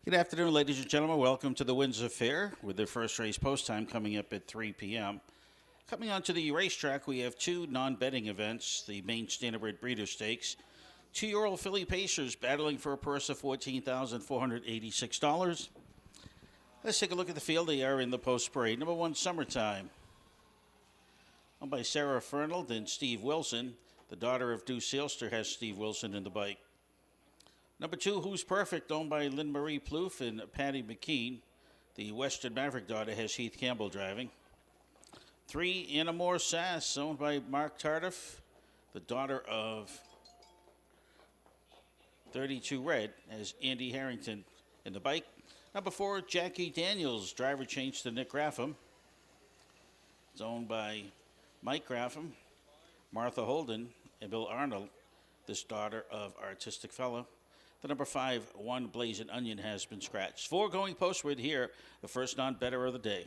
Good afternoon, ladies and gentlemen. Welcome to the Windsor Fair with the first race post time coming up at 3 p.m. Coming onto the racetrack, we have two non-betting events, the main Standardbred Breeder Stakes. 2-year-old filly Pacers battling for a purse of $14,486. Let's take a look at the field. They are in the post parade. Number 1, Summertime, owned by Sarah Fernald and Steve Wilson. The daughter of Deuce Seelster has Steve Wilson in the bike. Number 2, Who's Perfect, owned by Lynn Marie Plouffe and Patty McKean. The Western Maverick daughter has Heath Campbell driving. 3, Anamore Sass, owned by Mark Tardif. The daughter of 32 Red has Andy Harrington in the bike. Number 4, Jackie Daniels, driver change to Nick Graffam. It's owned by Mike Graffam, Martha Holden, and Bill Arnold, this daughter of Artistic Fellow. The number 5, One Blazing Onion, has been scratched. 4 going postward here, the first non-better of the day.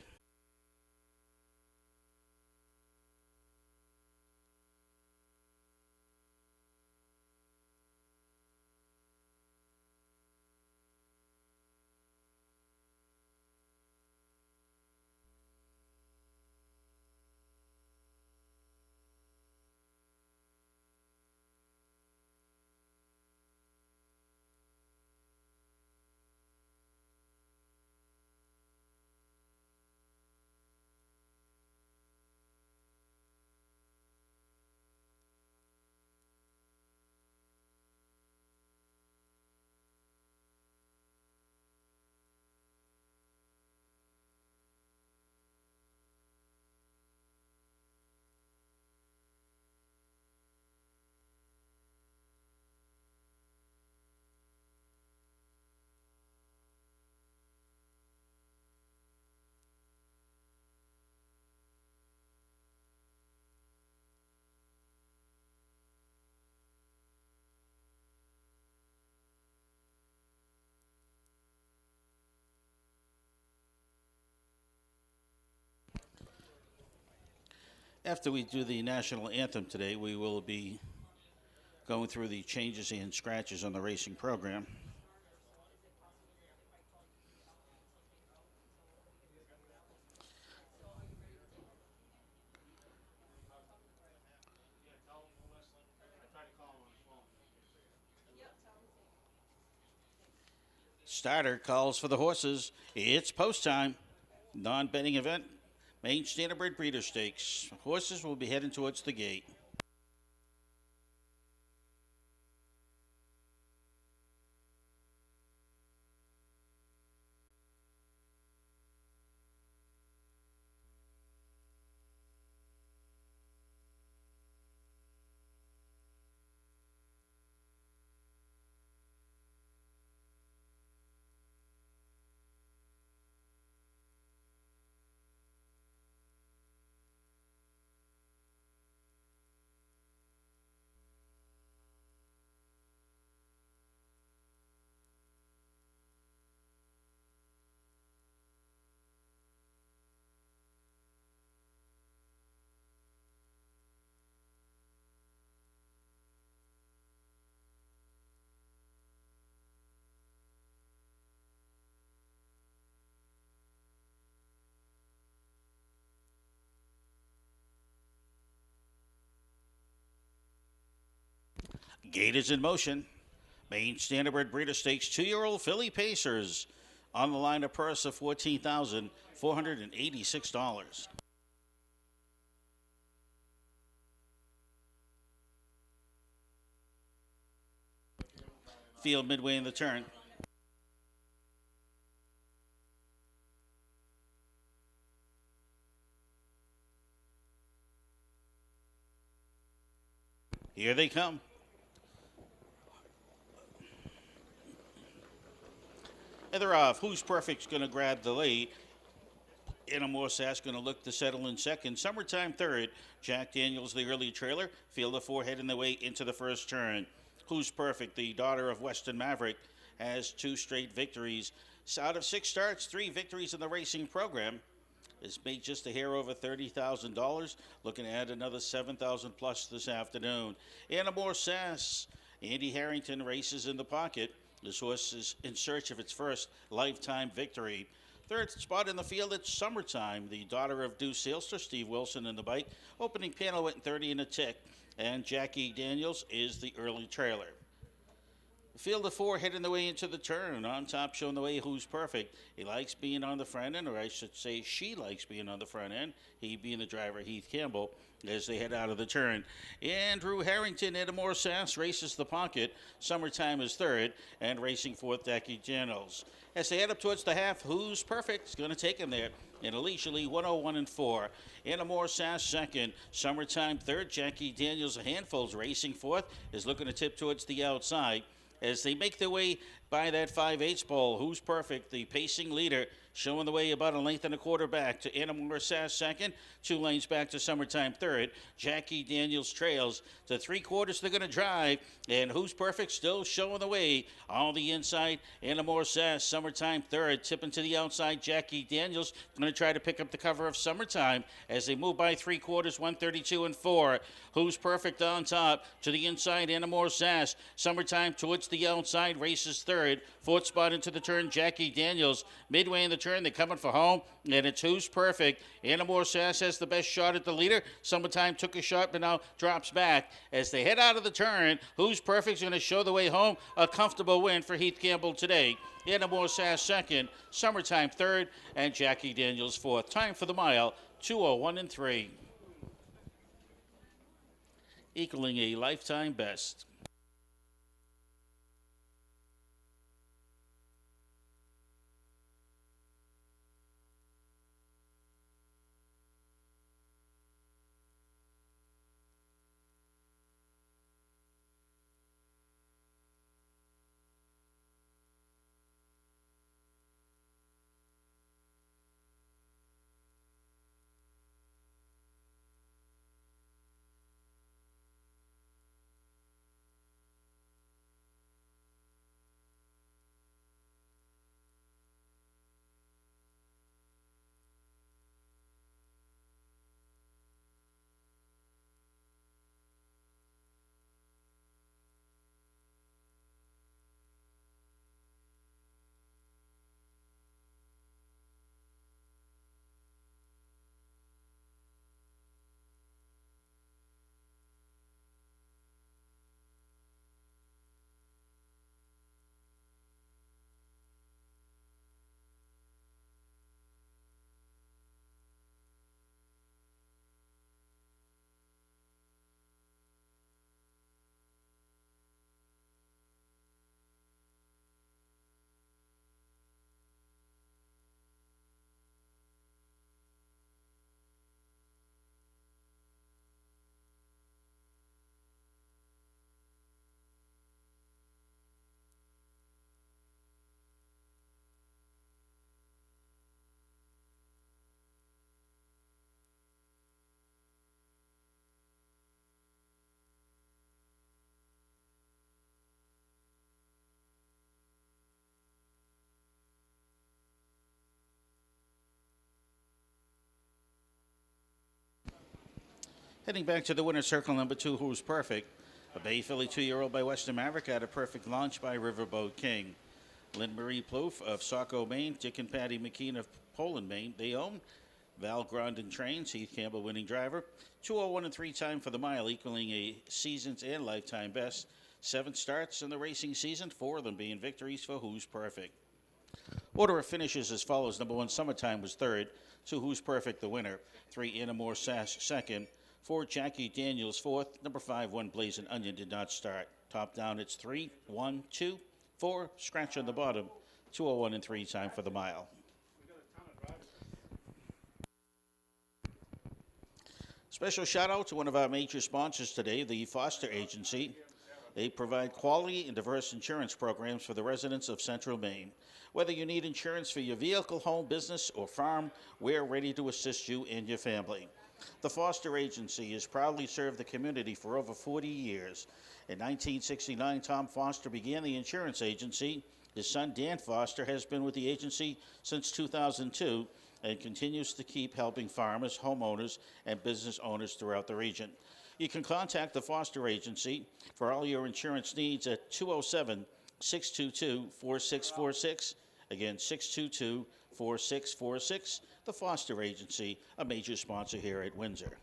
After we do the national anthem today, we will be going through the changes and scratches on the racing program. Starter calls for the horses. It's post time. Non-betting event. Main Standardbred Breeder Stakes. Horses will be heading towards the gate. Gate is in motion. Main Standardbred Breeder Stakes 2-year-old filly Pacers on the line, a purse of $14,486. Field midway in the turn. Here they come. And they're off. Who's Perfect's going to grab the lead. Anamore Sass going to look to settle in second. Summertime third. Jack Daniels, the early trailer. Field of 4 heading their way into the first turn. Who's Perfect, the daughter of Western Maverick, has 2 straight victories. Out of 6 starts, 3 victories in the racing program. It's made just a hair over $30,000. Looking to add another $7,000 plus this afternoon. Anamore Sass. Andy Harrington races in the pocket. This horse is in search of its first lifetime victory. Third spot in the field, it's Summertime. The daughter of Deuce Sealster, Steve Wilson in the bike. Opening panel went 30 and a tick. And Jackie Daniels is the early trailer. Field of four heading the way into the turn. On top, showing the way Who's Perfect. He likes being on the front end, or I should say she likes being on the front end. He being the driver, Heath Campbell, as they head out of the turn. Andrew Harrington, Edamore Sass races the pocket. Summertime is third, and racing fourth, Jackie Daniels. As they head up towards the half, Who's Perfect is going to take him there in a leisurely 101 and 4. Edamore Sass second. Summertime third. Jackie Daniels, a handful's racing fourth, is looking to tip towards the outside. As they make their way by that 5/8 pole, Who's Perfect, the pacing leader, showing the way about a length and a quarter back to Edamore Sass second, 2 lanes back to Summertime third. Jackie Daniels trails to 3/4. They're going to drive, and Who's Perfect still showing the way on the inside. Edamore Sass, Summertime third, tipping to the outside. Jackie Daniels going to try to pick up the cover of Summertime as they move by 3/4, 132 and 4. Who's Perfect on top to the inside. Edamore Sass, Summertime towards the outside, races third. Fourth spot into the turn, Jackie Daniels. Midway in the turn, they're coming for home, and it's Who's Perfect. Edamore Sass has the best shot at the leader. Summertime took a shot, but now drops back. As they head out of the turn, Who's Perfect's going to show the way home. A comfortable win for Heath Campbell today. Edamore Sass second, Summertime third, and Jackie Daniels fourth. Time for the mile, 2:01 and 3. Equaling a lifetime best. Heading back to the winner's circle, number 2, Who's Perfect. A Bay Philly 2-year-old by Western Maverick had a perfect launch by Riverboat King. Lynn Marie Plouffe of Saco, Maine, Dick and Patty McKean of Poland, Maine, they own. Val Grondin trains, Heath Campbell winning driver. 2:01 and 3 time for the mile, equaling a season's and lifetime best. 7 starts in the racing season, 4 of them being victories for Who's Perfect. Order of finishes as follows. Number 1, Summertime was third. 2, Who's Perfect, the winner. 3, Edamore Sass second. 4, Jackie Daniels fourth. Number 5, One Blazing Onion did not start. Top down, it's 3, 1, 2, 4. Scratch on the bottom. 2:01 and 3 time for the mile. Special shout out to one of our major sponsors today, the Foster Agency. They provide quality and diverse insurance programs for the residents of Central Maine. Whether you need insurance for your vehicle, home, business, or farm, we're ready to assist you and your family. The Foster Agency has proudly served the community for over 40 years. In 1969, Tom Foster began the insurance agency. His son, Dan Foster, has been with the agency since 2002 and continues to keep helping farmers, homeowners, and business owners throughout the region. You can contact the Foster Agency for all your insurance needs at 622-4646. Again, 622-4646. The Foster Agency, a major sponsor here at Windsor.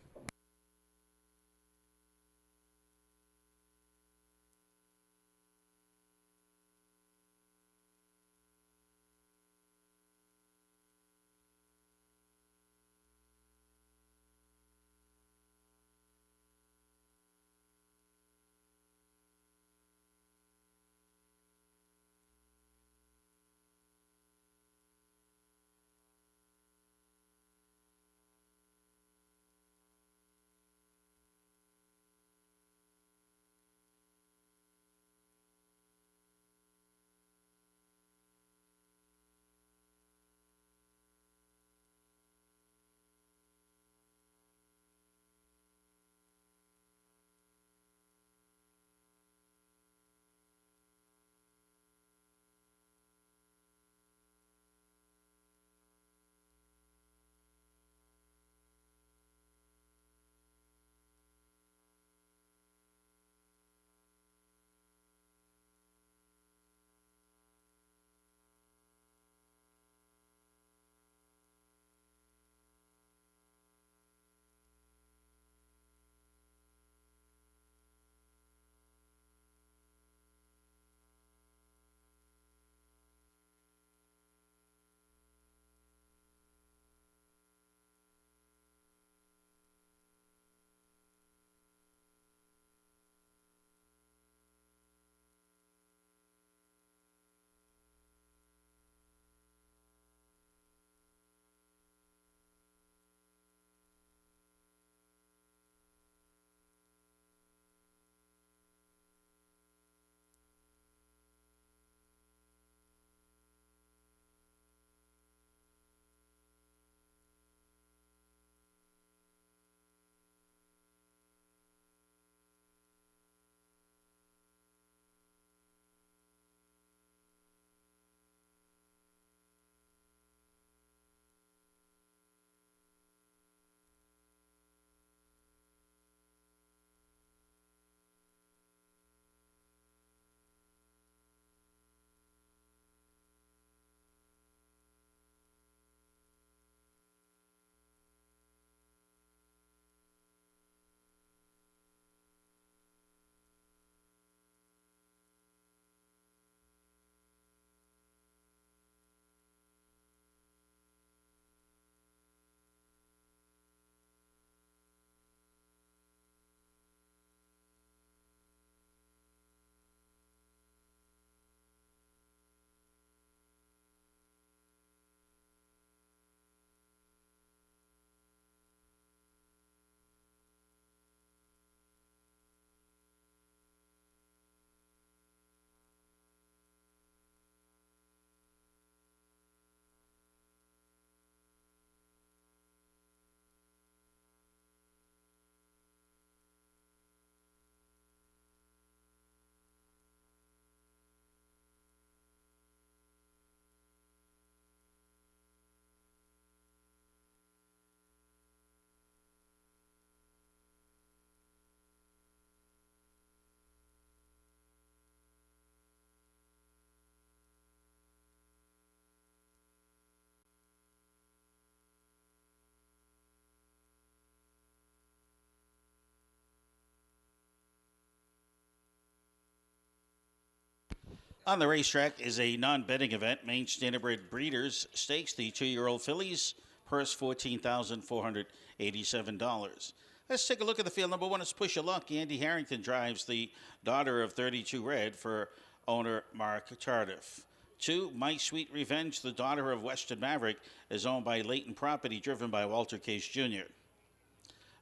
On the racetrack is a non-betting event, Maine Standardbred Breeders Stakes, the 2-year-old fillies, purse $14,487. Let's take a look at the field. Number 1 is Push Your Luck. Andy Harrington drives the daughter of 32 Red for owner Mark Tardif. 2, My Sweet Revenge, the daughter of Western Maverick, is owned by Leighton Property, driven by Walter Case Jr.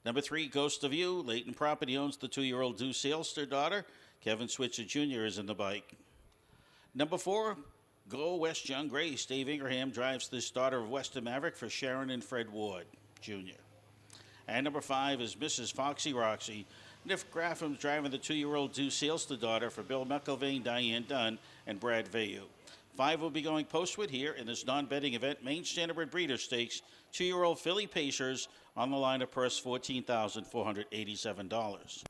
Number 3, Ghost of You. Leighton Property owns the 2-year-old Deuce Sailster daughter. Kevin Switzer Jr. is in the bike. Number 4, Go West Young Grace. Dave Ingraham drives this daughter of Western Maverick for Sharon and Fred Ward Jr. And number 5 is Mrs. Foxy Roxy. Nick Grafham's driving the 2-year-old Deuce Sailster daughter for Bill McIlvain, Diane Dunn, and Brad Vayu. 5 will be going postward here in this non-betting event, Maine Standardbred Breeder Stakes. 2-year-old filly Pacers on the line of purse $14,487.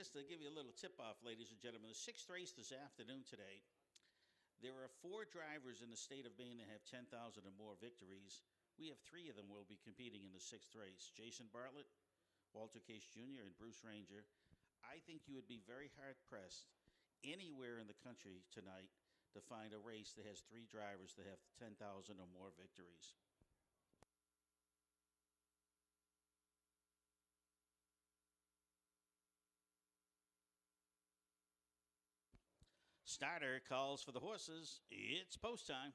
Just to give you a little tip-off, ladies and gentlemen, the sixth race this afternoon today, there are 4 drivers in the state of Maine that have 10,000 or more victories. We have 3 of them will be competing in the 6th race. Jason Bartlett, Walter Case Jr., and Bruce Ranger. I think you would be very hard-pressed anywhere in the country tonight to find a race that has 3 drivers that have 10,000 or more victories. Starter calls for the horses. It's post time.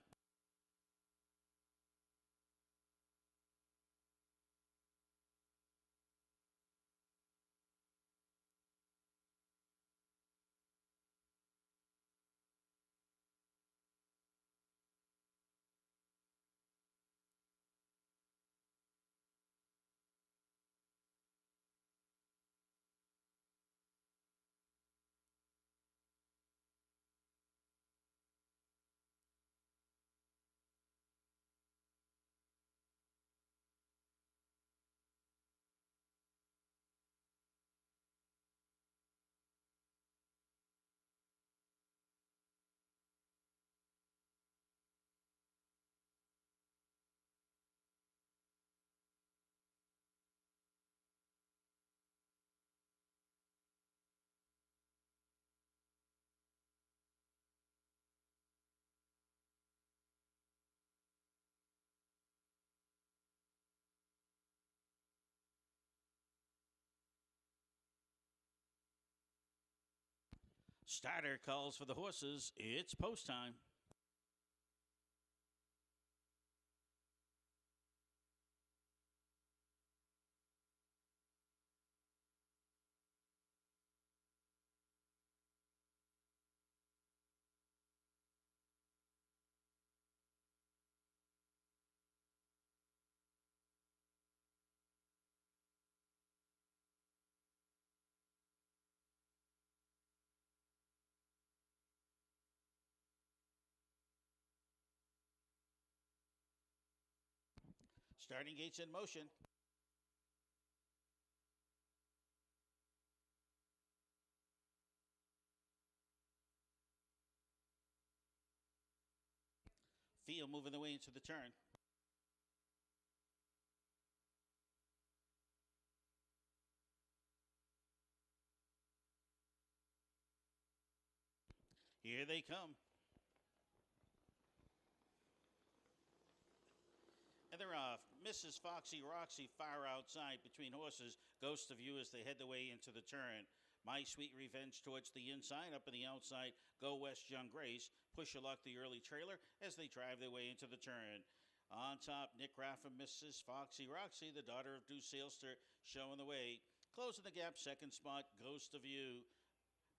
Starter calls for the horses. It's post time. Starting gates in motion. Field moving the way into the turn. Here they come. And they're off. Mrs. Foxy Roxy far outside between horses. Ghost of You as they head the way into the turn. My Sweet Revenge towards the inside. Up on the outside, Go West Young Grace. Push a Luck the early trailer as they drive their way into the turn. On top, Nick Raff and Mrs. Foxy Roxy, the daughter of Deuce Sailster, showing the way. Closing the gap, second spot, Ghost of You.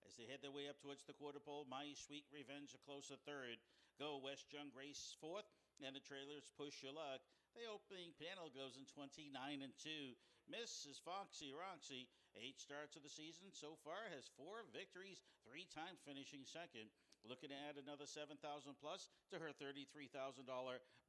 As they head their way up towards the quarter pole, My Sweet Revenge a closer third. Go West Young Grace fourth, and the trailers Push Your Luck. The opening panel goes in 29-2. Mrs. Foxy Roxy, 8 starts of the season so far, has 4 victories, 3 times finishing second. Looking to add another $7,000 plus to her $33,000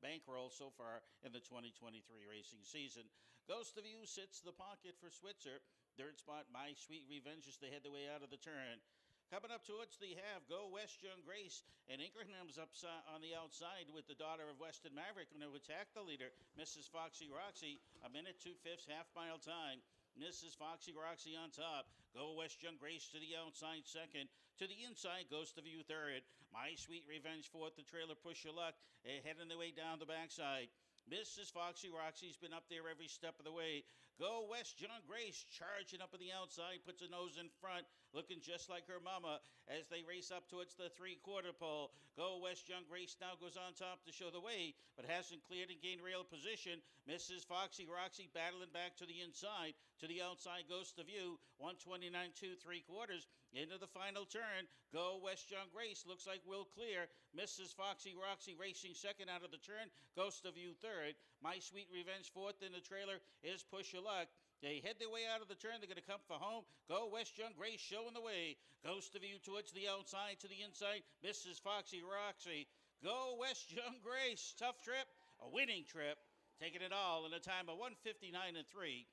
bankroll so far in the 2023 racing season. Ghost of You sits the pocket for Switzer. Third spot, My Sweet Revenge as they head the way out of the turn. Coming up towards the half, Go West Young Grace, and Ingram's up on the outside with the daughter of Weston Maverick going to attack the leader, Mrs. Foxy Roxy, a minute 2/5 half-mile time. Mrs. Foxy Roxy on top. Go West Young Grace to the outside second. To the inside, Ghost of You third. My Sweet Revenge fourth. The trailer Push Your Luck heading the way down the backside. Mrs. Foxy Roxy's been up there every step of the way. Go West Young Grace charging up on the outside, puts a nose in front, looking just like her mama as they race up towards the three-quarter pole. Go West Young Grace now goes on top to show the way, but hasn't cleared and gained rail position. Mrs. Foxy Roxy battling back to the inside. To the outside, Ghost of You, 129 2/3 into the final turn. Go West Young Grace looks like will clear. Mrs. Foxy Roxy racing second out of the turn. Ghost of You third. My Sweet Revenge fourth in the trailer is Push Your Luck. They head their way out of the turn. They're going to come for home. Go West Young Grace showing the way. Ghost of You towards the outside, to the inside. Mrs. Foxy Roxy. Go West Young Grace. Tough trip, a winning trip. Taking it all in a time of 1:59 3.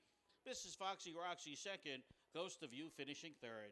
Mrs. Foxy Roxy second. Ghost of You finishing third.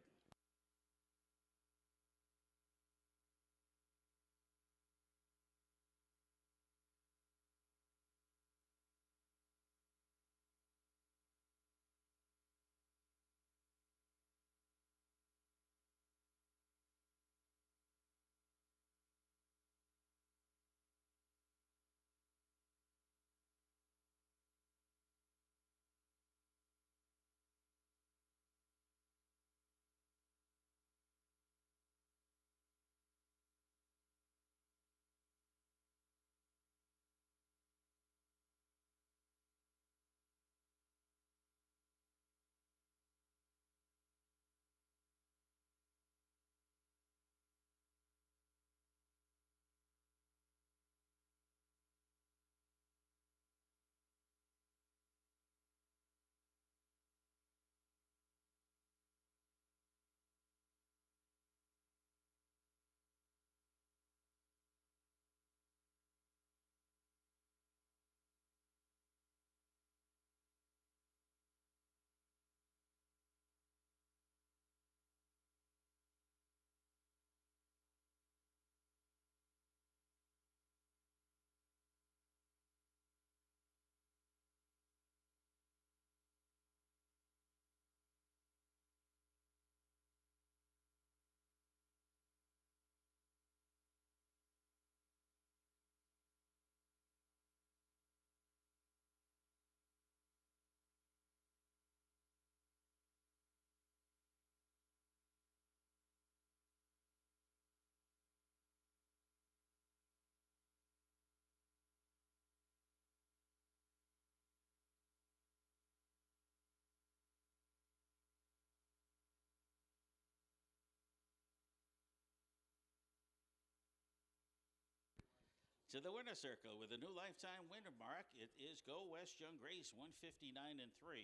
To the winner circle with a new lifetime winner mark, it is Go West Young Grace, 159 and 3.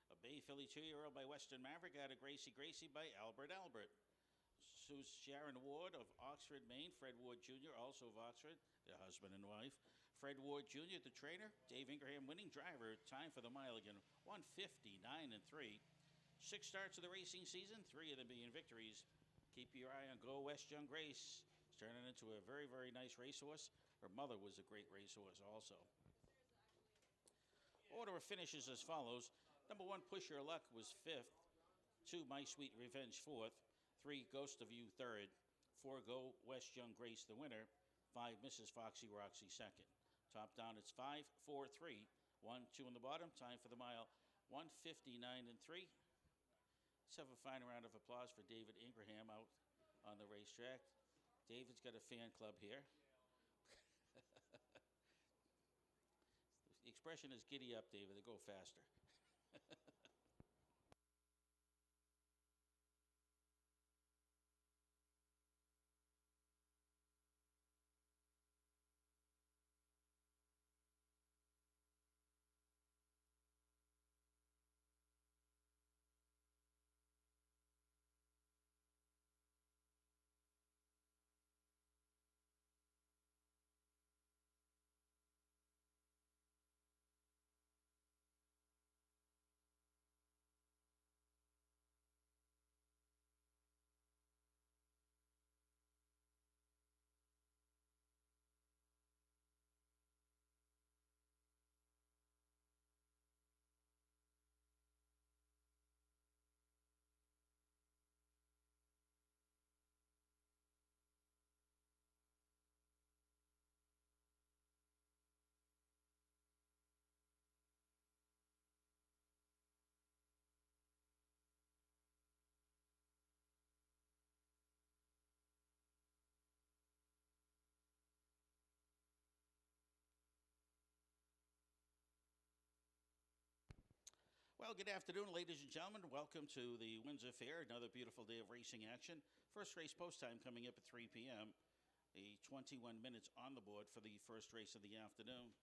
A Bay Philly 2-year-old by Western Maverick out of Gracie by Albert Albert. Sharon Ward of Oxford, Maine. Fred Ward Jr., also of Oxford, their husband and wife. Fred Ward Jr., the trainer. Dave Ingraham, winning driver. Time for the mile again, 159 and 3. 6 starts of the racing season, 3 of them being victories. Keep your eye on Go West Young Grace. It's turning into a very, very nice racehorse. Her mother was a great racehorse also. Order of finishes as follows. Number 1, Push Your Luck, was 5th. 2, My Sweet Revenge, 4th. 3, Ghost of You, 3rd. 4, Go West Young Grace, the winner. 5, Mrs. Foxy Roxy, 2nd. Top down, it's 5, 4, 3. 1, 2 on the bottom. Time for the mile, 159 and 3. Let's have a fine round of applause for David Ingraham out on the racetrack. David's got a fan club here. The expression is giddy up, David. They go faster. Well, good afternoon, ladies and gentlemen. Welcome to the Windsor Fair. Another beautiful day of racing action. First race post time coming up at 3 p.m. 21 minutes on the board for the first race of the afternoon.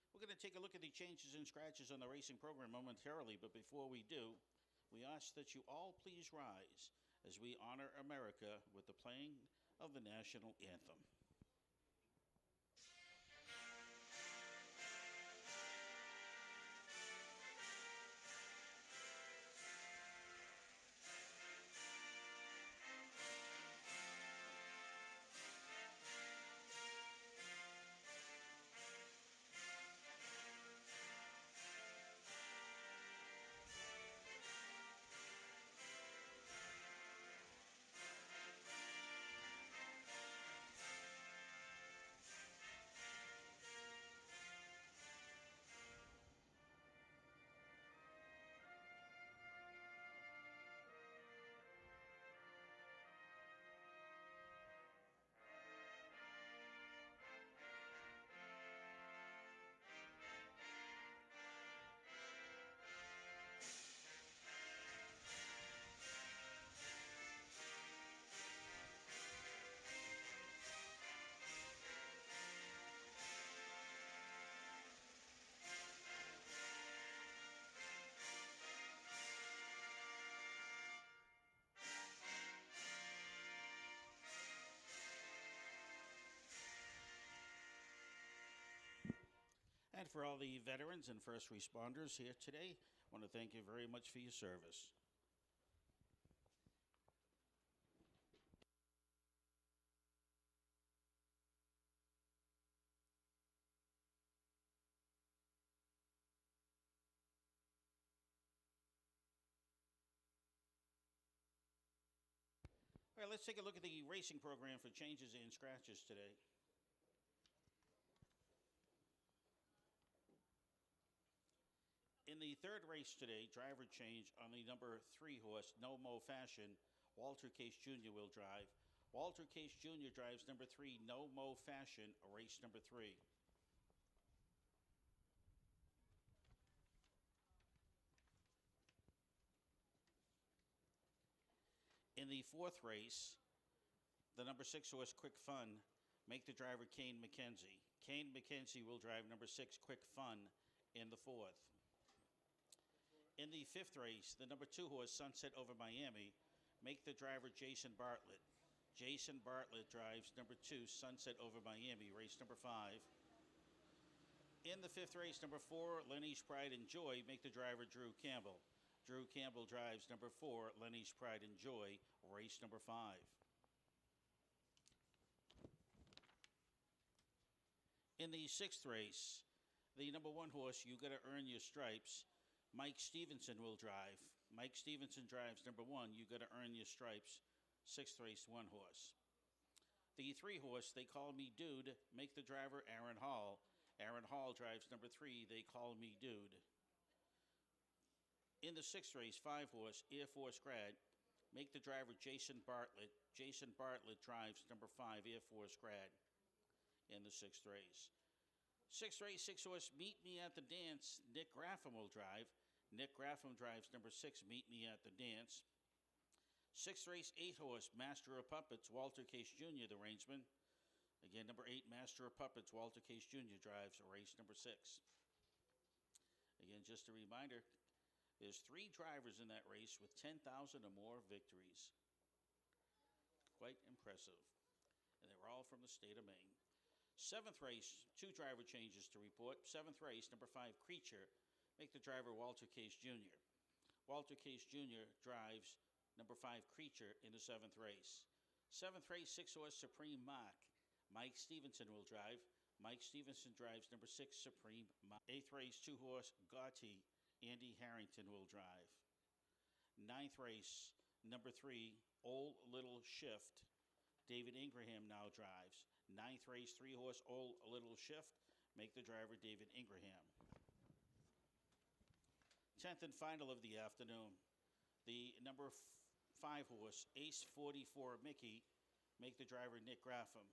We're going to take a look at the changes and scratches on the racing program momentarily, but before we do, we ask that you all please rise as we honor America with the playing of the national anthem. For all the veterans and first responders here today, I want to thank you very much for your service. All right, let's take a look at the racing program for changes and scratches today. In the third race today, driver change on the number 3 horse, No Mo Fashion. Walter Case Jr. will drive. Walter Case Jr. drives number 3, No Mo Fashion, race number 3. In the fourth race, the number 6 horse, Quick Fun, make the driver Kane McKenzie. Kane McKenzie will drive number 6, Quick Fun, in the fourth. In the fifth race, the number 2 horse, Sunset Over Miami, make the driver Jason Bartlett. Jason Bartlett drives number 2, Sunset Over Miami, race number 5. In the fifth race, number 4, Lenny's Pride and Joy, make the driver Drew Campbell. Drew Campbell drives number 4, Lenny's Pride and Joy, race number 5. In the sixth race, the number 1 horse, You Gotta Earn Your Stripes, Mike Stevenson will drive. Mike Stevenson drives number 1, You Gotta Earn Your Stripes, sixth race, 1 horse. The 3 horse, They Call Me Dude, make the driver Aaron Hall. Aaron Hall drives number 3, They Call Me Dude. In the sixth race, 5 horse, Air Force Grad, make the driver Jason Bartlett. Jason Bartlett drives number 5, Air Force Grad, in the sixth race. Sixth race, 6 horse, Meet Me at the Dance, Nick Graffam will drive. Nick Graffam drives number 6, Meet Me at the Dance. Sixth race, 8 horse, Master of Puppets, Walter Case Jr., the rangeman. Again, number 8, Master of Puppets, Walter Case Jr. drives race number 6. Again, just a reminder, there's 3 drivers in that race with 10,000 or more victories. Quite impressive. And they were all from the state of Maine. Seventh race, 2 driver changes to report. Seventh race, number 5, Creature, make the driver Walter Case Jr. Walter Case Jr. drives number 5, Creature, in the 7th race. 7th race, 6 horse, Supreme Mark, Mike Stevenson will drive. Mike Stevenson drives number 6, Supreme Mark. 8th race, 2 horse, Gotti, Andy Harrington will drive. 9th race, number 3, Old Little Shift, David Ingraham now drives. 9th race, 3 horse, Old Little Shift, make the driver David Ingraham. 10th and final of the afternoon, the number 5 horse, Ace 44 Mickey, make the driver Nick Graffam.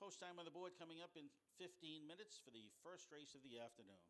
Post time on the board coming up in 15 minutes for the first race of the afternoon.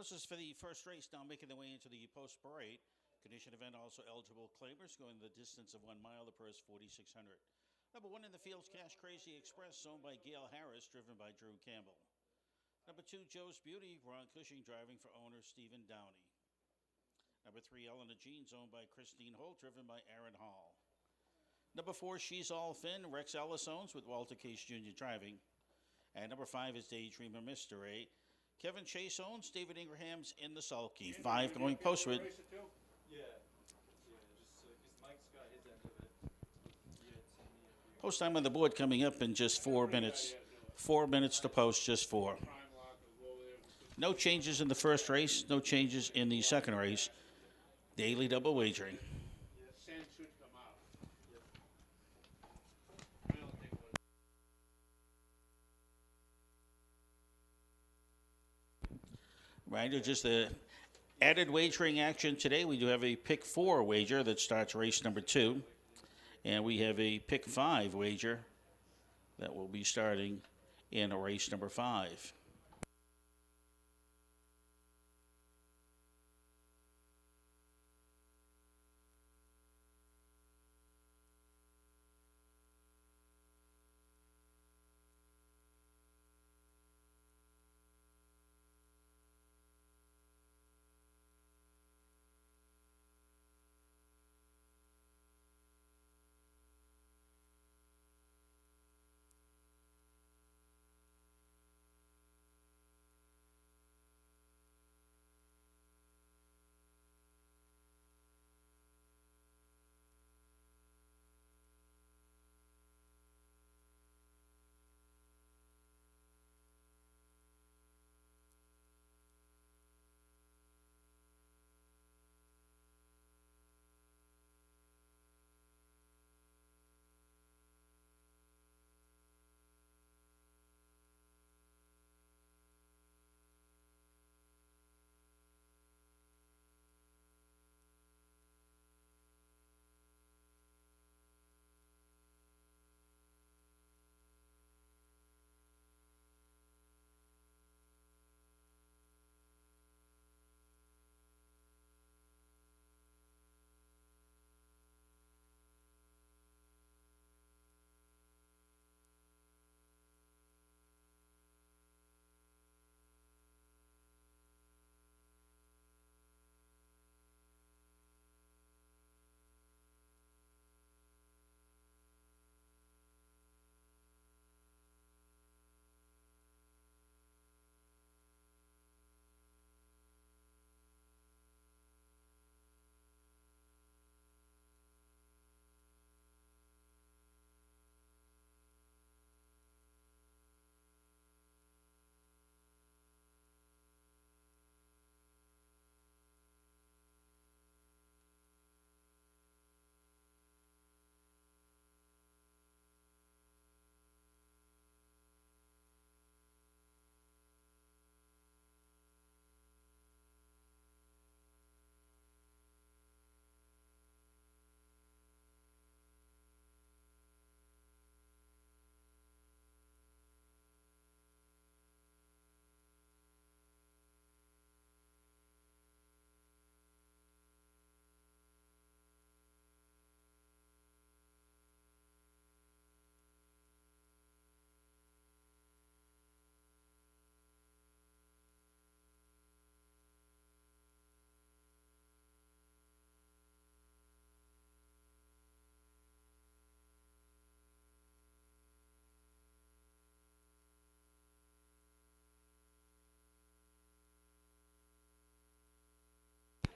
Horses for the first race now making their way into the post parade. Condition event also eligible claimers going the distance of 1 mile. The purse 4,600. Number 1 in the field's Cash Crazy Express, owned by Gail Harris, driven by Drew Campbell. Number 2, Joe's Beauty, Ron Cushing, driving for owner Stephen Downey. Number 3, Eleanor Jeans, owned by Christine Holt, driven by Aaron Hall. Number 4, She's All Fin, Rex Ellis owns with Walter Case Jr. driving. And number 5 is Daydreamer Mystery. Kevin Chase owns, David Ingram's in the sulky. 5 going postward. Yeah, just because Mike's got his end of it. Post time on the board coming up in just 4 minutes. 4 minutes to post, just 4. No changes in the first race, no changes in the second race. Daily double wagering. Sand should come out. Reminder, just the added wagering action today. We do have a pick 4 wager that starts race number 2. And we have a pick 5 wager that will be starting in race number 5.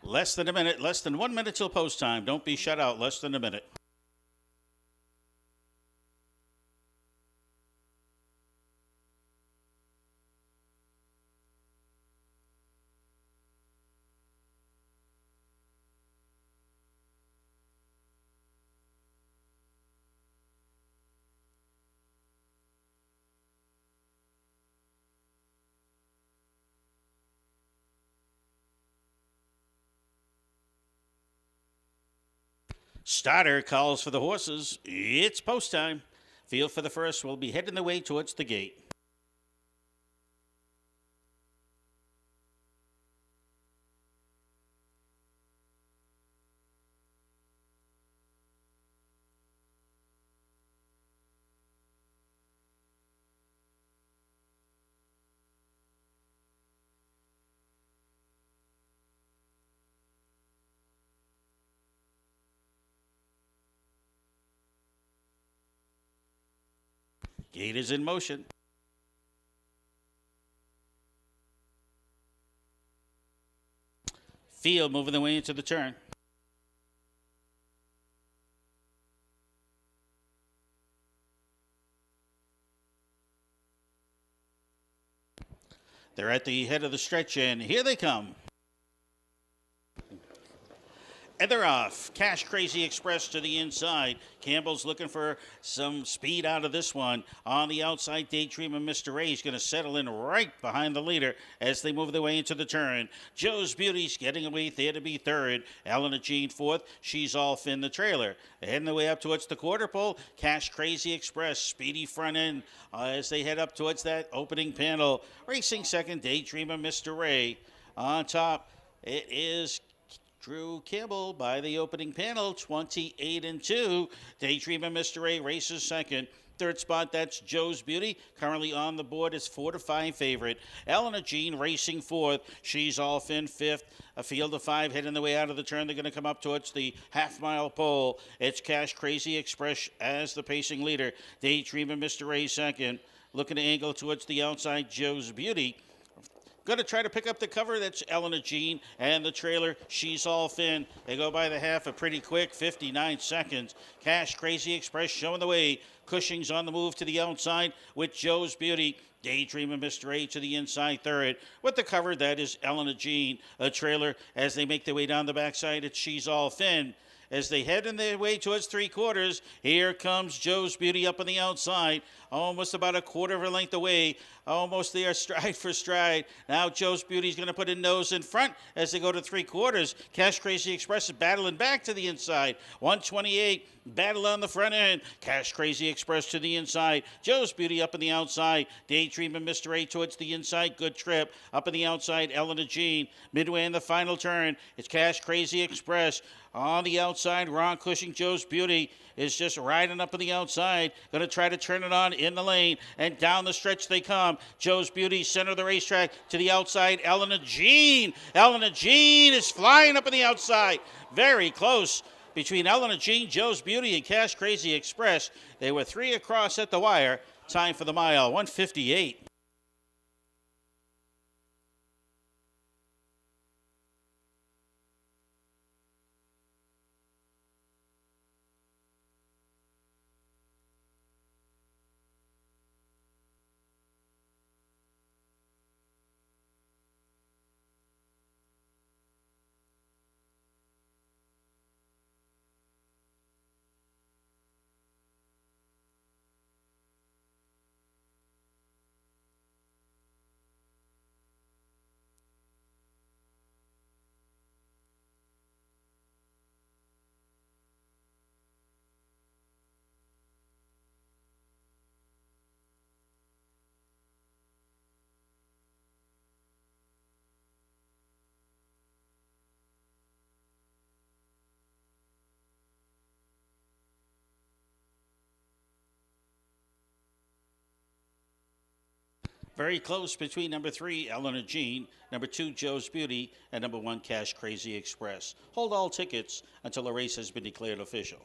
Less than a minute, less than 1 minute till post time. Don't be shut out, less than a minute. Starter calls for the horses. It's post time. Field for the first will be heading the way towards the gate. Gate is in motion. Field moving the way into the turn. They're at the head of the stretch, and here they come. And they're off. Cash Crazy Express to the inside. Campbell's looking for some speed out of this one. On the outside, Daydreamer Mr. Ray is going to settle in right behind the leader as they move their way into the turn. Joe's Beauty's getting away there to be third. Eleanor Jean fourth. She's off in the trailer. Heading the way up towards the quarter pole. Cash Crazy Express, speedy front end as they head up towards that opening panel. Racing second, Daydreamer Mr. Ray. On top, it is Drew Campbell by the opening panel, 28-2. Daydreamer Mr. Ray races second. Third spot, that's Joe's Beauty. Currently on the board is 4-5 favorite. Eleanor Jean racing fourth. She's off in fifth. A field of five heading the way out of the turn. They're going to come up towards the half-mile pole. It's Cash Crazy Express as the pacing leader. Daydreamer Mr. Ray second. Looking to angle towards the outside, Joe's Beauty. Going to try to pick up the cover. That's Eleanor Jean and the trailer. She's all thin. They go by the half a pretty quick, 59 seconds. Cash Crazy Express showing the way. Cushing's on the move to the outside with Joe's Beauty. Daydreamer Mr. A to the inside third. With the cover, that is Eleanor Jean. A trailer as they make their way down the backside. It's She's All Thin. As they head in their way towards three quarters, here comes Joe's Beauty up on the outside, almost about a quarter of a length away, almost there stride for stride. Now Joe's Beauty's going to put his nose in front as they go to three quarters. Cash Crazy Express is battling back to the inside. 128, battle on the front end. Cash Crazy Express to the inside. Joe's Beauty up on the outside. Daydreamer Mr. A towards the inside. Good trip. Up on the outside, Eleanor Jean. Midway in the final turn, it's Cash Crazy Express. On the outside, Ron Cushing, Joe's Beauty, is just riding up on the outside. Going to try to turn it on in the lane. And down the stretch they come. Joe's Beauty, center of the racetrack. To the outside, Eleanor Jean. Eleanor Jean is flying up on the outside. Very close between Eleanor Jean, Joe's Beauty, and Cash Crazy Express. They were three across at the wire. Time for the mile, 1:58. Very close between number 3, Eleanor Jean, number 2, Joe's Beauty, and number 1, Cash Crazy Express. Hold all tickets until the race has been declared official.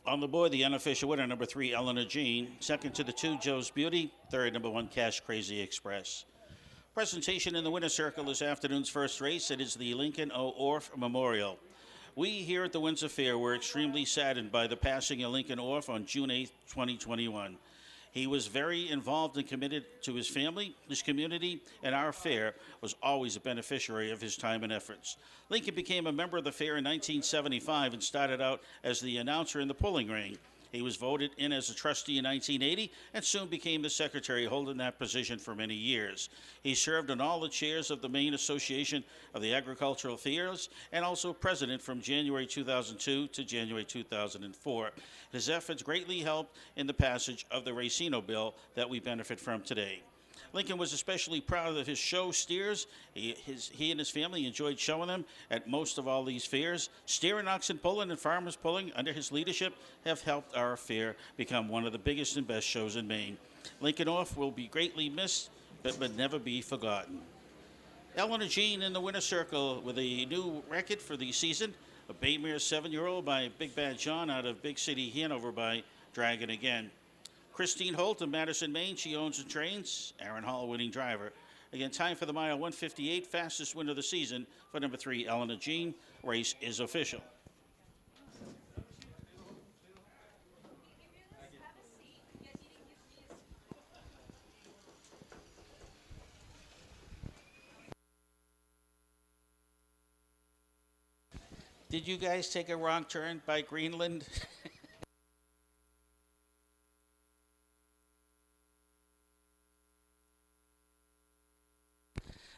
On the board, the unofficial winner, number 3, Eleanor Jean. Second to the 2, Joe's Beauty. Third, number 1, Cash Crazy Express. Presentation in the winner's circle this afternoon's first race. It is the Lincoln O. Orff Memorial. We here at the Windsor Fair were extremely saddened by the passing of Lincoln Orff on June 8, 2021. He was very involved and committed to his family, his community, and our fair was always a beneficiary of his time and efforts. Lincoln became a member of the fair in 1975 and started out as the announcer in the pulling ring. He was voted in as a trustee in 1980 and soon became the secretary, holding that position for many years. He served on all the chairs of the Maine Association of the Agricultural Fairs and also president from January 2002 to January 2004. His efforts greatly helped in the passage of the Racino bill that we benefit from today. Lincoln was especially proud of his show steers. He and his family enjoyed showing them at most of all these fairs. Steering, oxen pulling, and farmers pulling under his leadership have helped our fair become one of the biggest and best shows in Maine. Lincoln Off will be greatly missed, but will never be forgotten. Eleanor Jean in the winner's circle with a new record for the season. A Baymere 7-year-old by Big Bad John out of Big City, Hanover by Dragon Again. Christine Holt of Madison, Maine. She owns and trains. Aaron Hall, winning driver. Again, time for the mile 158, fastest win of the season for number 3, Eleanor Jean. Race is official. Did you guys take a wrong turn by Greenland?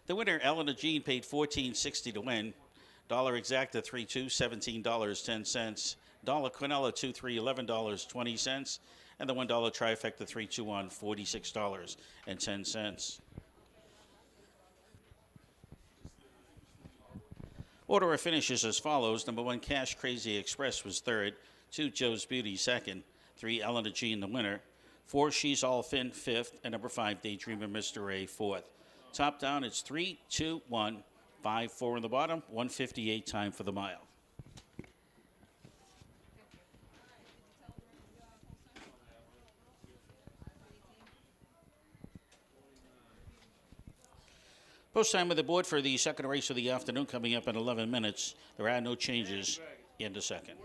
The winner, Eleanor Jean, paid $14.60 to win. Dollar exacta 3-2, $17.10. Dollar Quinella 2-3, $11.20. And the $1 trifecta 3-2-1, $46.10. Order of finishes as follows. Number 1, Cash Crazy Express was third. 2, Joe's Beauty second. 3, Eleanor Jean the winner. 4, She's All Fin fifth. And number 5, Daydreamer Mr. A fourth. Top down, it's 3, 2, 1, 5, 4 in the bottom, 158 time for the mile. Post time of the board for the second race of the afternoon coming up in 11 minutes. There are no changes in the second.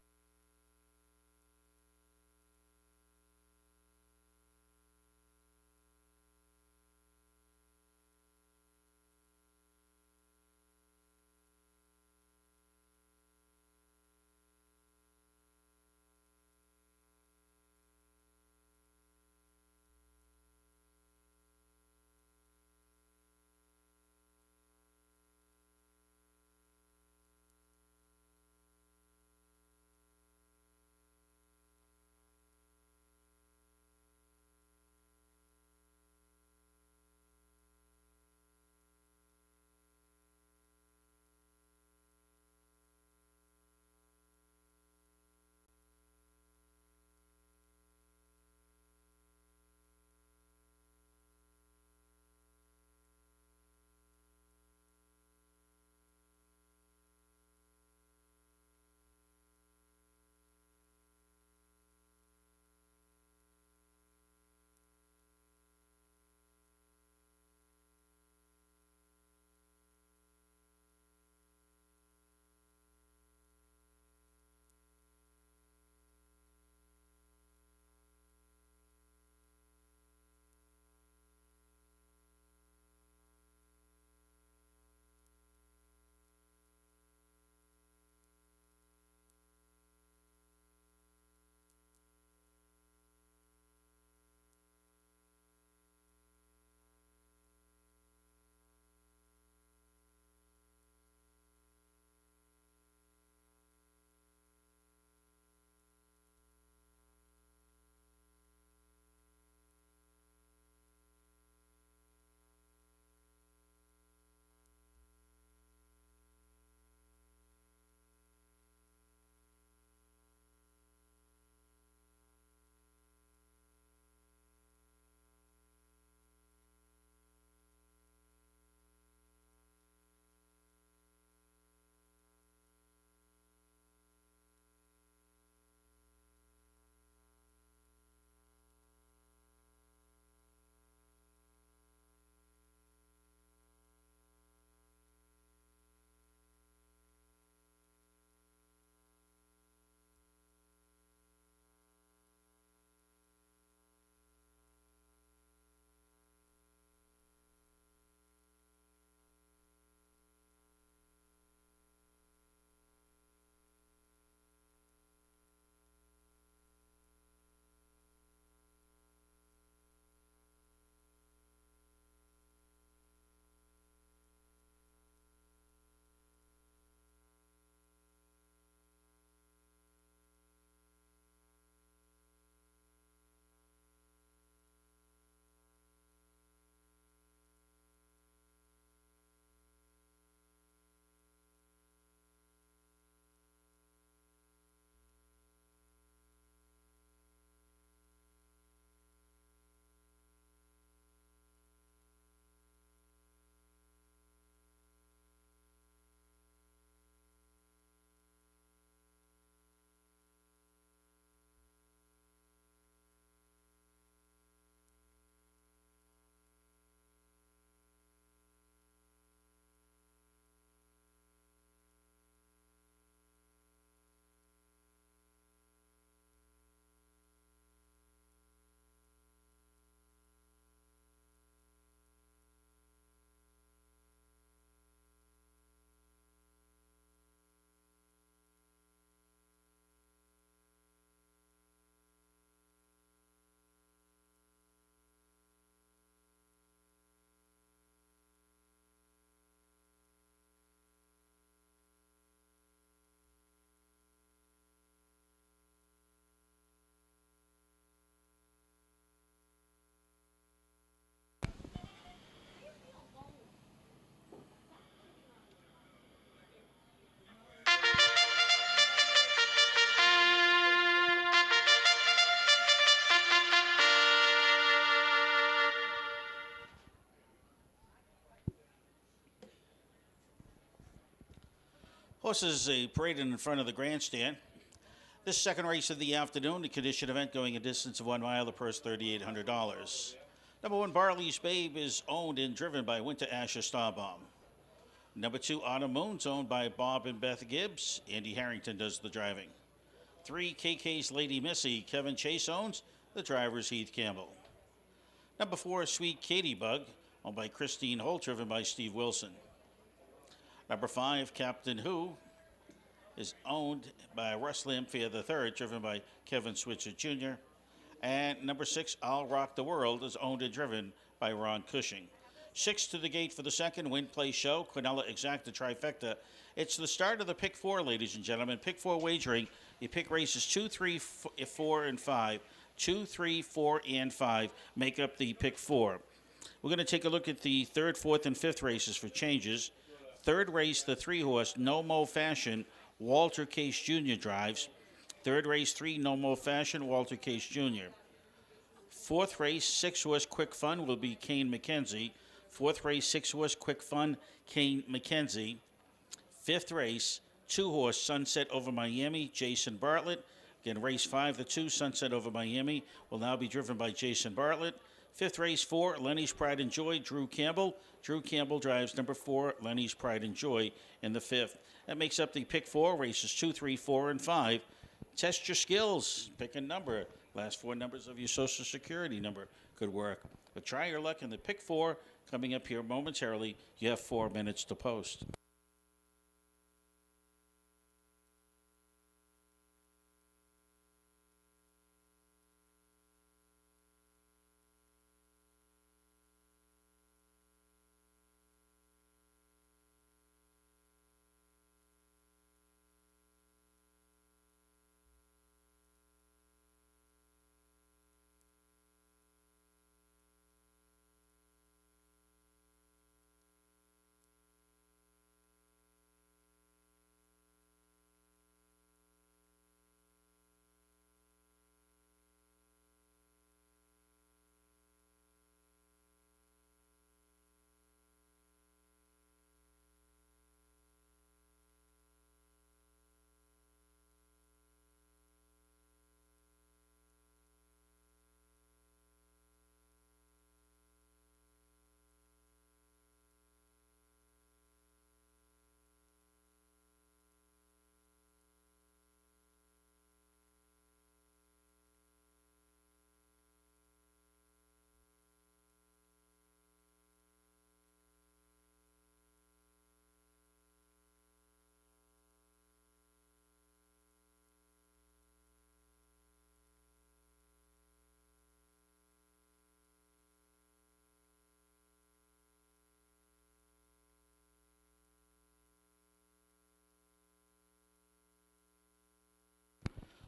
Horses paraded in front of the grandstand. This second race of the afternoon, the condition event going a distance of 1 mile, the purse $3,800. Number 1, Barley's Babe, is owned and driven by Winter Asher Starbomb. Number 2, Autumn Moon's owned by Bob and Beth Gibbs. Andy Harrington does the driving. 3, KK's Lady Missy, Kevin Chase owns. The driver is Heath Campbell. Number 4, Sweet Katie Bug, owned by Christine Holt, driven by Steve Wilson. Number 5, Captain Who, is owned by Russ Lamphere III, driven by Kevin Switzer Jr. And number 6, I'll Rock the World, is owned and driven by Ron Cushing. 6 to the gate for the second Win Play Show, Quinella Exacta Trifecta. It's the start of the Pick 4, ladies and gentlemen. Pick 4 wagering. You pick races 2, 3, 4, and 5. 2, 3, 4, and 5 make up the Pick 4. We're going to take a look at the 3rd, 4th, and 5th races for changes. Third race, the 3-horse No Mo Fashion, Walter Case Jr. drives. Third race, 3 No Mo Fashion, Walter Case Jr. Fourth race, 6-horse Quick Fun will be Kane McKenzie. Fourth race, 6-horse Quick Fun, Kane McKenzie. Fifth race, 2-horse Sunset Over Miami, Jason Bartlett. Again, race 5, the 2, Sunset Over Miami, will now be driven by Jason Bartlett. Fifth race, 4, Lenny's Pride and Joy, Drew Campbell. Drew Campbell drives number 4, Lenny's Pride and Joy, in the 5th. That makes up the Pick 4 races 2, 3, 4, and 5. Test your skills. Pick a number. Last 4 numbers of your Social Security number could work. But try your luck in the Pick 4 coming up here momentarily. You have 4 minutes to post.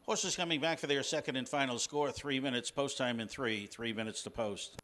Horses coming back for their second and final score. 3 minutes post time in 3. 3 minutes to post.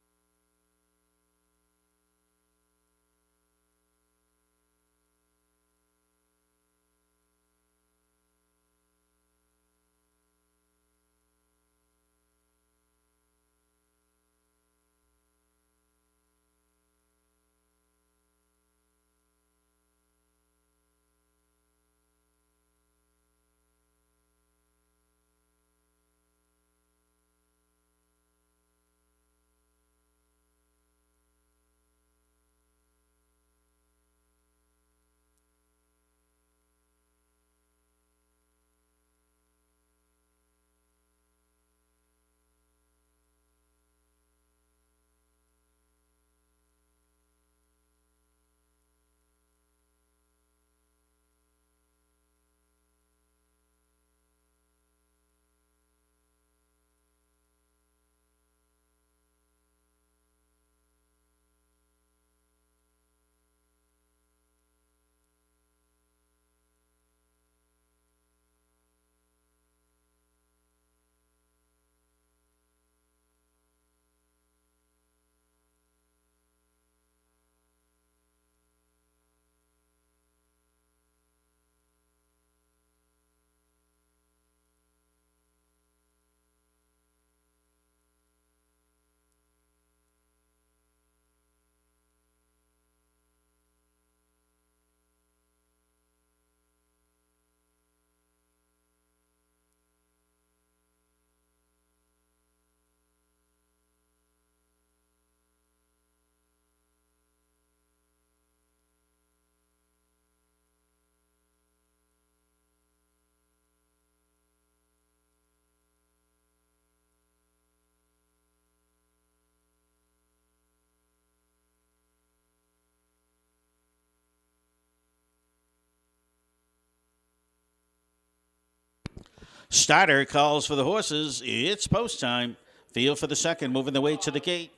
Starter calls for the horses. It's post time. Field for the second, moving the way to the gate.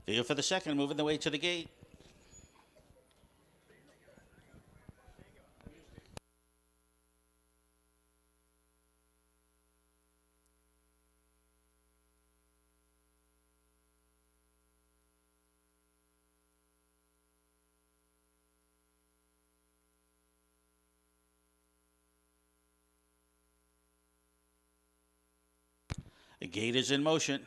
Field for the second, moving the way to the gate. The gate is in motion.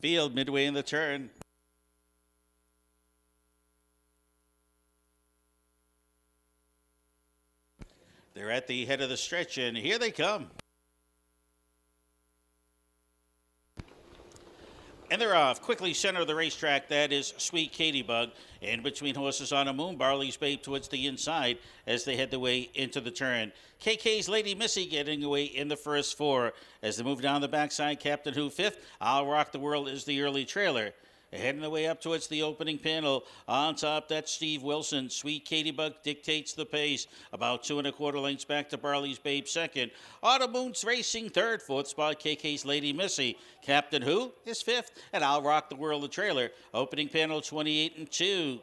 Field midway in the turn. They're at the head of the stretch, and here they come. And they're off. Quickly center of the racetrack, that is Sweet Katie Bug. In between horses on a moon, Barley's Babe towards the inside as they head their way into the turn. KK's Lady Missy getting away in the first four. As they move down the backside, Captain Who fifth. I'll Rock the World is the early trailer. Heading the way up towards the opening panel. On top, that's Steve Wilson. Sweet Katie Bug dictates the pace. About 2 1/4 lengths back to Barley's Babe second. Autumn Moon's racing third. Fourth spot, KK's Lady Missy. Captain Who is fifth. And I'll Rock the World, the trailer. Opening panel 28 and 2.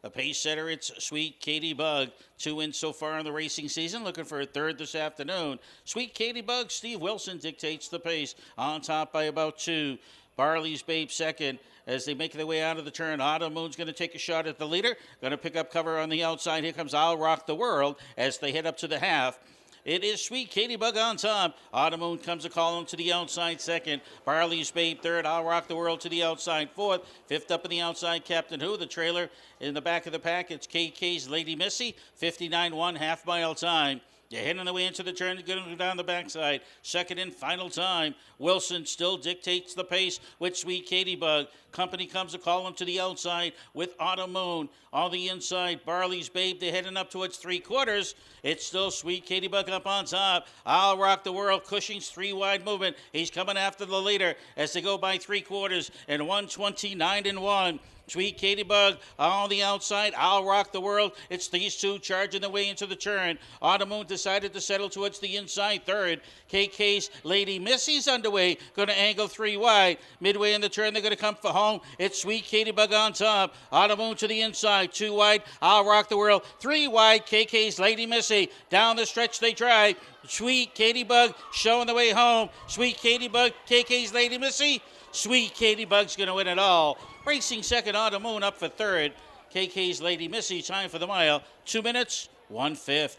A pace setter, it's Sweet Katie Bug. 2 wins so far in the racing season. Looking for a third this afternoon. Sweet Katie Bug, Steve Wilson dictates the pace. On top by about 2. Barley's Babe second. As they make their way out of the turn, Autumn Moon's going to take a shot at the leader. Going to pick up cover on the outside. Here comes I'll Rock the World as they head up to the half. It is Sweet Katie Bug on top. Autumn Moon comes a call to the outside second. Barley's Babe third. I'll Rock the World to the outside fourth. Fifth up in the outside, Captain Who. The trailer in the back of the pack, it's KK's Lady Missy. 59-1, half-mile time. You're heading the way into the turn, going to go down the backside. Second and final time. Wilson still dictates the pace with Sweet Katie Bug. Company comes a call to the outside with Autumn Moon. On the inside, Barley's Babe. They're heading up towards 3/4. It's still Sweet Katie Bug up on top. I'll Rock the World. Cushing's 3-wide movement. He's coming after the leader as they go by 3/4 and 129-1. Sweet Katie Bug on the outside. I'll Rock the World. It's these two charging their way into the turn. Autumn Moon decided to settle towards the inside third. KK's Lady Missy's underway. Going to angle 3 wide. Midway in the turn, they're going to come for home. It's Sweet Katie Bug on top. Autumn Moon to the inside. 2 wide. I'll Rock the World. 3 wide. KK's Lady Missy. Down the stretch they try. Sweet Katie Bug showing the way home. Sweet Katie Bug. KK's Lady Missy. Sweet Katie Bug's going to win it all. Racing second, Autumn Moon up for third. KK's Lady Missy, time for the mile. 2 minutes, 1/5.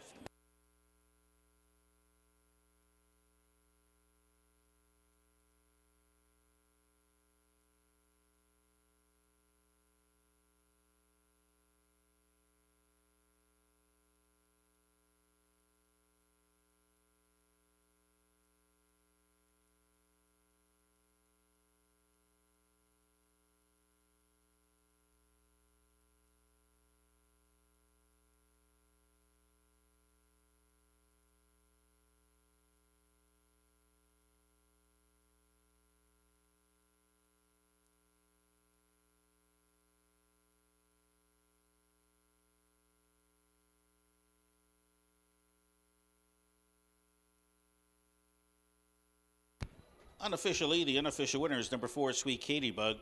Unofficially, the unofficial winner is number 4, Sweet Katie Bug.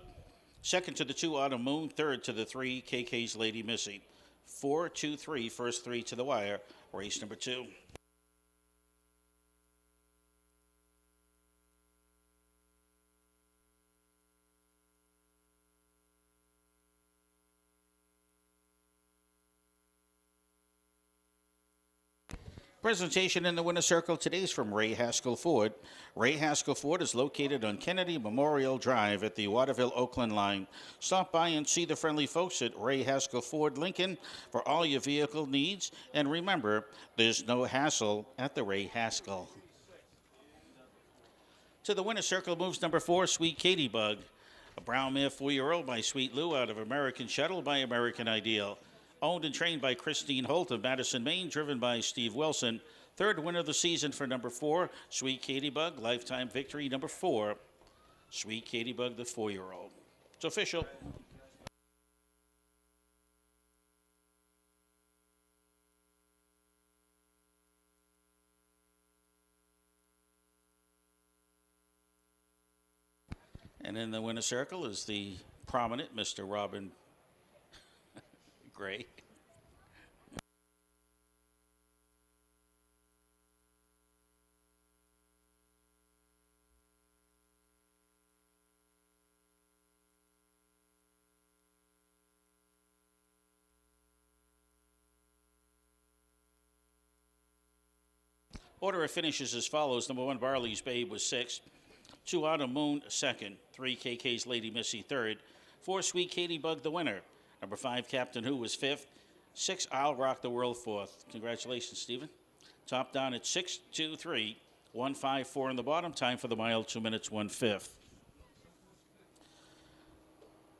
Second to the 2, Autumn Moon. Third to the 3, KK's Lady Missy. 4, 2, 3, first 3 to the wire. Race number 2. Presentation in the winner's circle today is from Ray Haskell Ford. Ray Haskell Ford is located on Kennedy Memorial Drive at the Waterville-Oakland line. Stop by and see the friendly folks at Ray Haskell Ford Lincoln for all your vehicle needs. And remember, there's no hassle at the Ray Haskell. To the winner's circle moves number 4, Sweet Katie Bug. A brown mare 4-year-old by Sweet Lou out of American Shuttle by American Ideal. Owned and trained by Christine Holt of Madison, Maine, driven by Steve Wilson. Third win of the season for number 4, Sweet Katie Bug. Lifetime victory number 4, Sweet Katie Bug, the 4-year-old. It's official. And in the winner's circle is the prominent Mr. Robin Gray. Order of finishes as follows. Number 1, Barley's Babe was 6th. 2, Autumn Moon, 2nd. 3, KK's Lady Missy, 3rd. 4, Sweet Katie Bug, the winner. Number 5, Captain Who was 5th. 6, I'll Rock the World, 4th. Congratulations, Stephen. Top down at 6, 2, 3, 1, 5, 4 in the bottom. Time for the mile, 2 minutes, 1/5.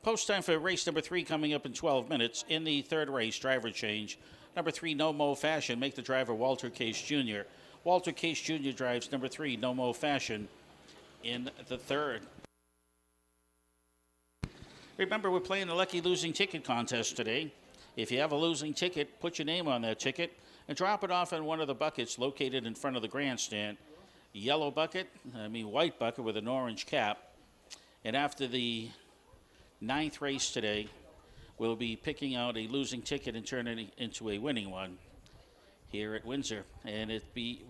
Post time for race number 3 coming up in 12 minutes. In the third race, driver change. Number 3, No Mo Fashion. Make the driver Walter Case Jr. Walter Case Jr. drives number 3, No Mo Fashion, in the third. Remember, we're playing the Lucky Losing Ticket contest today. If you have a losing ticket, put your name on that ticket and drop it off in one of the buckets located in front of the grandstand. White bucket with an orange cap. And after the 9th race today, we'll be picking out a losing ticket and turning it into a winning one here at Windsor, and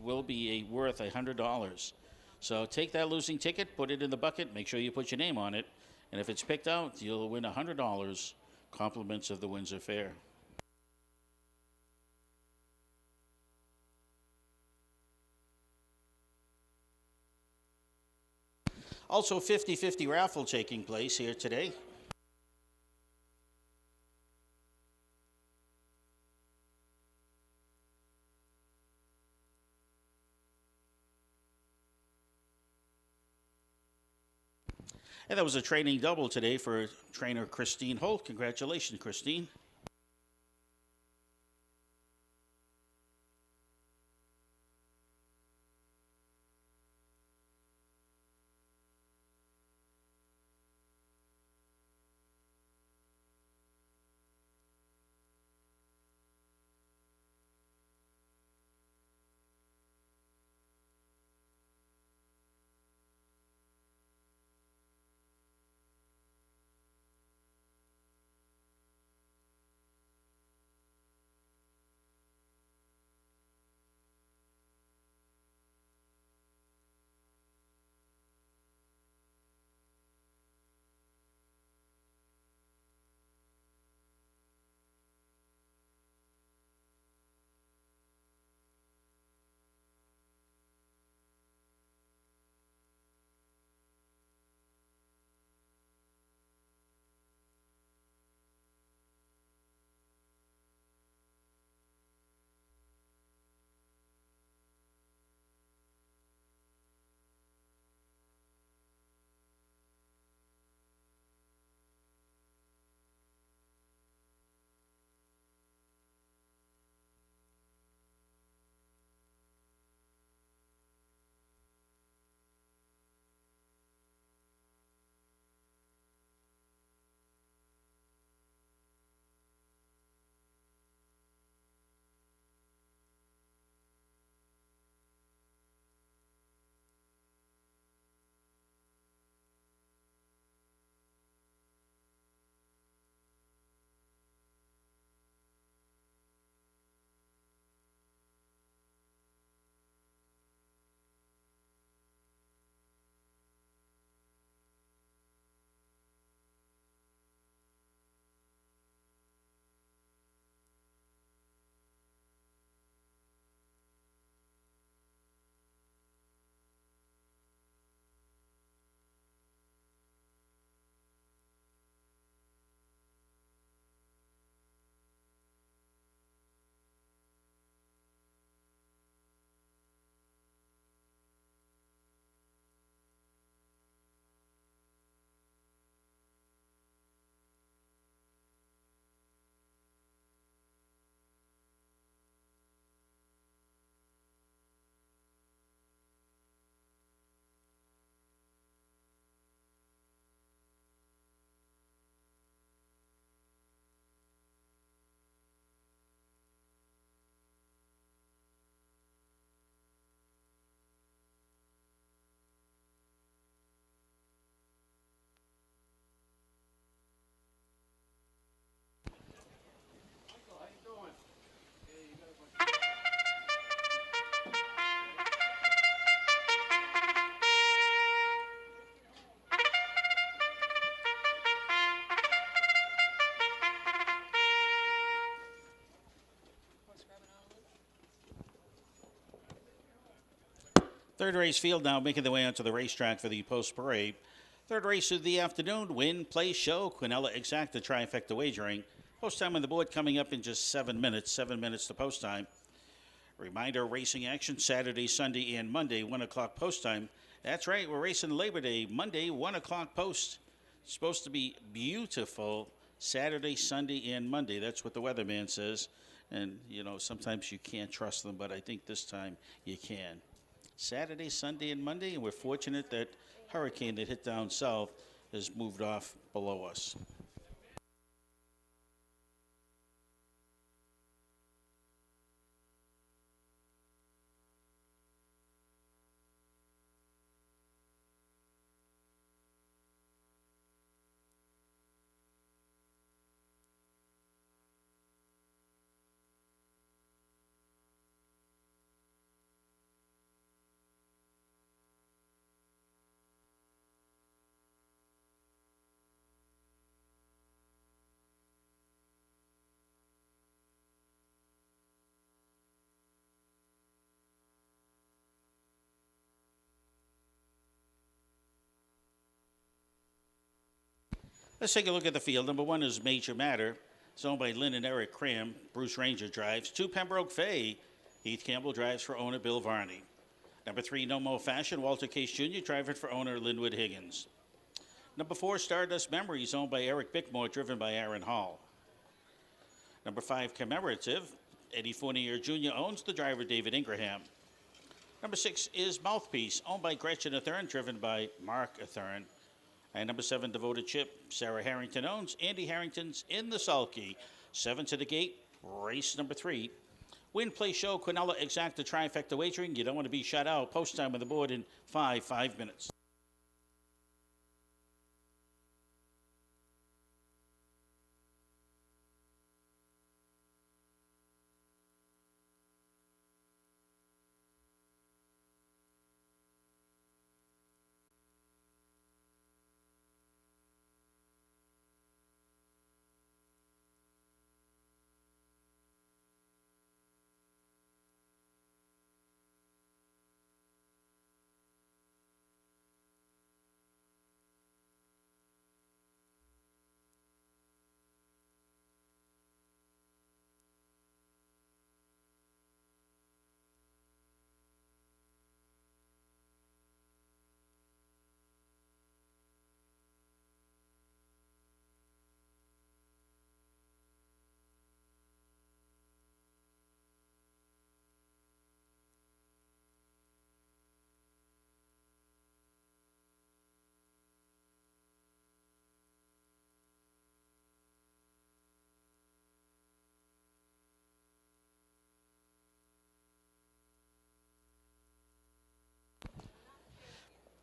will be worth $100. So take that losing ticket, put it in the bucket, make sure you put your name on it, and if it's picked out, you'll win $100, compliments of the Windsor Fair. Also, 50-50 raffle taking place here today. And that was a training double today for trainer Christine Holt. Congratulations, Christine. Third race field now making their way onto the racetrack for the post parade. Third race of the afternoon, Win, Play, Show, Quinella Exacta Trifecta Wagering. Post time on the board coming up in just 7 minutes. 7 minutes to post time. Reminder, racing action Saturday, Sunday, and Monday, 1 o'clock post time. That's right, we're racing Labor Day, Monday, 1 o'clock post. It's supposed to be beautiful Saturday, Sunday, and Monday. That's what the weatherman says. And, you know, sometimes you can't trust them, but I think this time you can. Saturday, Sunday, and Monday, and we're fortunate that hurricane that hit down south has moved off below us. Let's take a look at the field. Number 1 is Major Matter. It's owned by Lynn and Eric Cram. Bruce Ranger drives. 2, Pembroke Fay. Heath Campbell drives for owner Bill Varney. Number 3, No More Fashion. Walter Case Jr. driving for owner Linwood Higgins. Number 4, Stardust Memories, owned by Eric Bickmore, driven by Aaron Hall. Number 5, Commemorative. Eddie Fournier Jr. owns the driver David Ingraham. Number 6 is Mouthpiece, owned by Gretchen Athern, driven by Mark Athern. And number 7, Devoted Chip, Sarah Harrington owns. Andy Harrington's in the sulky. 7 to the gate, race number 3. Win, Play, Show, Quinella Exacta Trifecta Wagering. You don't want to be shut out. Post time on the board in 5 minutes.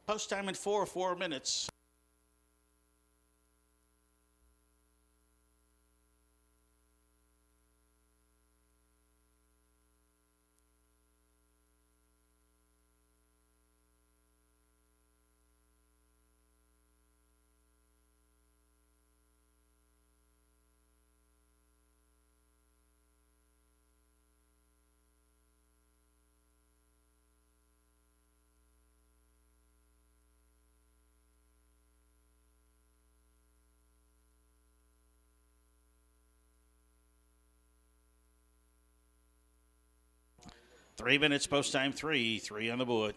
Post time in 4 minutes. Three minutes post time, 3 on the board.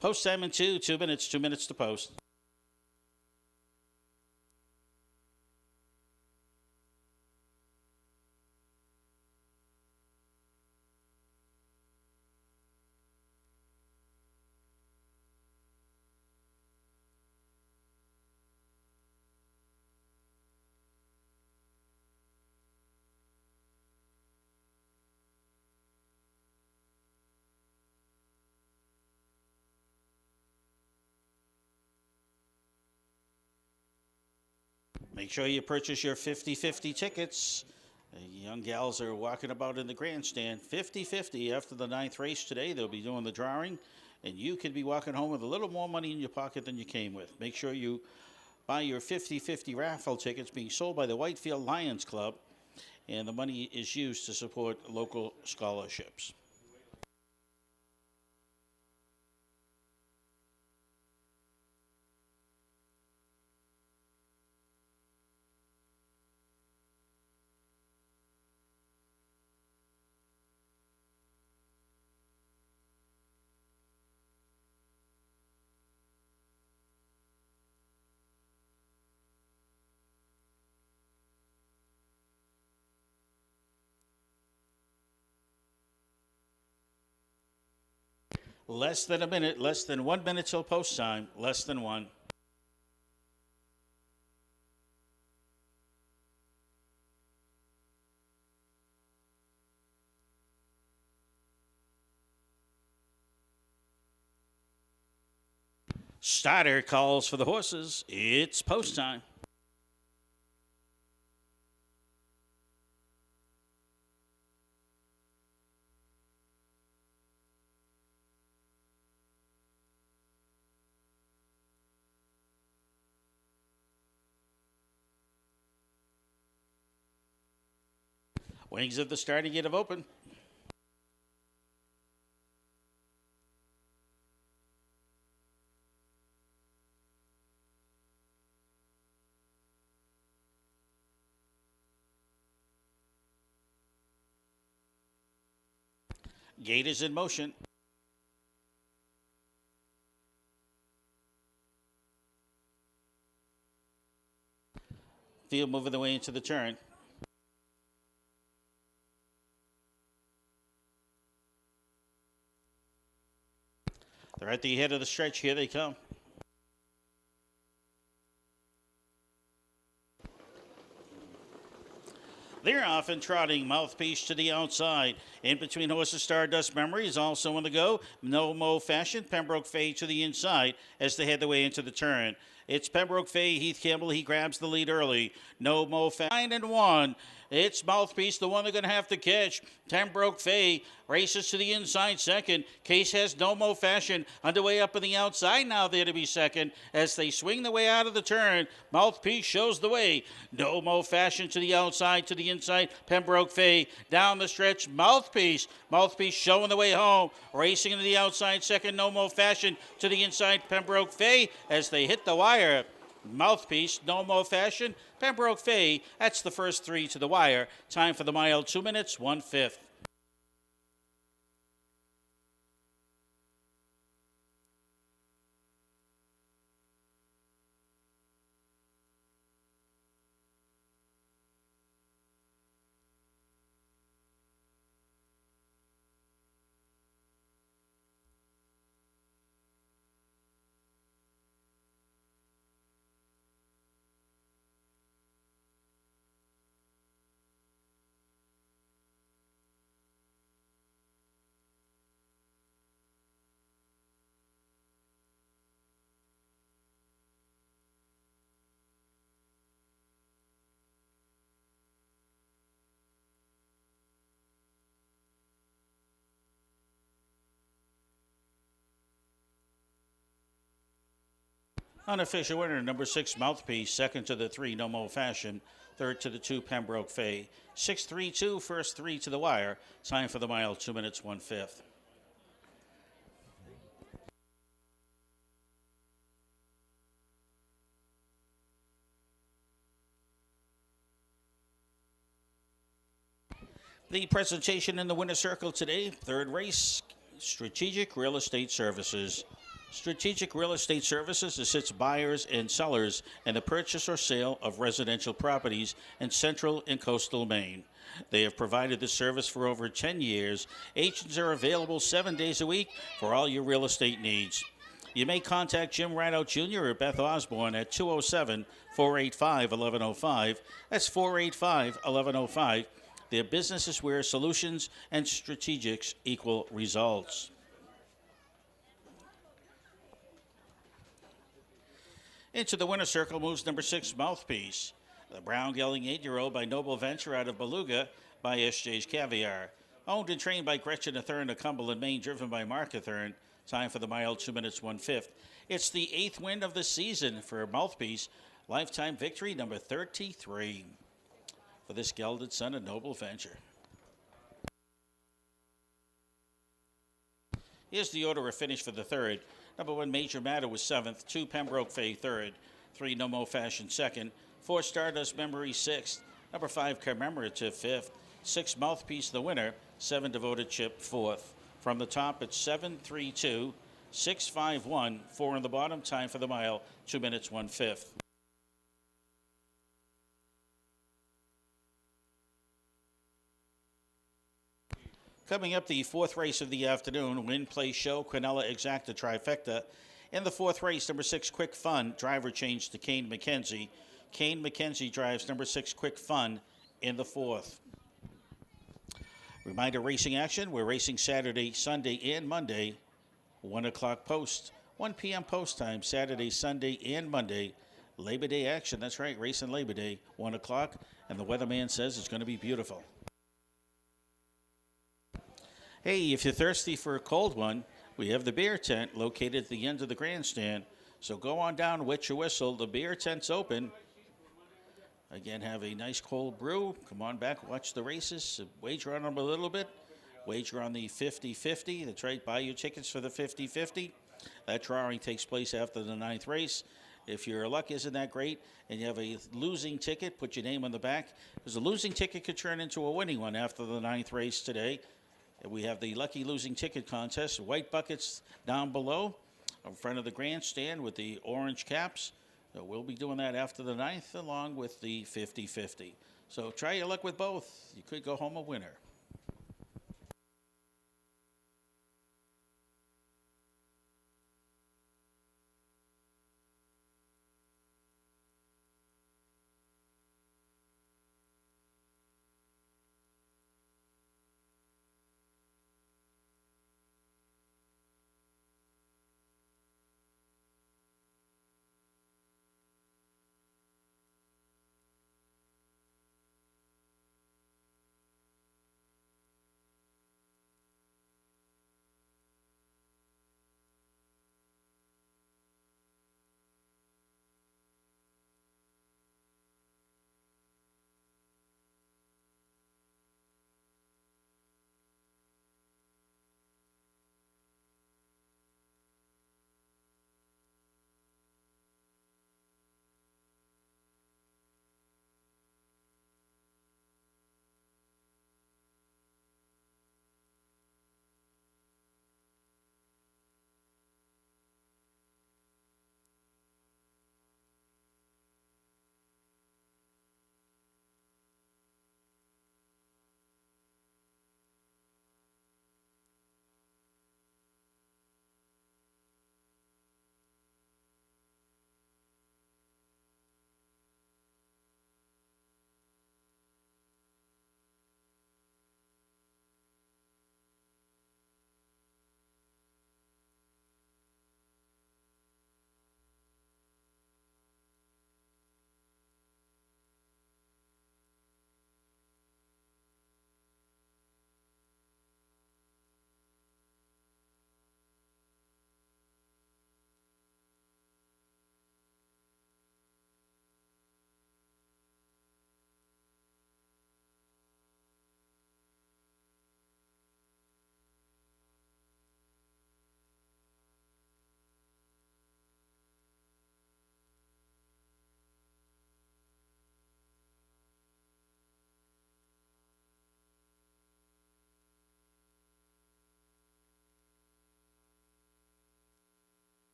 Post time in 2 minutes, 2 minutes to post. Make sure you purchase your 50-50 tickets. The young gals are walking about in the grandstand. 50-50 after the 9th race today. They'll be doing the drawing, and you could be walking home with a little more money in your pocket than you came with. Make sure you buy your 50-50 raffle tickets being sold by the Whitefield Lions Club, and the money is used to support local scholarships. Less than a minute, less than 1 minute till post time, less than one. Starter calls for the horses. It's post time. Wings of the starting gate have opened. Gate is in motion. Field moving the way into the turn. They're at the head of the stretch. Here they come. They're off and trotting. Mouthpiece to the outside. In between horses, Stardust Memory is also on the go. No Mo Fashion. Pembroke Fay to the inside as they head the way into the turn. It's Pembroke Fay. Heath Campbell. He grabs the lead early. No Mo Fashion. 9-1. It's Mouthpiece, the one they're going to have to catch. Pembroke Fay races to the inside second. Case has No Mo Fashion underway up in the outside now there to be second as they swing the way out of the turn. Mouthpiece shows the way. No Mo Fashion to the outside, to the inside. Pembroke Fay down the stretch. Mouthpiece showing the way home. Racing into the outside second. No Mo Fashion to the inside. Pembroke Fay as they hit the wire. Mouthpiece, No Mo Fashion, Pembroke Fay. That's the first three to the wire. Time for the mile, 2 minutes, 1/5. Unofficial winner, number 6, Mouthpiece. Second to the 3, No Mo Fashion. Third to the 2, Pembroke Fay. 6-3-2, first three to the wire. Time for the mile, 2 minutes, 1/5. The presentation in the winner's circle today, third race, Strategic Real Estate Services. Strategic Real Estate Services assists buyers and sellers in the purchase or sale of residential properties in central and coastal Maine. They have provided this service for over 10 years. Agents are available 7 days a week for all your real estate needs. You may contact Jim Rideout Jr. or Beth Osborne at 207 485 1105. That's 485 1105. Their business is where solutions and strategics equal results. Into the winner's circle moves number 6, Mouthpiece. The brown gelding 8-year-old by Noble Venture out of Beluga by SJ's Caviar. Owned and trained by Gretchen Athern of Cumberland, Maine, driven by Mark Athern. Time for the mile, 2 minutes, 1/5. It's the 8th win of the season for Mouthpiece. Lifetime victory number 33 for this gelded son of Noble Venture. Here's the order of finish for the third. Number 1, Major Matter was 7th. 2, Pembroke Fay 3rd. 3, No Mo Fashion 2nd. 4, Stardust Memory 6th. Number 5, Commemorative 5th. 6, Mouthpiece the winner. 7, Devoted Chip 4th. From the top, it's 7-3-2, 6-5-1, 4 on the bottom. Time for the mile, 2 minutes, 1/5. Coming up, the 4th race of the afternoon, Win, Play, Show, Quinella Exacta Trifecta. In the 4th race, number 6, Quick Fun, driver change to Kane McKenzie. Kane McKenzie drives number 6, Quick Fun, in the 4th. Reminder, racing action. We're racing Saturday, Sunday, and Monday, 1 o'clock post. 1 p.m. post time, Saturday, Sunday, and Monday. Labor Day action. That's right, racing Labor Day, 1 o'clock. And the weatherman says it's going to be beautiful. Hey, if you're thirsty for a cold one, we have the beer tent located at the end of the grandstand. So go on down, wet your whistle. The beer tent's open. Again, have a nice cold brew. Come on back, watch the races. Wager on them a little bit. Wager on the 50-50. That's right, buy your tickets for the 50-50. That drawing takes place after the 9th race. If your luck isn't that great and you have a losing ticket, put your name on the back. Because a losing ticket could turn into a winning one after the 9th race today. We have the Lucky Losing Ticket Contest. White buckets down below in front of the grandstand with the orange caps. So we'll be doing that after the 9th along with the 50-50. So try your luck with both. You could go home a winner.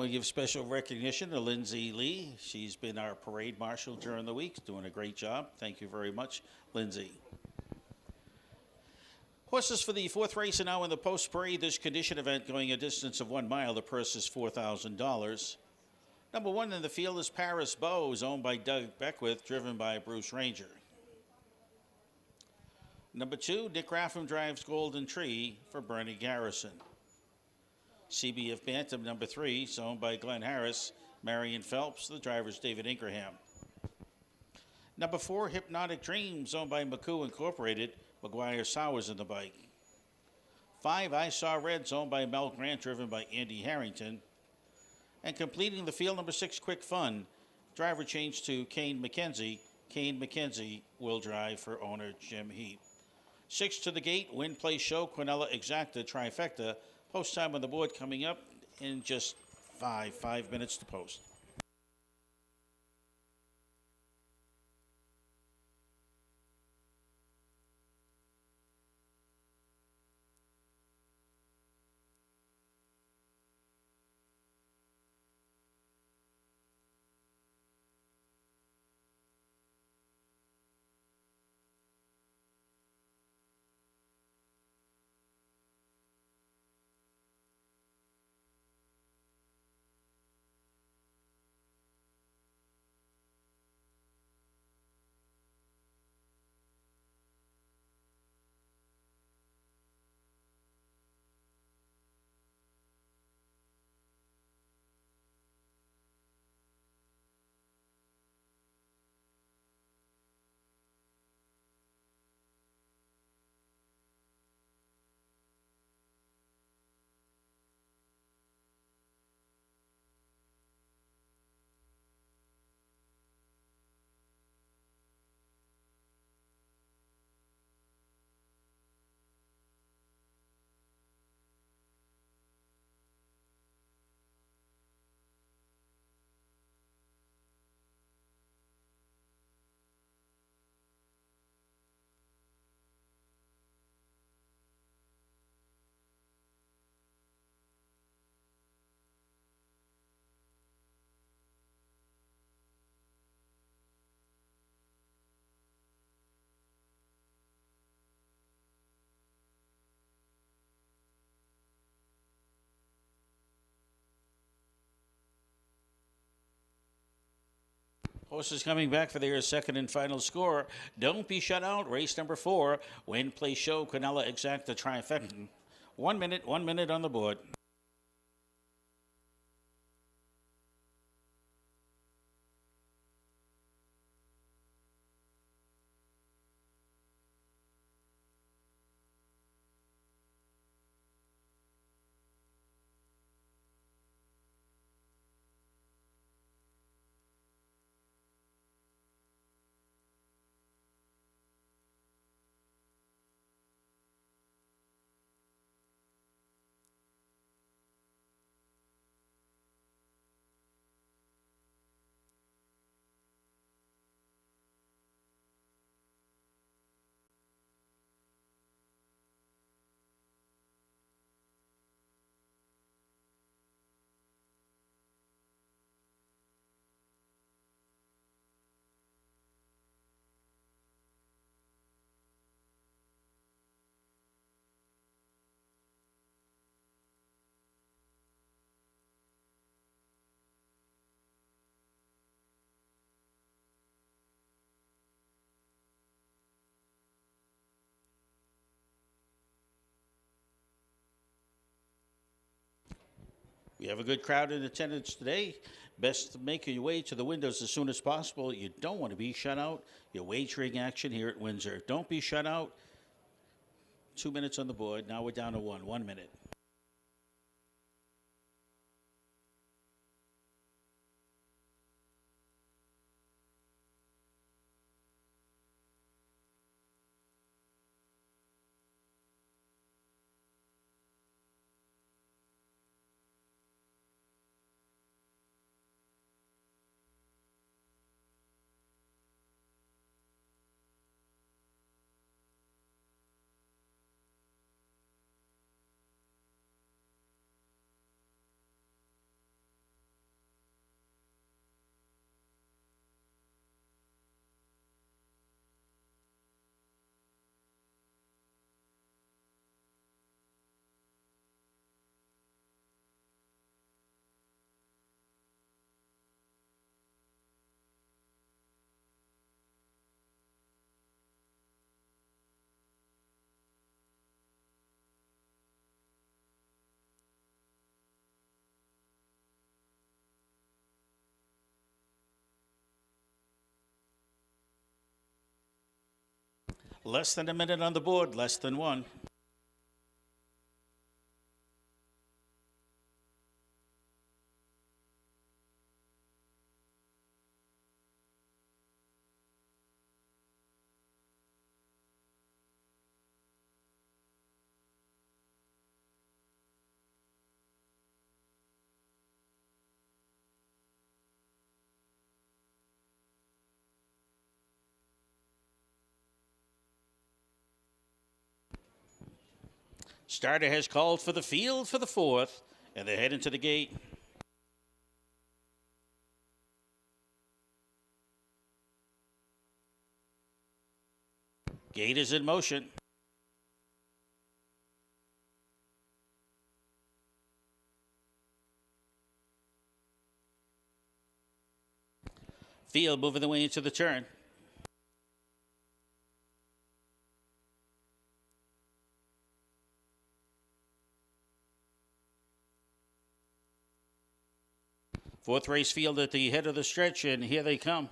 want to give special recognition to Lindsay Lee. She's been our parade marshal during the week, doing a great job. Thank you very much, Lindsay. Horses for the fourth race are now in the post parade. This condition event going a distance of 1 mile. The purse is $4,000. Number one in the field is Paris Bowes, owned by Doug Beckwith, driven by Bruce Ranger. Number two, Dick Raffam drives Golden Tree for Bernie Garrison. CBF Bantam, number three, is owned by Glenn Harris, Marion Phelps. The driver is David Ingraham. Number four, Hypnotic Dreams, owned by McCoo Incorporated, McGuire Sowers in the bike. Five, I Saw Reds, owned by Mel Grant, driven by Andy Harrington. And completing the field, number six, Quick Fun, driver changed to Kane McKenzie. Kane McKenzie will drive for owner Jim Heap. 6 to the gate, Win Play Show, Quinella Exacta, Trifecta. Post time on the board coming up in just 5 minutes to post. Horses coming back for their second and final score. Don't Be Shut Out, race number 4. Win Play Show, Quinella Exacta, Trifecta. 1 minute on the board. We have a good crowd in attendance today. Best to make your way to the windows as soon as possible. You don't want to be shut out. Your wagering action here at Windsor. Don't be shut out. 2 minutes on the board. Now we're down to 1 minute. Less than a minute on the board, less than one. Starter has called for the field for the fourth, and they're heading to the gate. Gate is in motion. Field moving the way into the turn. Fourth race field at the head of the stretch, and here they come.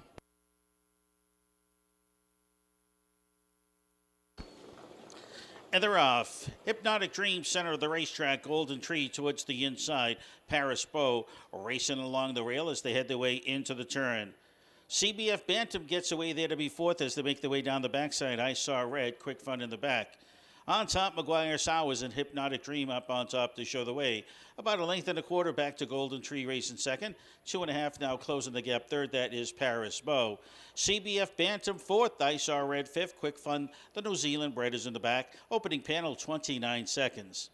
And they're off. Hypnotic Dream, center of the racetrack. Golden Tree towards the inside. Paris Bow racing along the rail as they head their way into the turn. CBF Bantam gets away there to be fourth as they make their way down the backside. I Saw Red, Quick Fun in the back. On top, Maguire Sowers and Hypnotic Dream up on top to show the way. About a length and a quarter back to Golden Tree racing second. 2.5 now closing the gap third. That is Paris Bow. CBF Bantam fourth. I Saw Red fifth. Quick Fun, the New Zealand bred, is in the back. Opening panel, 29 seconds.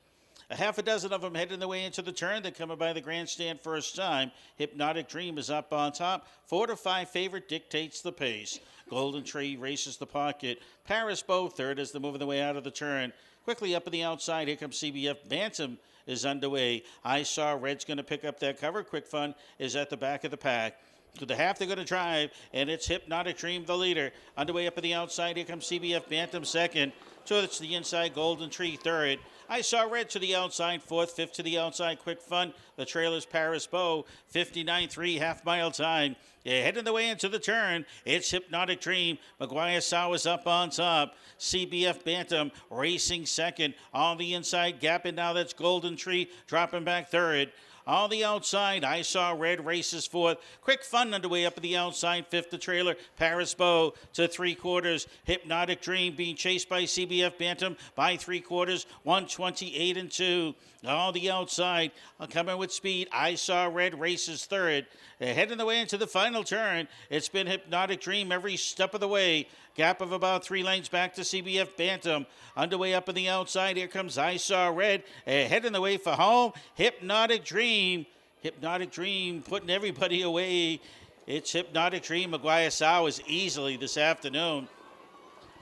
A half a dozen of them heading their way into the turn. They're coming by the grandstand first time. Hypnotic Dream is up on top. 4 to 5 favorite dictates the pace. Golden Tree races the pocket. Paris Bow third as they're moving their way out of the turn. Quickly up on the outside, here comes CBF Bantam is underway. I Saw Red's going to pick up that cover. Quick Fun is at the back of the pack. To the half they're going to drive, and it's Hypnotic Dream, the leader. Underway up on the outside, here comes CBF Bantam second. So it's the inside, Golden Tree third. I Saw Red to the outside, fourth, fifth to the outside, Quick Fun. The trailer's Paris Bow, 59.3 half-mile time. They're heading the way into the turn. It's Hypnotic Dream. Maguire Sowers up on top. CBF Bantam racing second. On the inside, gapping now, that's Golden Tree dropping back third. On the outside, I Saw Red races fourth. Quick Fun underway up at the outside. Fifth, the trailer, Paris Bow to 3/4. Hypnotic Dream being chased by CBF Bantam by 3/4. 128 and 2. On the outside, coming with speed, I Saw Red races third. They're heading the way into the final turn. It's been Hypnotic Dream every step of the way. Gap of about 3 lengths back to CBF Bantam. Underway up on the outside, here comes I Saw Red. Heading the way for home, Hypnotic Dream. Hypnotic Dream putting everybody away. It's Hypnotic Dream. Maguire Sowers easily this afternoon.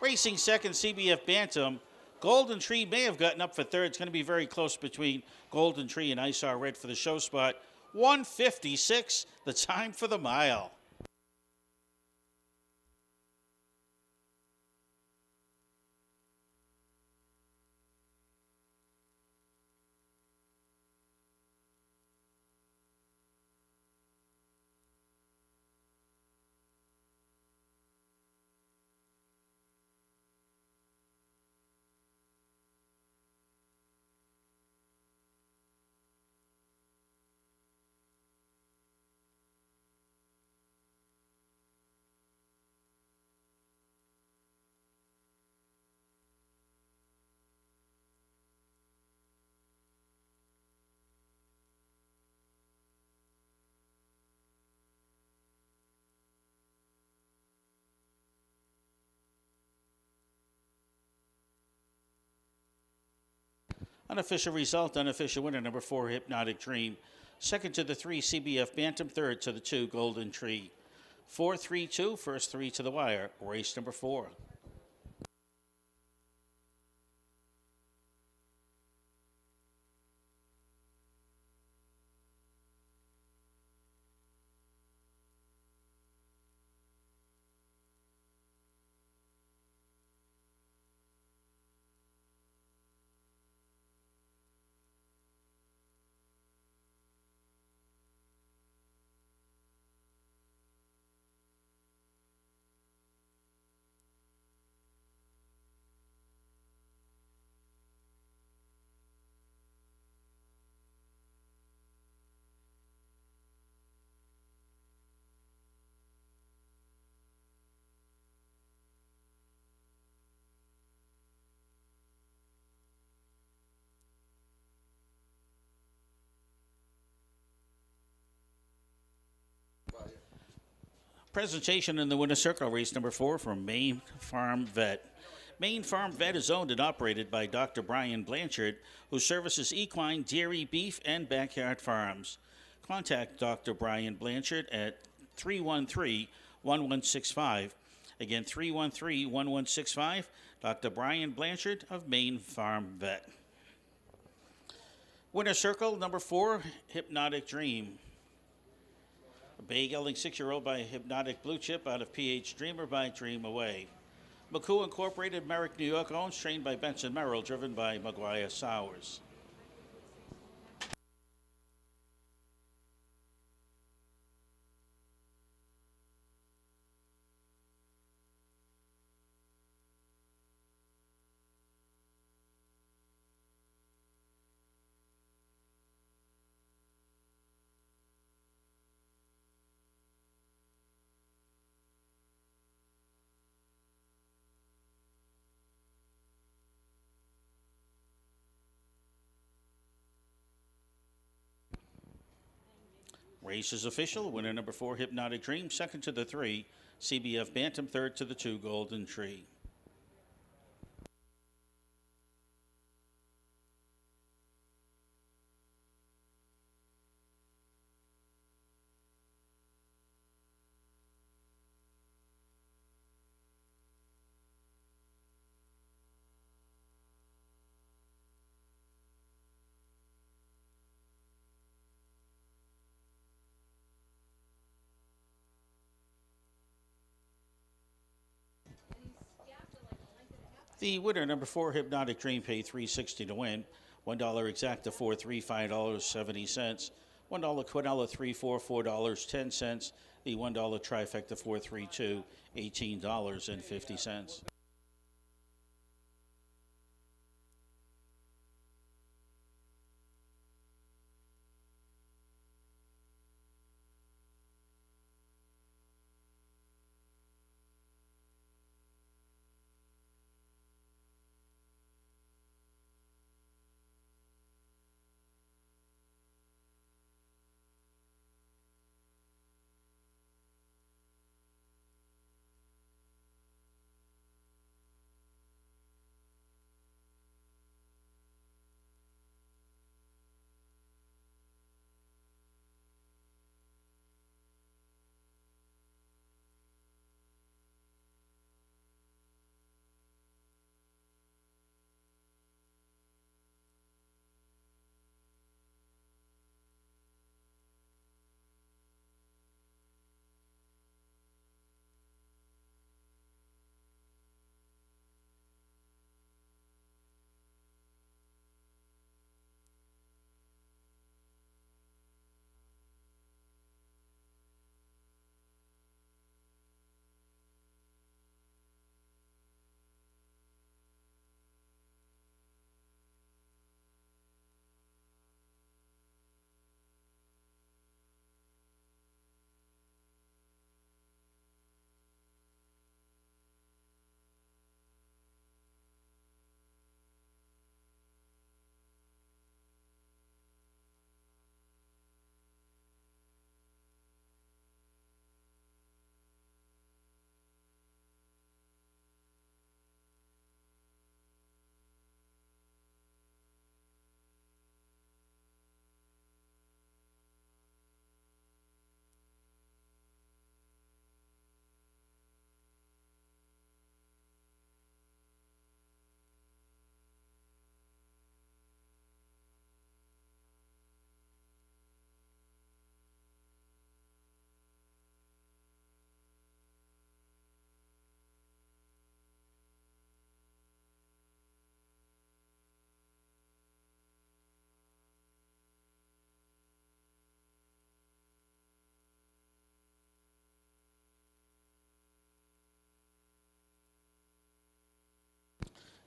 Racing second, CBF Bantam. Golden Tree may have gotten up for third. It's going to be very close between Golden Tree and I Saw Red for the show spot. 1:56, the time for the mile. Unofficial result, unofficial winner, number 4, Hypnotic Dream. Second to the 3, CBF Bantam. Third to the 2, Golden Tree. 4-3-2, first 3 to the wire. Race number 4. Presentation in the winner's circle, race number 4 from Maine Farm Vet. Maine Farm Vet is owned and operated by Dr. Brian Blanchard, who services equine, dairy, beef, and backyard farms. Contact Dr. Brian Blanchard at 313-1165. Again, 313-1165. Dr. Brian Blanchard of Maine Farm Vet. Winner's circle, number 4, Hypnotic Dream. A bay gelding 6-year-old by Hypnotic Blue Chip out of PH Dreamer by Dream Away. McCoo Incorporated, Merrick, New York, owns, trained by Benson Merrill, driven by Maguire Sowers. Race is official. Winner number 4, Hypnotic Dream. Second to the 3, CBF Bantam. Third to the 2, Golden Tree. The winner, number 4, Hypnotic Dream, paid $3.60 to win. $1 exacta 4-3, $5.70. $1 Quinella 3-4, $4.10. The $1 trifecta 4-3-2, $18.50.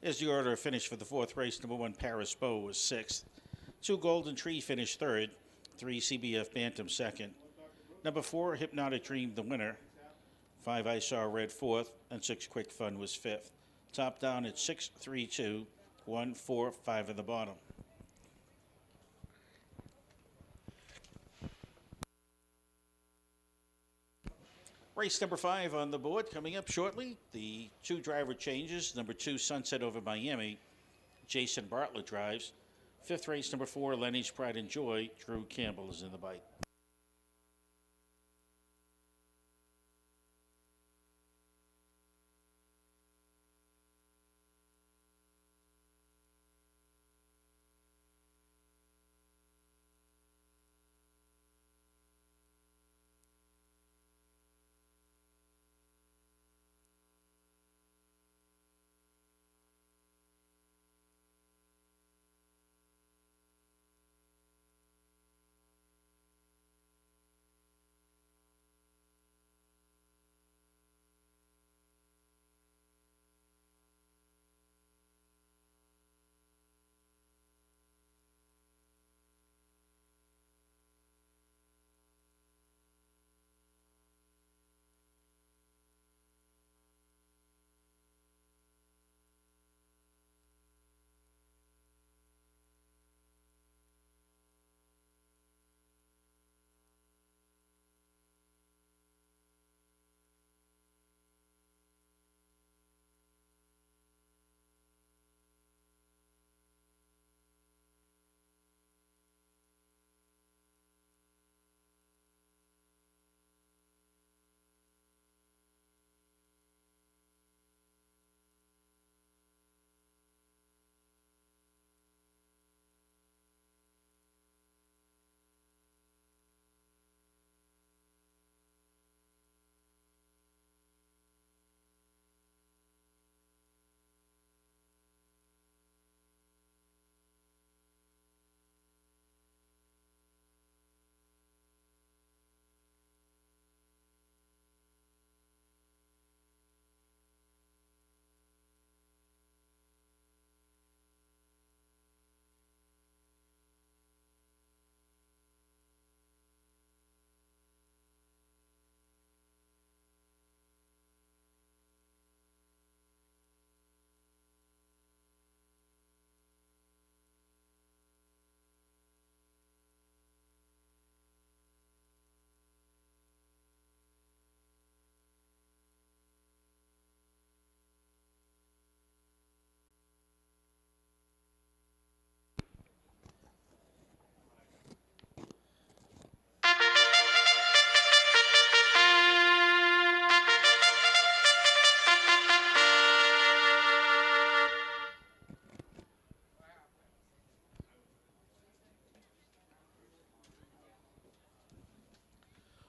As the order finished for the 4th race, number 1, Paris Bow was 6th. 2, Golden Tree finished 3rd. 3, CBF Bantam 2nd. Number 4, Hypnotic Dream, the winner. 5, I Saw Red 4th. And 6, Quick Fun was 5th. Top down at 6, 3, 2, 1, 4, 5 at the bottom. Race number 5 on the board coming up shortly. The 2 driver changes. Number 2, Sunset over Miami. Jason Bartlett drives. 5th race, number 4, Lenny's Pride and Joy. Drew Campbell is in the bike.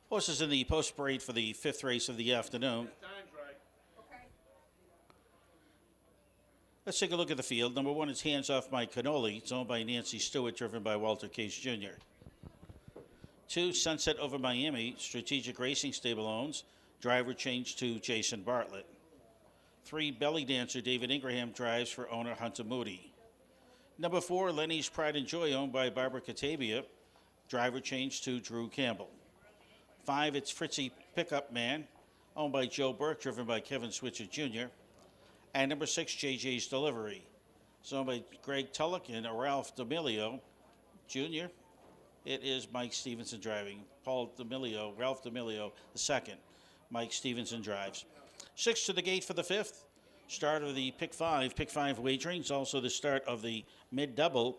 Horses in the post parade for the 5th race of the afternoon. Time's right. Let's take a look at the field. Number 1 is Hands Off My Cannoli. It's owned by Nancy Stewart, driven by Walter Case Jr. 2, Sunset Over Miami. Strategic Racing Stable owns. Driver changed to Jason Bartlett. 3, Belly Dancer. David Ingraham drives for owner Hunter Moody. Number 4, Lenny's Pride and Joy, owned by Barbara Catavia. Driver changed to Drew Campbell. 5, it's Fritzy Pickup Man, owned by Joe Burke, driven by Kevin Switzer Jr. And number 6, JJ's Delivery. It's owned by Greg Tulloch and Ralph D'Amelio Jr. It is Mike Stevenson driving. Paul D'Amelio, Ralph D'Amelio II. Mike Stevenson drives. 6 to the gate for the 5th. Start of the Pick 5 wagering. It's also the start of the mid-double.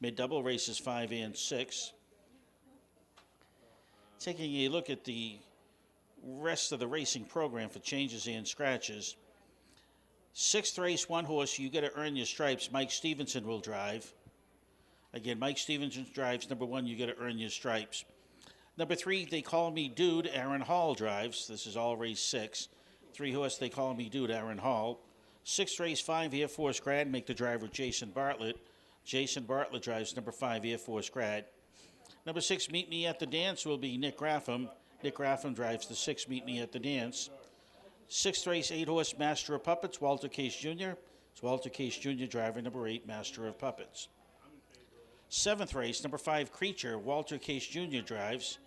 Mid-double races 5 and 6. Taking a look at the rest of the racing program for changes and scratches. 6th race, 1 horse, You Gotta Earn Your Stripes. Mike Stevenson will drive. Again, Mike Stevenson drives. Number 1, You Gotta Earn Your Stripes. Number 3, They Call Me Dude. Aaron Hall drives. This is all race 6. 3 horse, They Call Me Dude. Aaron Hall. 6th race, 5 Air Force Grad. Make the driver Jason Bartlett. Jason Bartlett drives. Number 5 Air Force Grad. Number 6, Meet Me at the Dance, will be Nick Graffam. Nick Graffam drives the 6, Meet Me at the Dance. 6th race, 8 horse, Master of Puppets, Walter Case Jr. It's Walter Case Jr. driver, number 8, Master of Puppets. 7th race, number 5, Creature, Walter Case Jr. drives.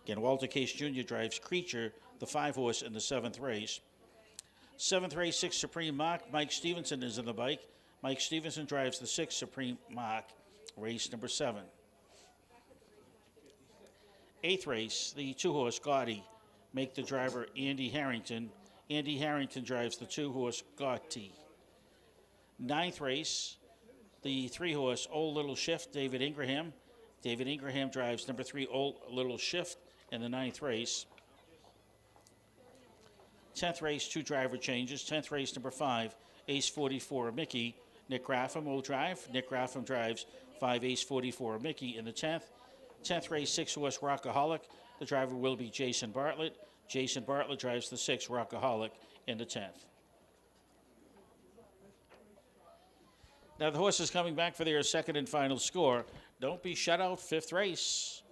Again, Walter Case Jr. drives Creature, the 5 horse in the 7th race. 7th race, 6, Supreme Mark, Mike Stevenson is in the bike. Mike Stevenson drives the 6, Supreme Mark, race number 7. 8th race, the 2 horse, Gotti. make the driver Andy Harrington. Andy Harrington drives the 2-horse Gotti. 9th race, the 3-horse Old Little Shift, David Ingraham. David Ingraham drives number 3 Old Little Shift in the 9th race. 10th race, 2 driver changes. 10th race, number 5, Ace 44 Mickey. Nick Graffam will drive. Nick Graffam drives 5 Ace 44 Mickey in the 10th. 10th race, 6-horse Rockaholic. The driver will be Jason Bartlett. Jason Bartlett drives the 6 Rockaholic in the 10th. Now the horse is coming back for their second and final score. Don't be shut out, 5th race.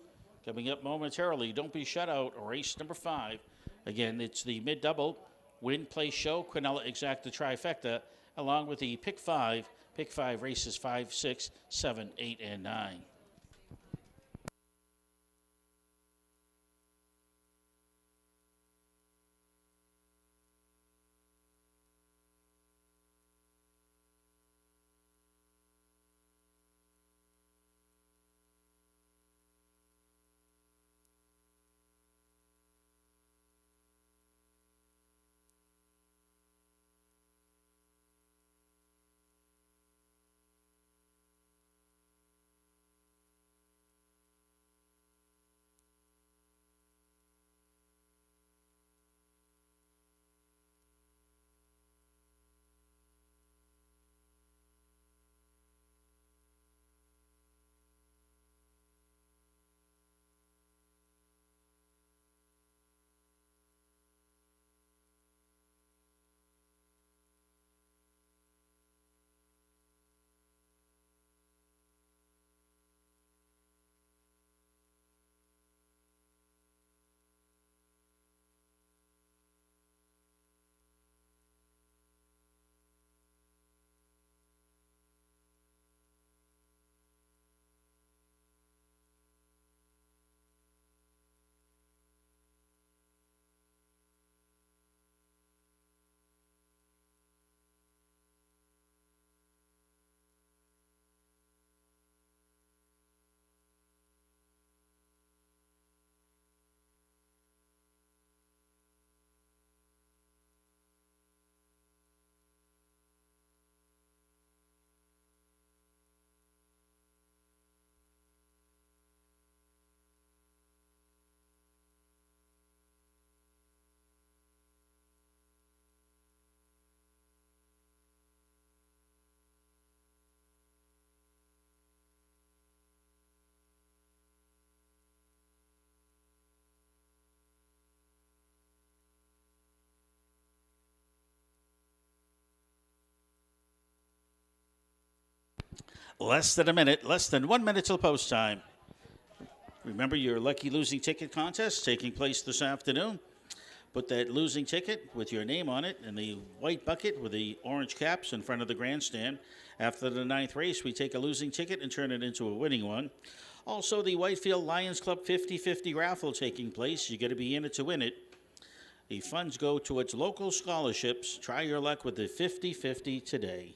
Coming up momentarily, don't be shut out, race number 5. Again, it's the mid-double, win, play, show, Quinella Exacta trifecta, along with the pick 5 races 5, 6, 7, 8, and 9. Less than 1 minute till post time. Remember your lucky losing ticket contest taking place this afternoon. Put that losing ticket with your name on it in the white bucket with the orange caps in front of the grandstand. After the 9th race, we take a losing ticket and turn it into a winning one. Also, the Whitefield Lions Club 50-50 raffle taking place. You got to be in it to win it. The funds go towards local scholarships. Try your luck with the 50-50 today.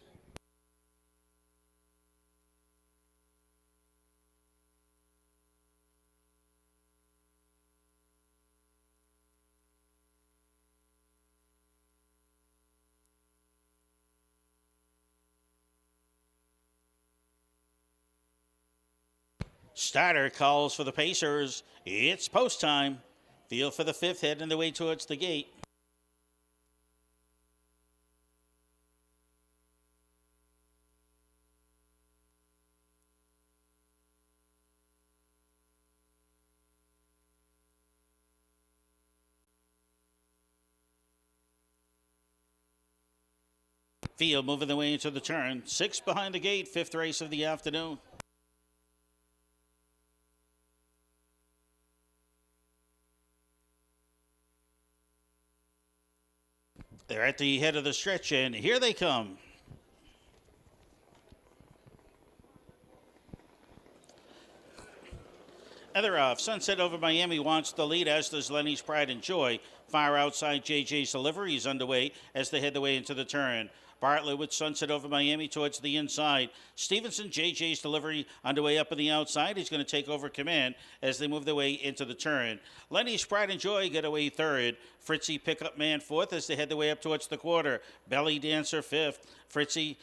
Starter calls for the Pacers. It's post time. Field for the 5th, heading the way towards the gate. Field moving the way into the turn. 6 behind the gate, 5th race of the afternoon. They're at the head of the stretch, and here they come. And they're off. Sunset over Miami wants the lead, as does Lenny's Pride and Joy. Far outside JJ's Delivery is underway as they head the way into the turn. Bartlett with Sunset over Miami towards the inside. Stevenson, JJ's delivery underway up on the outside. He's going to take over command as they move their way into the turn. Lenny's Pride and Joy get away third. Fritzy Pickup Man fourth as they head their way up towards the quarter. Belly Dancer fifth. Fritzy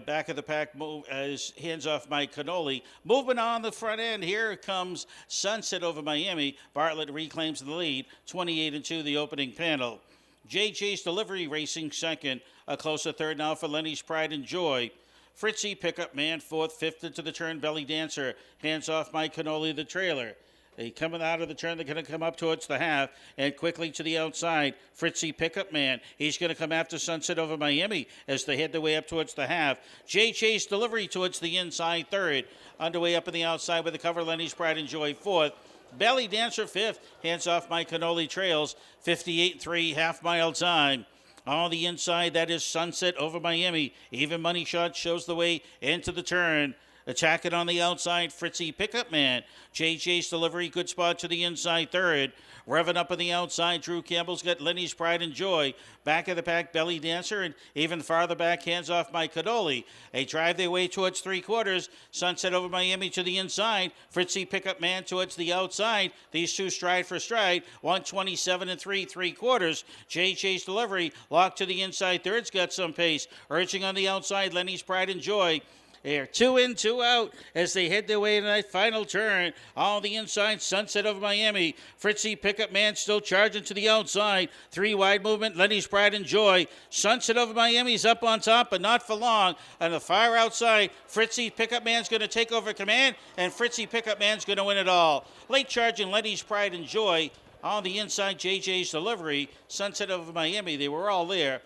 back of the pack move as hands off Mike Cannoli. Movement on the front end. Here comes Sunset over Miami. Bartlett reclaims the lead. 28-2 the opening panel. JJ's Delivery racing second. A closer third now for Lenny's Pride and Joy. Fritzy Pickup Man fourth. Fifth into the turn. Belly Dancer. Hands off Mike Cannoli the trailer. They coming out of the turn, they're going to come up towards the half and quickly to the outside. Fritzy Pickup Man, he's going to come after Sunset over Miami as they head their way up towards the half. JJ's Delivery towards the inside third. Underway up in the outside with the cover, Lenny's Pride and Joy fourth. Belly Dancer fifth. Hands off Mike Cannoli trails. 58-3 half mile time. On the inside, that is Sunset over Miami. Even Money Shot shows the way into the turn. Attacking on the outside, Fritzy Pickup Man. JJ's Delivery, good spot to the inside third. Revving up on the outside, Drew Campbell's got Lenny's Pride and Joy. Back of the pack, Belly Dancer, and even farther back, hands off Mike Cannoli. They drive their way towards three quarters. Sunset over Miami to the inside. Fritzy Pickup Man towards the outside. These two stride for stride. 127-3, three quarters. JJ's Delivery, locked to the inside third's got some pace. Urging on the outside, Lenny's Pride and Joy. They're 2 in, 2 out as they head their way to that final turn. On the inside, Sunset over Miami. Fritzy Pickup Man still charging to the outside. 3 wide movement, Lenny's Pride and Joy. Sunset over Miami's up on top, but not for long. On the far outside, Fritzy Pickup Man's going to take over command, and Fritzy Pickup Man's going to win it all. Late charging Lenny's Pride and Joy. On the inside, JJ's Delivery. Sunset over Miami, they were all there.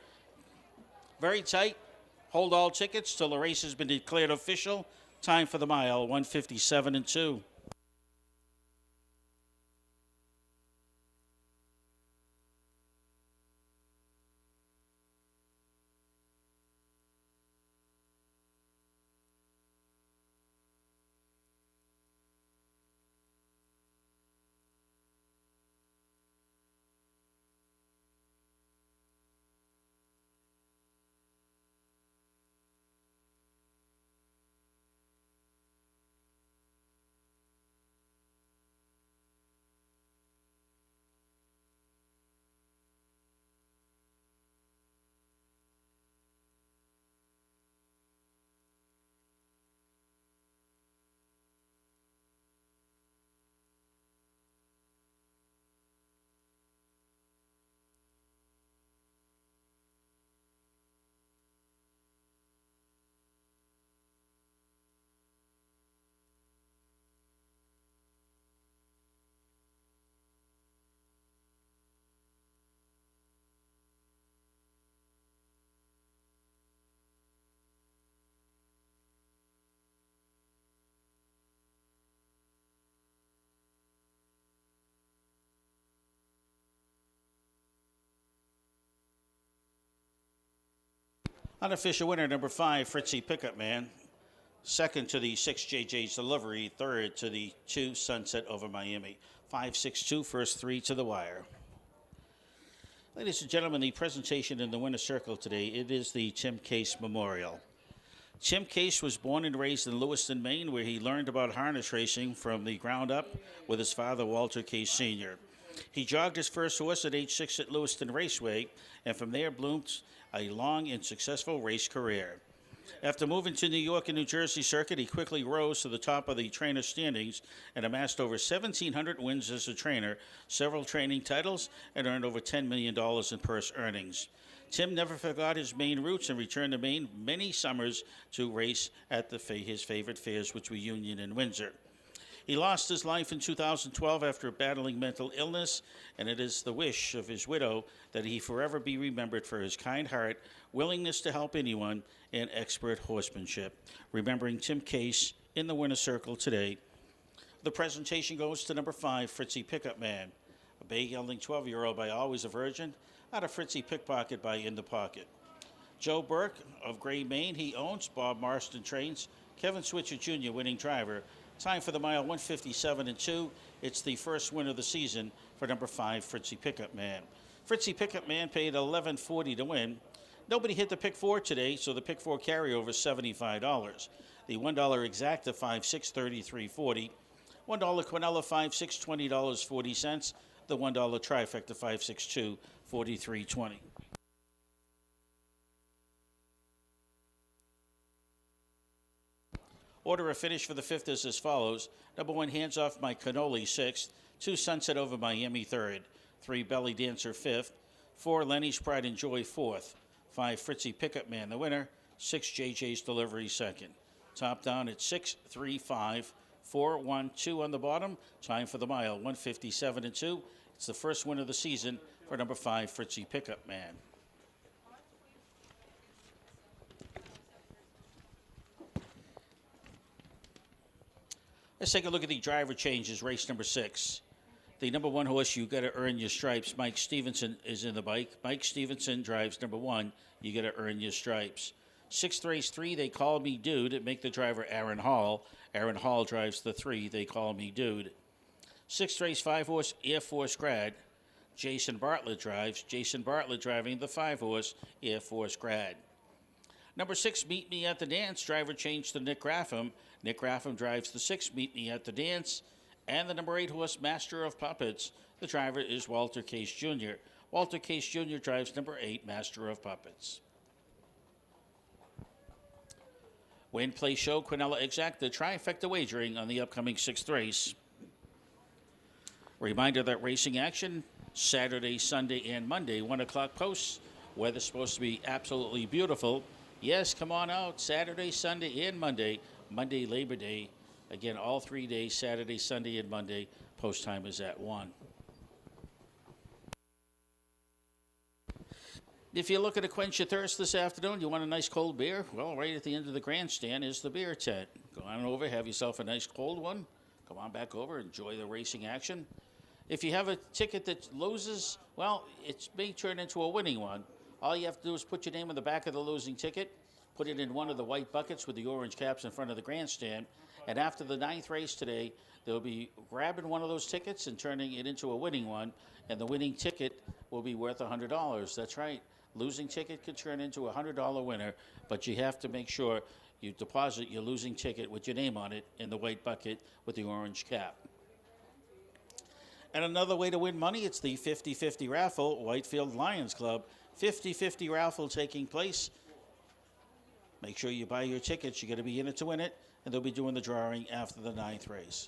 Very tight. Hold all tickets till the race has been declared official. Time for the mile, 157-2. Unofficial winner, number 5, Fritzy Pickup Man. Second to the 6, JJ's Delivery. Third to the 2, Sunset over Miami. 5-6-2, first 3 to the wire. Ladies and gentlemen, the presentation in the winner's circle today, it is the Tim Case Memorial. Tim Case was born and raised in Lewiston, Maine, where he learned about harness racing from the ground up with his father, Walter Case Sr. He jogged his first horse at age 6 at Lewiston Raceway, and from there bloomed a long and successful race career. After moving to New York and New Jersey circuit, he quickly rose to the top of the trainer standings and amassed over 1,700 wins as a trainer, several training titles, and earned over $10 million in purse earnings. Tim never forgot his Maine roots and returned to Maine many summers to race at his favorite fairs, which were Union and Windsor. He lost his life in 2012 after battling mental illness, and it is the wish of his widow that he forever be remembered for his kind heart, willingness to help anyone, and expert horsemanship. Remembering Tim Case in the winner's circle today. The presentation goes to number 5, Fritzy Pickup Man. A bay gelding 12-year-old by Always a Virgin, out of Fritzy Pickpocket by In the Pocket. Joe Burke of Gray, Maine, he owns. Bob Marston trains. Kevin Switcher Jr., winning driver. Time for the mile, 157-2. It's the first win of the season for number 5, Fritzy Pickup Man. Fritzy Pickup Man paid $11.40 to win. Nobody hit the pick four today, so the pick four carryover is $75. The $1 exacta 5.6 33.40. $1 Quinella 5.6 $20.40. The $1 trifecta 5.62 43.20. Order of finish for the fifth is as follows. Number 1, Hands Off My Cannoli, 6th. 2, Sunset Over Miami, 3rd. 3, Belly Dancer, 5th. 4, Lenny's Pride and Joy, 4th. 5, Fritzy Pickup Man, the winner. 6, JJ's Delivery, 2nd. Top down at 6, 3, 5, 4, 1, 2 on the bottom. Time for the mile, 157 and 2. It's the first win of the season for number 5, Fritzy Pickup Man. Let's take a look at the driver changes, race number 6. The number 1 horse, You Gotta Earn Your Stripes, Mike Stevenson is in the bike. Mike Stevenson drives number 1, You Gotta Earn Your Stripes. 6th race 3, They Call Me Dude, make the driver Aaron Hall. Aaron Hall drives the 3, They Call Me Dude. 6th race 5 horse, Air Force Grad. Jason Bartlett drives. Jason Bartlett driving the 5 horse, Air Force Grad. Number 6, Meet Me at the Dance. Driver changed to Nick Raffam. Nick Raffam drives the 6, Meet Me at the Dance. And the number 8 horse, Master of Puppets. The driver is Walter Case Jr. Walter Case Jr. drives number 8, Master of Puppets. Win, play, show, Quinella Exacta, trifecta wagering on the upcoming 6th race. Reminder that racing action, Saturday, Sunday, and Monday, 1 o'clock posts. Weather's supposed to be absolutely beautiful. Yes, come on out, Saturday, Sunday, and Monday. Monday, Labor Day. Again, all 3 days, Saturday, Sunday, and Monday. Post time is at 1. If you're looking to quench your thirst this afternoon, you want a nice cold beer? Well, right at the end of the grandstand is the beer tent. Go on over, have yourself a nice cold one. Come on back over, enjoy the racing action. If you have a ticket that loses, well, it may turn into a winning one. All you have to do is put your name on the back of the losing ticket, put it in one of the white buckets with the orange caps in front of the grandstand, and after the 9th race today, they'll be grabbing one of those tickets and turning it into a winning one, and the winning ticket will be worth $100. That's right. Losing ticket could turn into a $100 winner, but you have to make sure you deposit your losing ticket with your name on it in the white bucket with the orange cap. And another way to win money, it's the 50-50 raffle, Whitefield Lions Club. 50-50 raffle taking place. Make sure you buy your tickets. You're going to be in it to win it, and they'll be doing the drawing after the 9th race.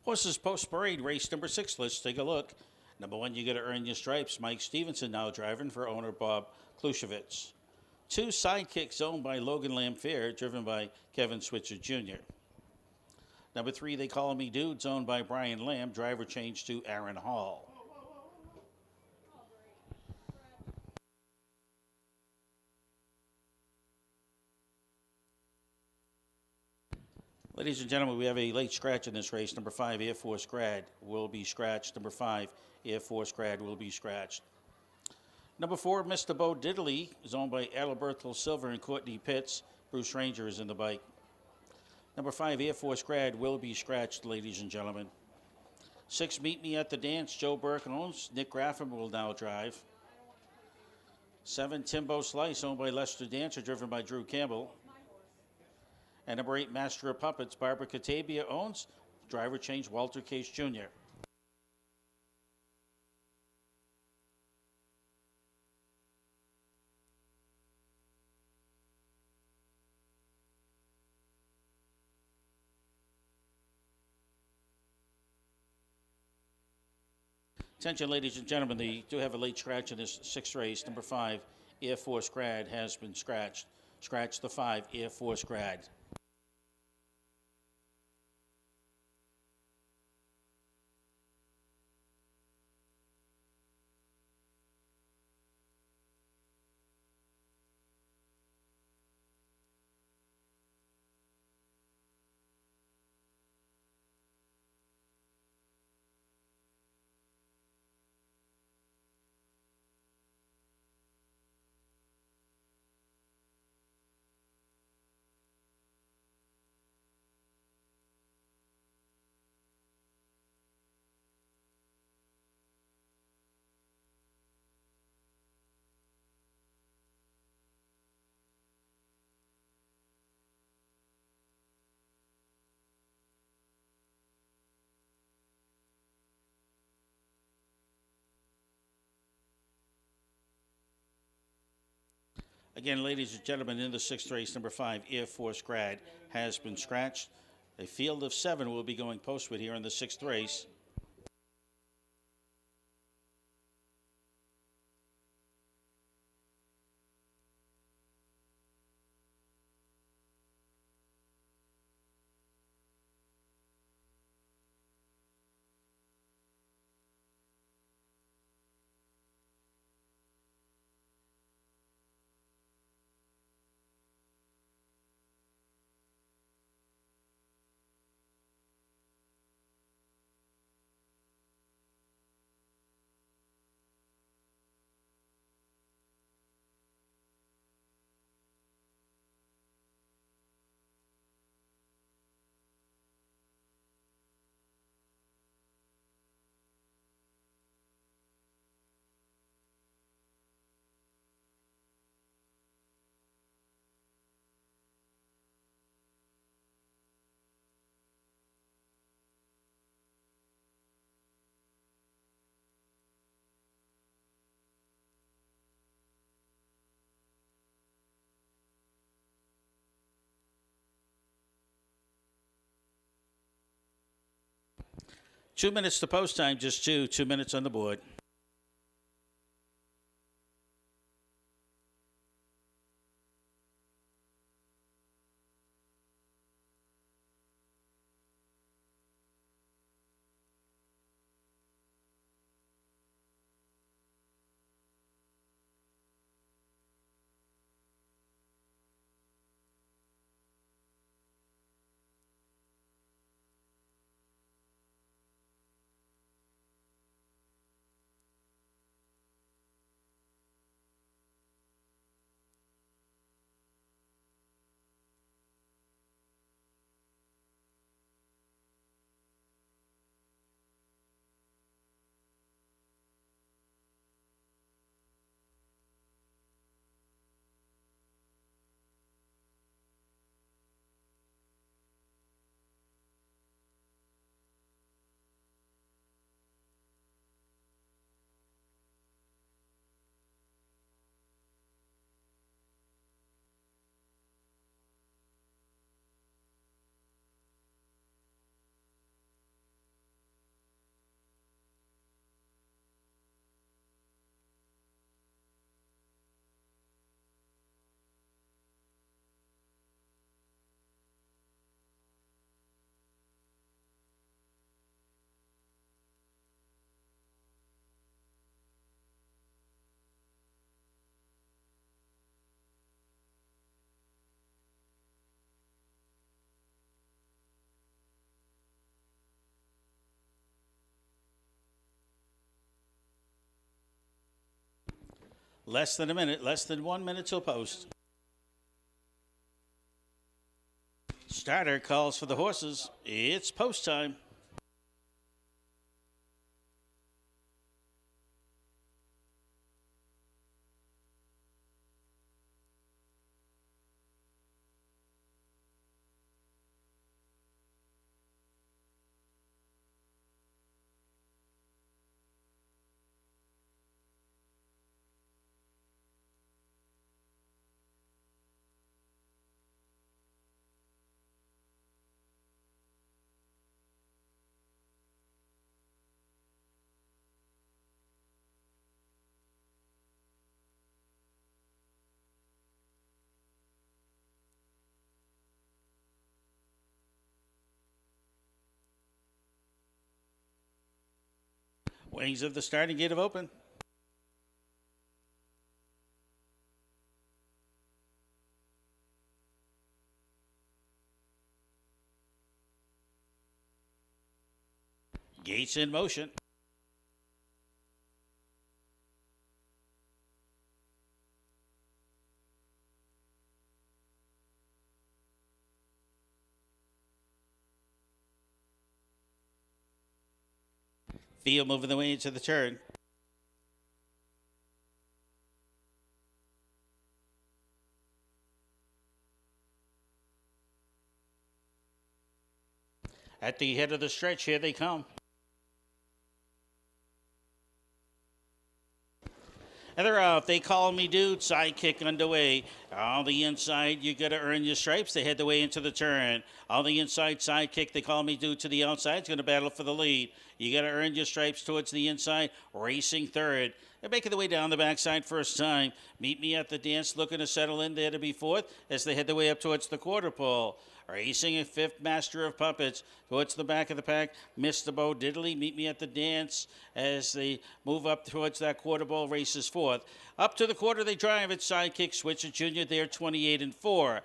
Horses Post Parade, race number 6. Let's take a look. Number 1, you got to earn your stripes. Mike Stevenson now driving for owner Bob Klushevitz. 2, Sidekicks, owned by Logan Lamphere, driven by Kevin Switzer Jr. Number 3, They Call Me Dudes, owned by Brian Lamb, driver changed to Aaron Hall. Ladies and gentlemen, we have a late scratch in this race. Number 5, Air Force Grad will be scratched. Number 5, Air Force Grad will be scratched. Number 4, Mr. Bo Diddley is owned by Alberto Silver and Courtney Pitts. Bruce Ranger is in the bike. Number 5, Air Force Grad will be scratched, ladies and gentlemen. 6, Meet Me at the Dance, Joe Burke owns. Nick Graffin will now drive. 7, Timbo Slice, owned by Lester Dancer, driven by Drew Campbell. And number 8, Master of Puppets, Barbara Catavia owns. Driver change, Walter Case Jr. Attention, ladies and gentlemen, they do have a late scratch in this 6th race. Number 5, Air Force Grad has been scratched. Scratch the 5, Air Force Grad. Again, ladies and gentlemen, in the 6th race, number 5, Air Force Grad has been scratched. A field of 7 will be going postward here in the 6th race. Two minutes to post time, just 2 minutes on the board. Less than a minute, less than 1 minute till post. Starter calls for the horses. It's post time. Wings of the starting gate have opened. Gates in motion. Field moving the way into the turn. At the head of the stretch, here they come. And they're out. They call me dude. Sidekick underway. On the inside, you got to earn your stripes. They head the way into the turn. On the inside, sidekick. They call me dude to the outside. It's going to battle for the lead. You got to earn your stripes towards the inside. Racing third. They're making the way down the backside first time. Meet me at the dance, looking to settle in there to be fourth as they head the way up towards the quarter pole. Racing a fifth, Master of Puppets towards the back of the pack. Mr. Bo Diddley, meet me at the dance as they move up towards that quarter pole. Races fourth. Up to the quarter they drive at Sidekick. Switcher Jr. there, 28-4.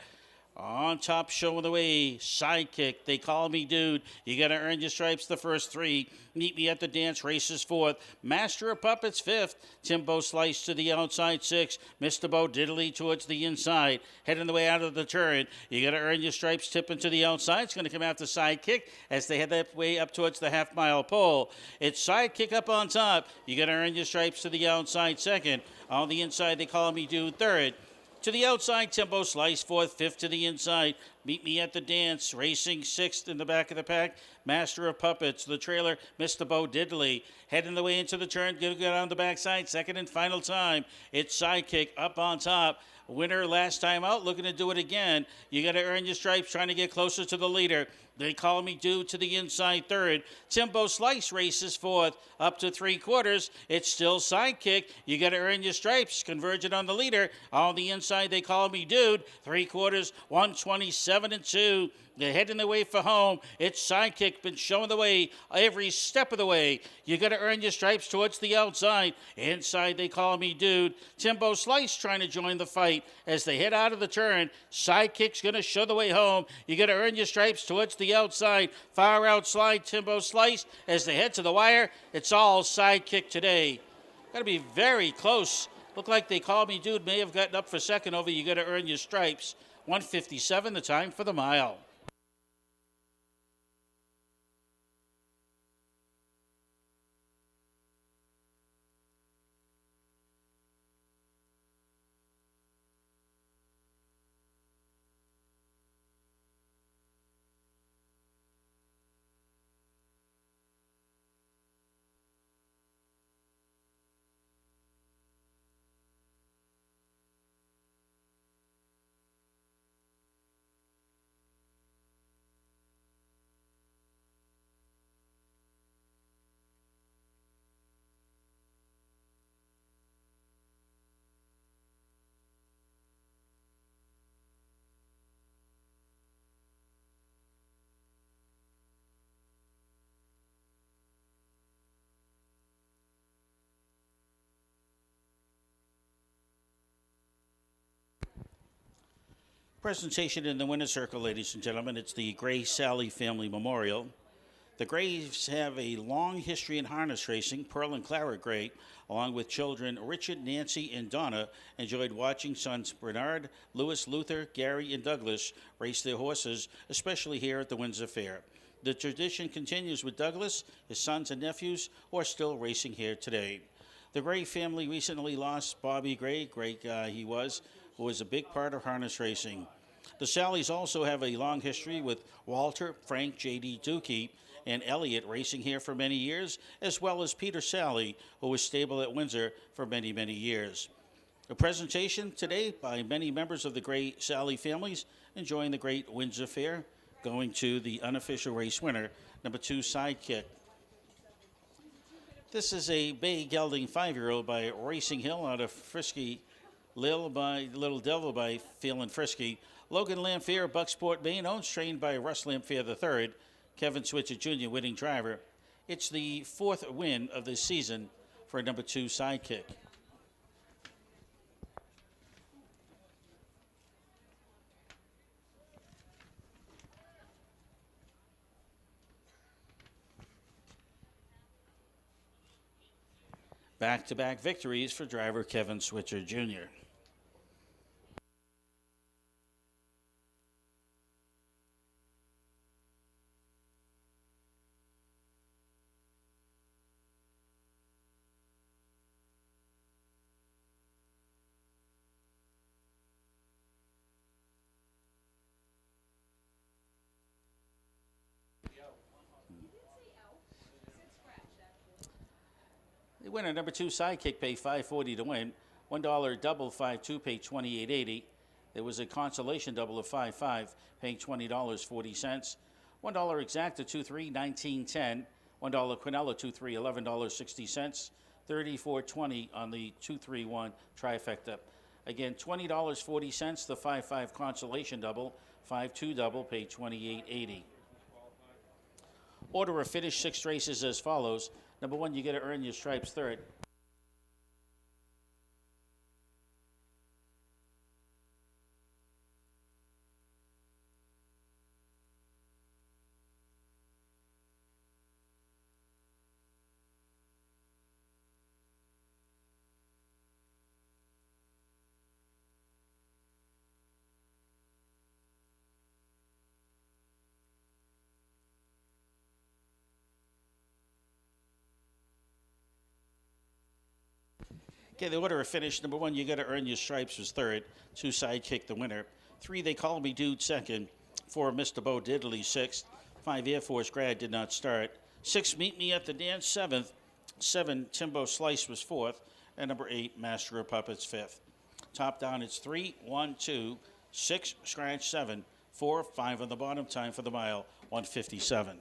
On top, showing the way, Sidekick. They call me dude. You got to earn your stripes the first three. Meet me at the dance. Races fourth. Master of Puppets fifth. Timbo Slice to the outside sixth. Mr. Bo Diddley towards the inside. Heading the way out of the turn. You got to earn your stripes. Tipping to the outside. It's going to come after Sidekick as they head that way up towards the half-mile pole. It's Sidekick up on top. You got to earn your stripes to the outside second. On the inside, they call me dude third. To the outside, Timbo Slice, fourth, fifth to the inside. Meet me at the dance, racing sixth in the back of the pack. Master of Puppets, the trailer, Mr. Bo Diddley. Heading the way into the turn, going to go down the backside, second and final time. It's Sidekick up on top. Winner last time out, looking to do it again. You got to earn your stripes, trying to get closer to the leader. They call me dude to the inside third. Timbo Slice races fourth, up to three quarters. It's still Sidekick. You got to earn your stripes, converging on the leader. On the inside, they call me dude. Three quarters, 127-2. They're heading the way for home. It's Sidekick, been showing the way every step of the way. You got to earn your stripes towards the outside. Inside, they call me dude. Timbo Slice trying to join the fight as they head out of the turn. Sidekick's going to show the way home. You got to earn your stripes towards the outside. Far outside, Timbo Slice as they head to the wire. It's all Sidekick today. Got to be very close. Look like they call me dude. May have gotten up for second over. You got to earn your stripes. 1:57, the time for the mile. Presentation in the winner's circle, ladies and gentlemen. It's the Gray Sally Family Memorial. The Grays have a long history in harness racing. Pearl and Clara Gray, along with children Richard, Nancy, and Donna, enjoyed watching sons Bernard, Louis, Luther, Gary, and Douglas race their horses, especially here at the Windsor Fair. The tradition continues with Douglas, his sons, and nephews, who are still racing here today. The Gray family recently lost Bobby Gray, great guy he was, who was a big part of harness racing. The Sallies also have a long history with Walter, Frank, J.D. Dookie, and Elliott racing here for many years, as well as Peter Sally, who was stable at Windsor for many, many years. A presentation today by many members of the Gray Sally families enjoying the great Windsor Fair, going to the unofficial race winner, number 2 Sidekick. This is a bay gelding 5-year-old by Racing Hill out of Frisky. Little Devil by Feelin' Frisky. Logan Lamphere, Bucksport, Maine, owns, trained by Russ Lamphere III. Kevin Switzer Jr., winning driver. It's the 4th win of this season for number 2 Sidekick. Back-to-back victories for driver Kevin Switzer Jr. The winner, number 2 Sidekick, paid $5.40 to win. $1 double 5-2, paid $28.80. There was a consolation double of 5-5, paying $20.40. $1 exacta 2-3, $19.10. $1 Quinella 2-3, $11.60. $34.20 on the 2-3-1 trifecta. Again, $20.40, the 5-5 consolation double. 5-2 double, paid $28.80. Order of finish, 6 races as follows. Number 1, you got to earn your stripes, 3rd. Okay, the order of finish. Number 1, you got to earn your stripes, was 3rd. 2 Sidekick, the winner. 3, They Call Me Dude, 2nd. 4, Mr. Bo Diddley, 6th. 5, Air Force Grad did not start. 6, Meet Me at the Dance, 7th. 7, Timbo Slice was 4th. And number 8, Master of Puppets, 5th. Top down, it's 3, 1, 2, 6, scratch, 7, 4, 5 on the bottom. Time for the mile, 1:57.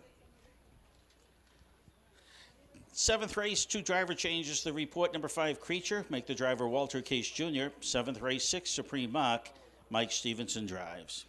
7th race, 2 driver changes. The report, number 5, Creature, make the driver Walter Case Jr. 7th race, 6, Supreme Mark, Mike Stevenson drives.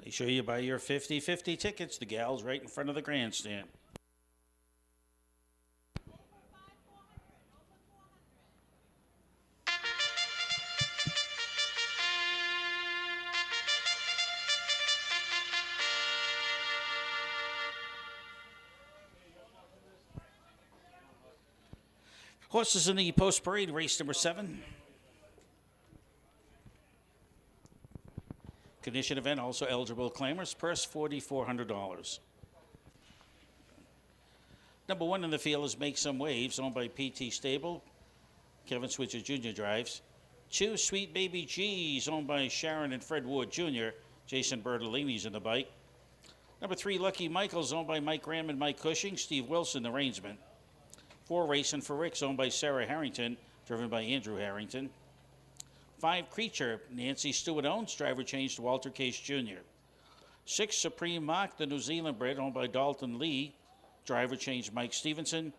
Make sure you buy your 50-50 tickets. The gal's right in front of the grandstand. Horses in the post parade, race number 7. Condition event, also eligible claimers, purse $4,400. Number 1 in the field is Make Some Waves, owned by PT Stable. Kevin Switzer Jr. drives. 2, Sweet Baby G's, owned by Sharon and Fred Ward Jr. Jason Bertolini's in the bike. Number 3, Lucky Michaels, owned by Mike Graham and Mike Cushing. Steve Wilson, the reinsman. 4, Racing for Ricks, owned by Sarah Harrington, driven by Andrew Harrington. 5, Creature, Nancy Stewart owns, driver changed to Walter Case Jr. 6, Supreme Mark, the New Zealand bred, owned by Dalton Lee, driver changed Mike Stevenson.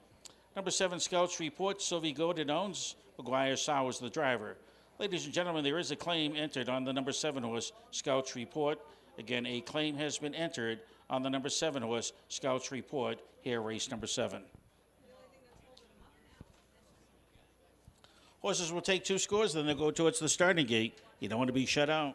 Number 7, Scouts Report, Sylvie Gordon owns, McGuire Sowers the driver. Ladies and gentlemen, there is a claim entered on the number 7 horse, Scouts Report. Again, a claim has been entered on the number 7 horse, Scouts Report, here race number 7. Horses will take 2 scores, then they'll go towards the starting gate. You don't want to be shut out.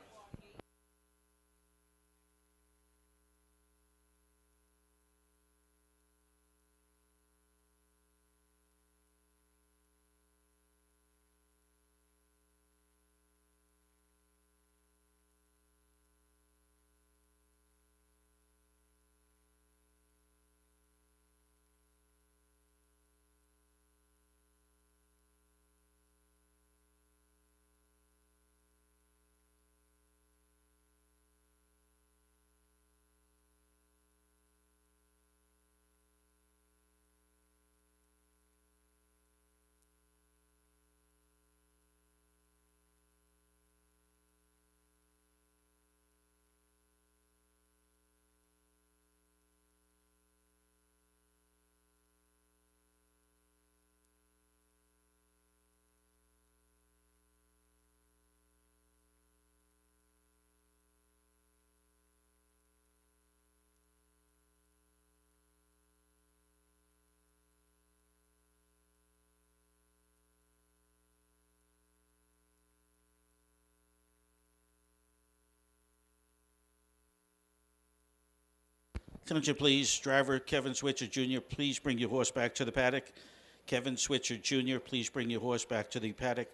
Attention, please. Driver Kevin Switzer Jr., please bring your horse back to the paddock. Kevin Switzer Jr., please bring your horse back to the paddock.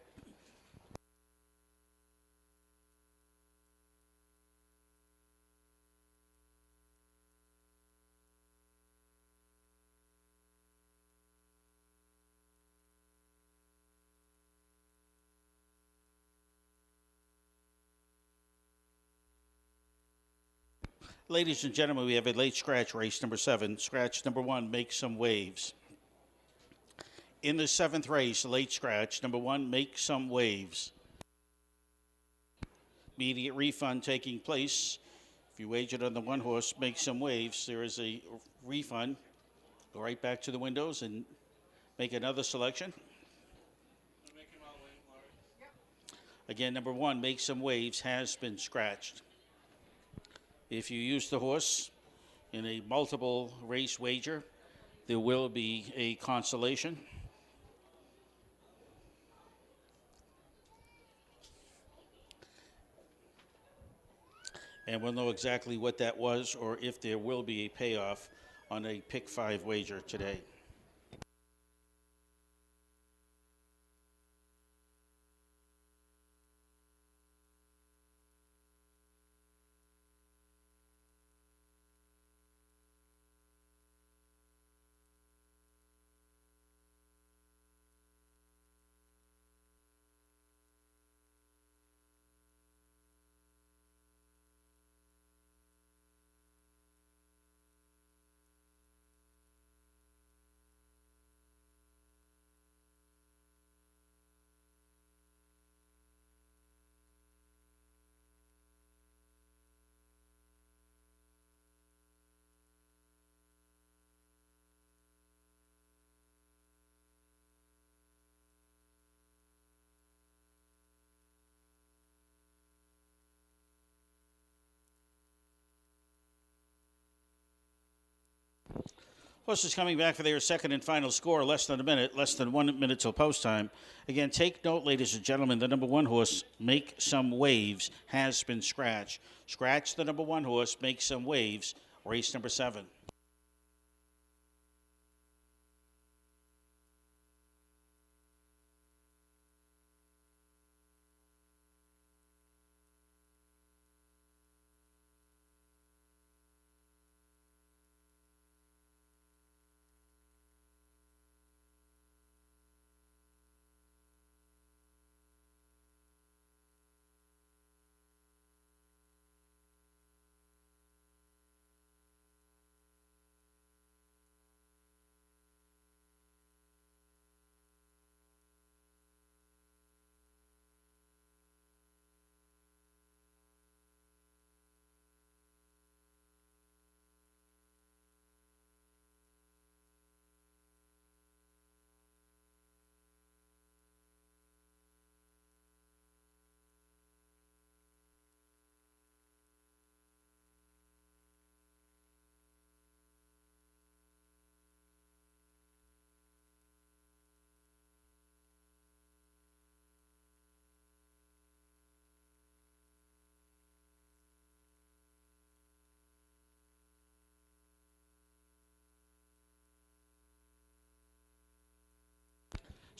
Ladies and gentlemen, we have a late scratch race number 7. Scratch number 1, Make Some Waves. In the 7th race, late scratch number 1, Make Some Waves. Immediate refund taking place. If you wagered on the 1 horse, Make Some Waves, there is a refund. Go right back to the windows and make another selection. Again, number 1, Make Some Waves, has been scratched. If you use the horse in a multiple race wager, there will be a consolation. And we'll know exactly what that was or if there will be a payoff on a pick 5 wager today. Horses coming back for their second and final score, less than 1 minute till post time. Again, take note, ladies and gentlemen, the number one horse, Make Some Waves, has been scratched. Scratch the number one horse, Make Some Waves, race number 7.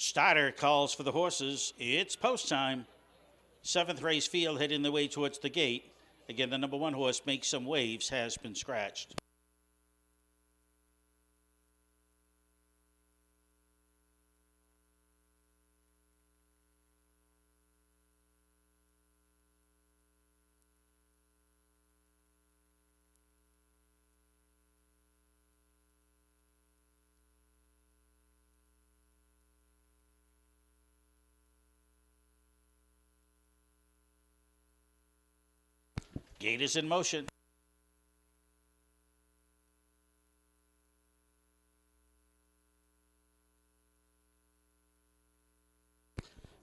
Starter calls for the horses. It's post time. 7th race field heading the way towards the gate. Again, the number one horse, Make Some Waves, has been scratched. Gate is in motion.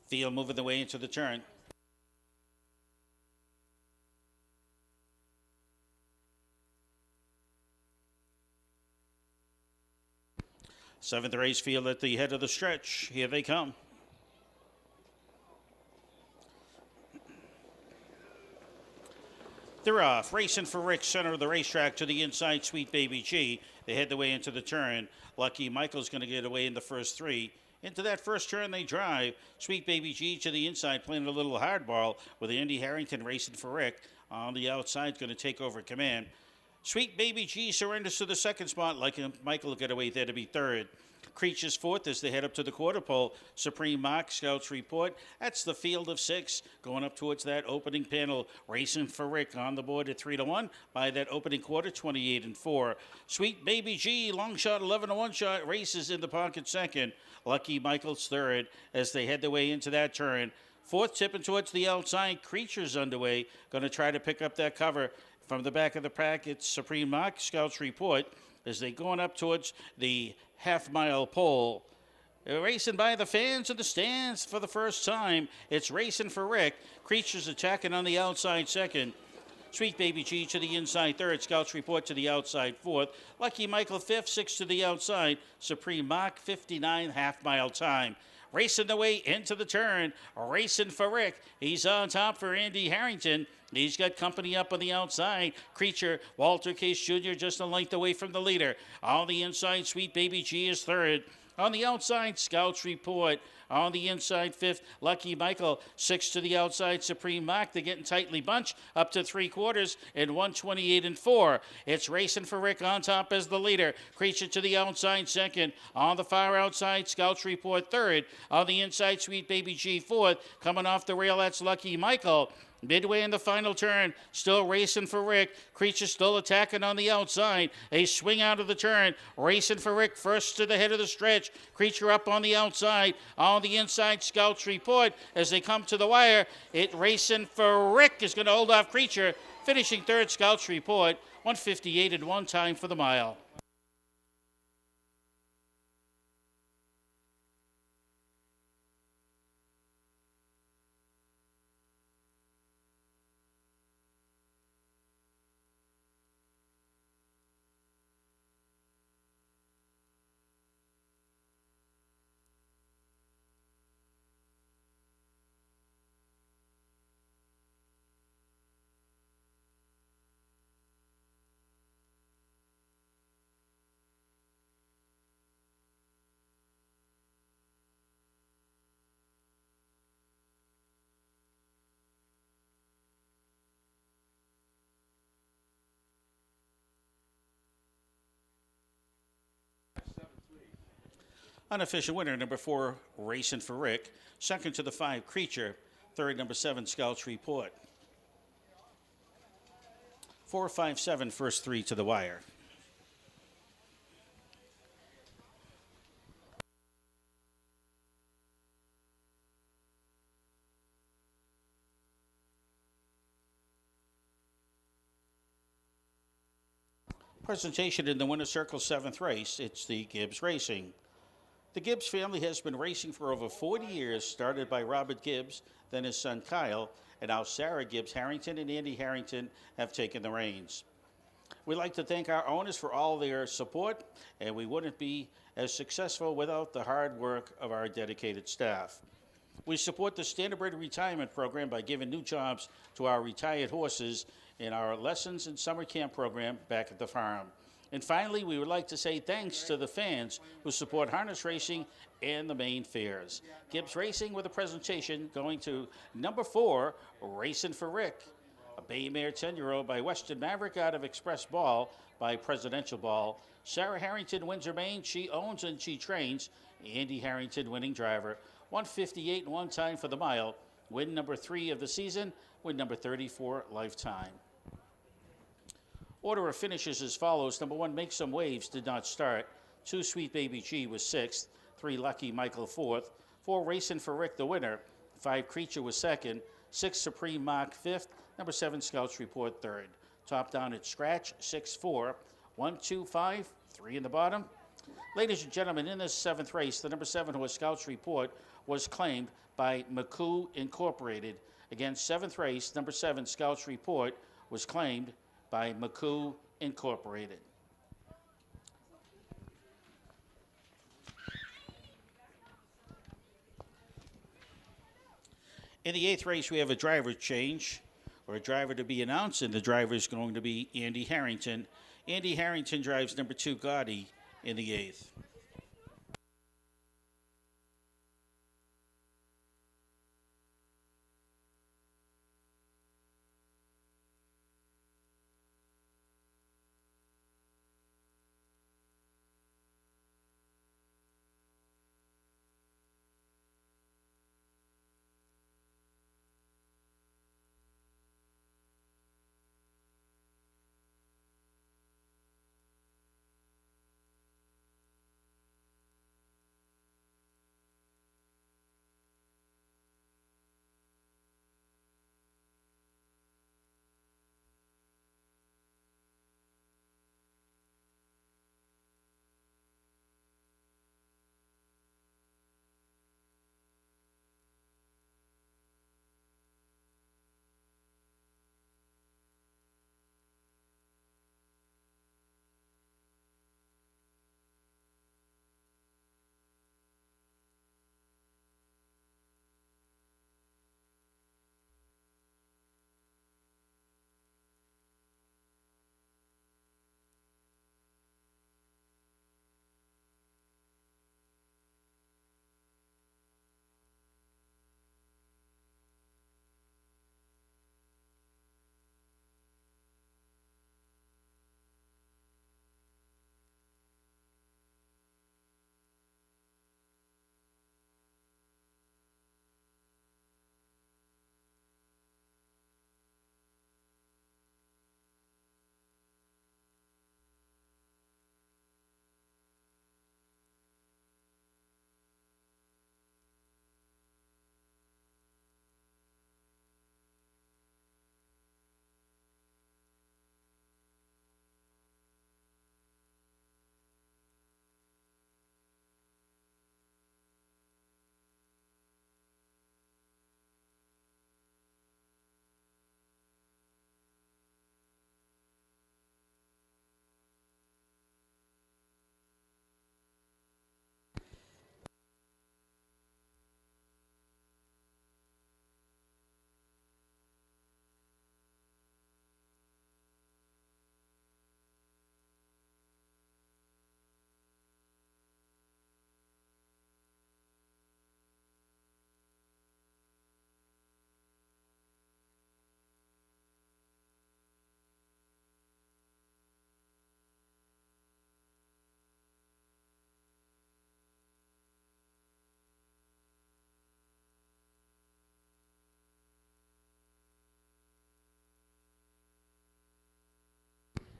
Field moving the way into the turn. Seventh race field at the head of the stretch. Here they come. They're off. Racing for Rick, center of the racetrack to the inside, Sweet Baby G. They head the way into the turn. Lucky Michael's going to get away in the first 3. Into that first turn they drive. Sweet Baby G to the inside, playing a little hardball with Andy Harrington racing for Rick. On the outside, going to take over command. Sweet Baby G surrenders to the second spot. Lucky Michael will get away there to be third. Creatures fourth as they head up to the quarter pole. Supreme Mark, Scouts Report. That's the field of 6 going up towards that opening panel. Racing for Rick on the board at 3-1 by that opening quarter, 28-4. Sweet Baby G, long shot, 11-1 shot, races in the pocket second. Lucky Michael's third as they head their way into that turn. Fourth tipping towards the outside. Creatures underway. Going to try to pick up that cover from the back of the pack. It's Supreme Mark, Scouts Report as they going up towards the half-mile pole. They're racing by the fans in the stands for the first time. It's racing for Rick. Creatures attacking on the outside second. Sweet Baby G to the inside third. Scouts Report to the outside fourth. Lucky Michael fifth, 6 to the outside. Supreme Mark 59 half-mile time. Racing the way into the turn. Racing for Rick. He's on top for Andy Harrington. He's got company up on the outside. Creature, Walter Case Jr. just a length away from the leader. On the inside, Sweet Baby G is third. On the outside, Scouts Report. On the inside, fifth, Lucky Michael. 6 to the outside, Supreme Mark. They're getting tightly bunched up to 3/4 and 128-4. It's racing for Rick on top as the leader. Creature to the outside, second. On the far outside, Scouts Report third. On the inside, Sweet Baby G fourth. Coming off the rail, that's Lucky Michael. Midway in the final turn, still racing for Rick. Creature still attacking on the outside. A swing out of the turn. Racing for Rick first to the head of the stretch. Creature up on the outside. On the inside, Scouts Report as they come to the wire. It racing for Rick is going to hold off Creature. Finishing third, Scouts Report. 158-1 time for the mile. Unofficial winner, number 4, Racing for Rick. Second to the 5, Creature. Third, number 7, Scouts Report. 4, 5, 7, first 3 to the wire. Presentation in the winner's circle, 7th race. It's the Gibbs Racing. The Gibbs family has been racing for over 40 years, started by Robert Gibbs, then his son Kyle, and now Sarah Gibbs Harrington and Andy Harrington have taken the reins. We'd like to thank our owners for all their support, and we wouldn't be as successful without the hard work of our dedicated staff. We support the Standardbred Retirement Program by giving new jobs to our retired horses in our lessons and summer camp program back at the farm. And finally, we would like to say thanks to the fans who support harness racing and the main fairs. Gibbs Racing with a presentation going to number 4, Racing for Rick. A Bay Mare 10-year-old by Western Maverick out of Express Ball by Presidential Ball. Sarah Harrington, Windsor, Maine. She owns and she trains. Andy Harrington, winning driver. 158 and 1 time for the mile. Win number 3 of the season. Win number 34 lifetime. Order of finishes as follows. Number 1, Make Some Waves, did not start. 2, Sweet Baby G was 6th. 3, Lucky Michael 4th. 4, Racing for Rick, the winner. 5, Creature was 2nd. 6, Supreme Mark 5th. Number 7, Scouts Report 3rd. Top down at scratch, 6-4. 1, 2, 5, 3 in the bottom. Ladies and gentlemen, in this 7th race, the number 7 horse Scouts Report was claimed by McCoo Incorporated. Again, 7th race, number 7 Scouts Report was claimed by McCoo Incorporated. In the 8th race, we have a driver change, or a driver to be announced, and the driver is going to be Andy Harrington. Andy Harrington drives number 2, Gotti, in the 8th.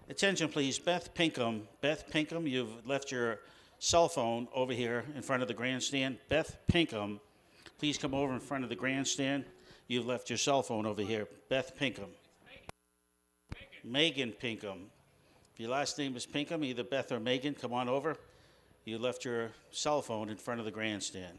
Attention, please. Beth Pinkham. Beth Pinkham, you've left your cell phone over here in front of the grandstand. Beth Pinkham, please come over in front of the grandstand. You've left your cell phone over here. Beth Pinkham. Megan Pinkham. If your last name is Pinkham, either Beth or Megan, come on over. You left your cell phone in front of the grandstand.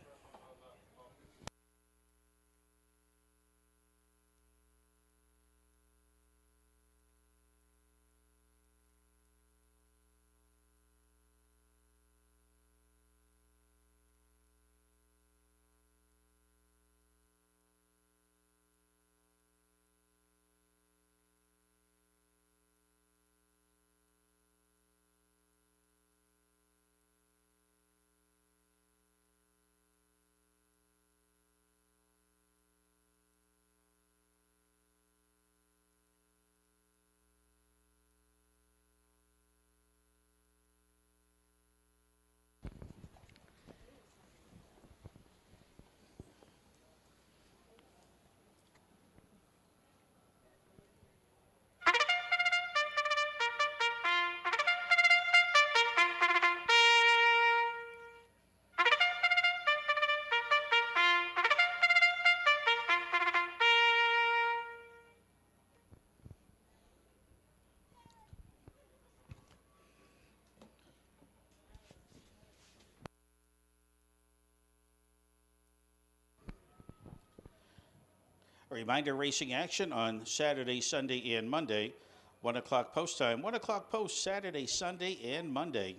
A reminder, racing action on Saturday, Sunday, and Monday. 1 o'clock post time. 1 o'clock post Saturday, Sunday, and Monday.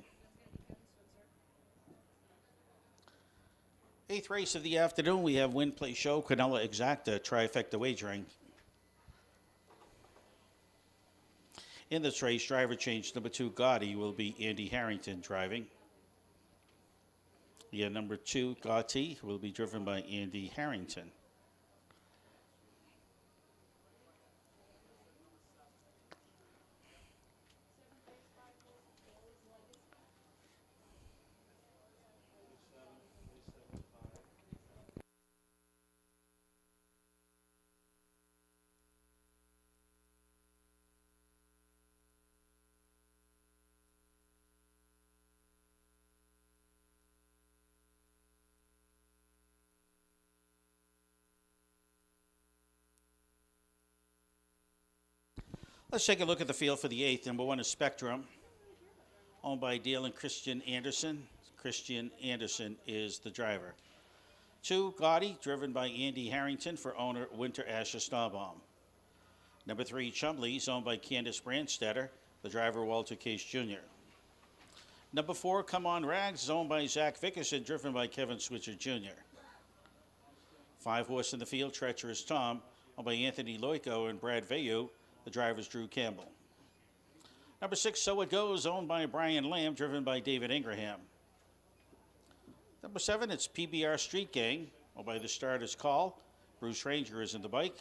Eighth race of the afternoon, we have Win Play Show, Quinella Exacta, Trifecta Wagering. In this race, driver change number 2, Gotti, will be Andy Harrington driving. Yeah, number 2, Gotti, will be driven by Andy Harrington. Let's take a look at the field for the 8th. Number 1 is Spectrum, owned by Dale and Christian Anderson. Christian Anderson is the driver. 2, Gotti, driven by Andy Harrington for owner Winter Asher Stahlbaum. Number 3, Chumley's, owned by Candace Brandstetter, the driver Walter Case Jr. Number 4, Come On Rags, is owned by Zach Vickerson, driven by Kevin Switzer Jr. 5 horse in the field, Treacherous Tom, owned by Anthony Loico and Brad Vayu. The driver's Drew Campbell. Number 6, So It Goes, owned by Brian Lamb, driven by David Ingraham. Number 7, it's PBR Street Gang, owned by the Starter's Call. Bruce Ranger is in the bike.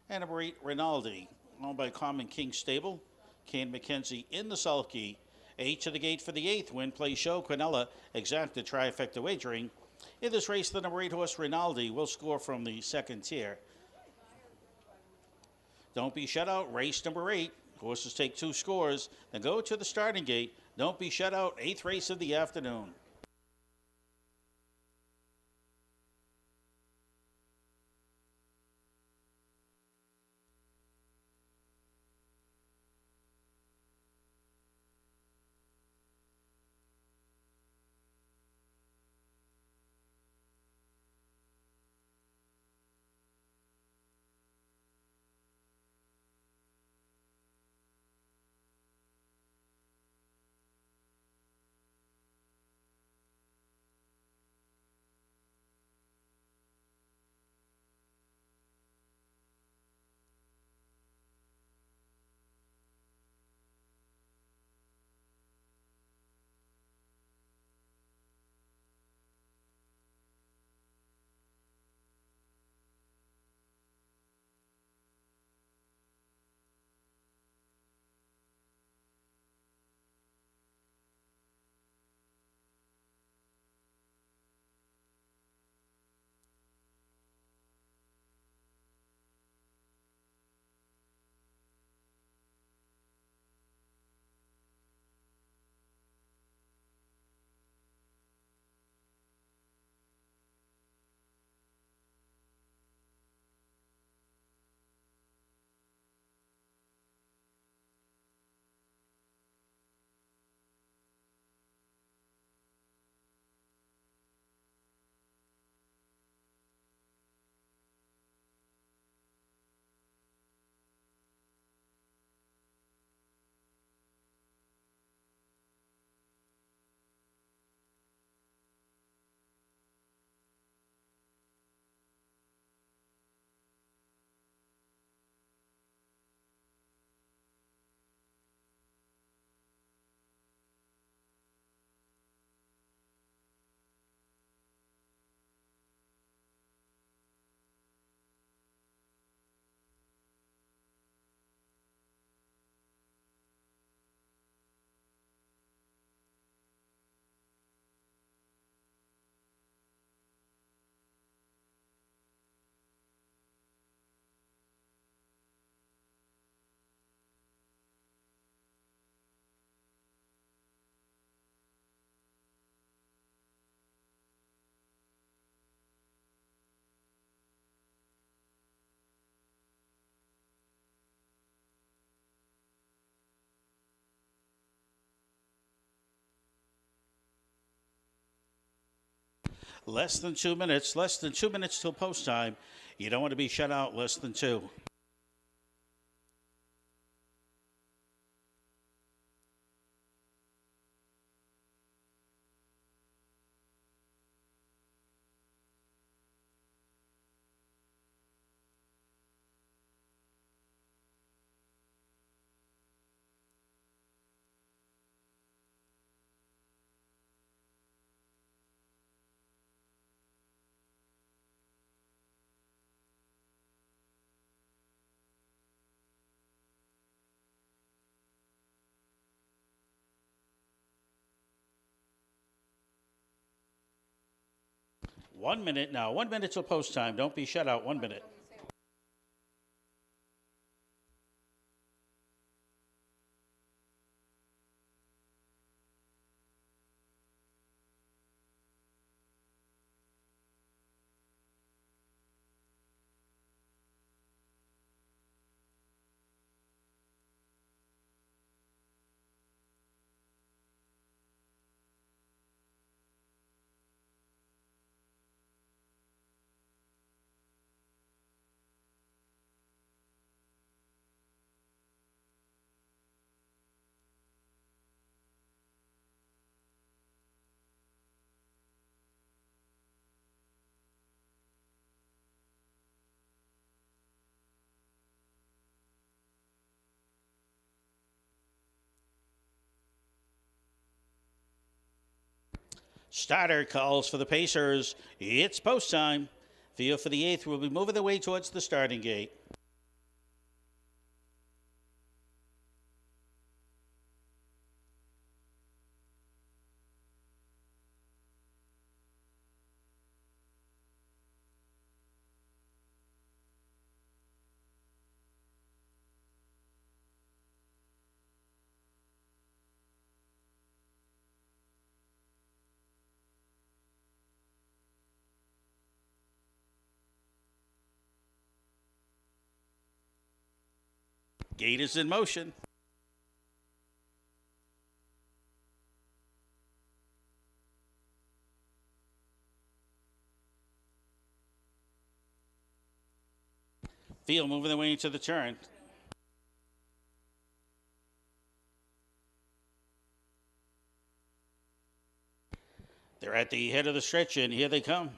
And number 8, Rinaldi, owned by Common King Stable. Ken McKenzie in the sulky. 8 to the gate for the 8th. Win Play Show, Quinella Exacta Trifecta Wagering. In this race, the number 8 horse, Rinaldi, will score from the second tier. Don't be shut out. Race number 8. Horses take 2 scores. Then go to the starting gate. Don't be shut out. 8th race of the afternoon. Less than 2 minutes. Less than 2 minutes till post time. You don't want to be shut out less than 2. One minute now. 1 minute till post time. Don't be shut out. 1 minute. Starter calls for the Pacers. It's post time. Field for the 8th will be moving their way towards the starting gate. Gate is in motion. Field moving their way into the turn. They're at the head of the stretch, and here they come.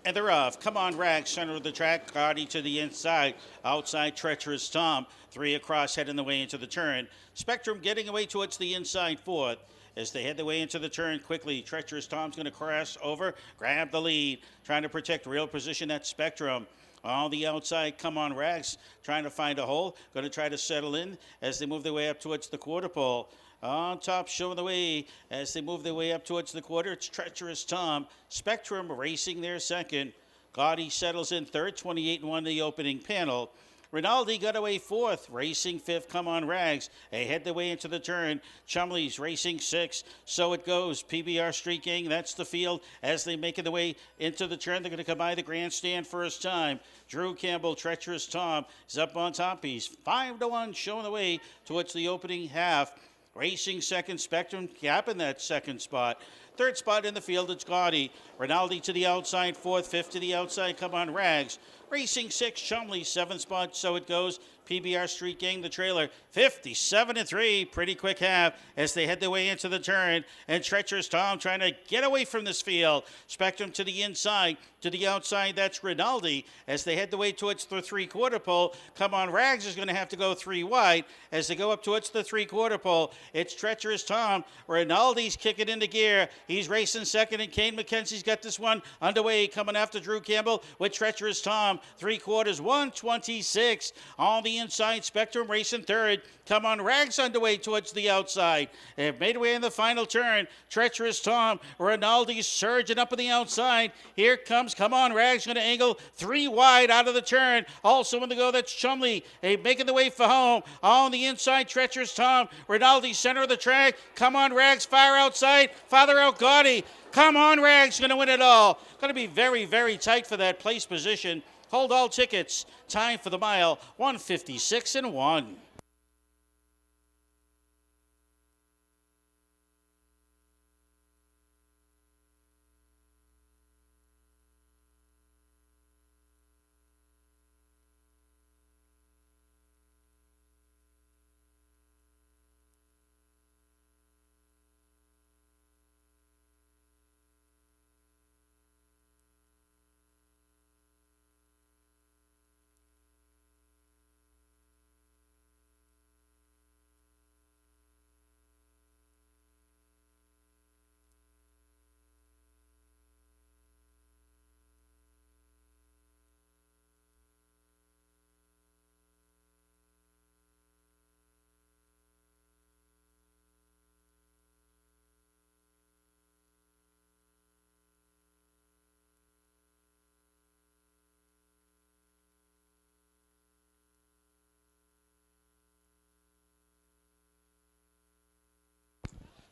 And they're off. Come on, Rags, center of the track. Gotti to the inside. Outside, treacherous Tom. 3 across, heading the way into the turn. Spectrum getting away towards the inside 4th. As they head their way into the turn quickly, treacherous Tom's going to cross over, grab the lead, trying to protect real position at Spectrum. On the outside, come on, Rags, trying to find a hole. Going to try to settle in as they move their way up towards the quarter pole. On top, showing the way as they move their way up towards the quarter. It's treacherous Tom. Spectrum racing their second. Gotti settles in third, 28-1 the opening panel. Rinaldi got away 4th, racing 5th. Come on, Rags. They head their way into the turn. Chumley's racing 6th. So it goes. PBR Street Gang, that's the field. As they make their way into the turn, they're going to come by the grandstand first time. Drew Campbell, treacherous Tom, is up on top. He's 5-1, showing the way towards the opening half. Racing second, Spectrum capping that second spot. Third spot in the field, it's Gotti. Rinaldi to the outside, 4th, 5th to the outside. Come on, Rags. Racing 6, Chumley, 7th spot, so it goes. PBR Street Gang, the trailer, 57-3. Pretty quick half as they head their way into the turn. And treacherous Tom trying to get away from this field. Spectrum to the inside, to the outside, that's Rinaldi. As they head the way towards the three-quarter pole. Come on, Rags is going to have to go 3 wide. As they go up towards the three-quarter pole, it's treacherous Tom. Rinaldi's kicking into gear. He's racing second, and Kane McKenzie's got this one underway, coming after Drew Campbell with treacherous Tom. 3/4, 126. On the inside, Spectrum racing third. Come on, Rags underway towards the outside. They've made way in the final turn. Treacherous Tom. Rinaldi's surging up on the outside. Here comes, come on, Rags going to angle 3 wide out of the turn. Also in the go, that's Chumley. They making the way for home. On the inside, treacherous Tom. Rinaldi center of the track. Come on, Rags, far outside. Farther out, Gotti. Come on, Rags, going to win it all. Going to be very, very tight for that place position. Hold all tickets. Time for the mile, 156-1.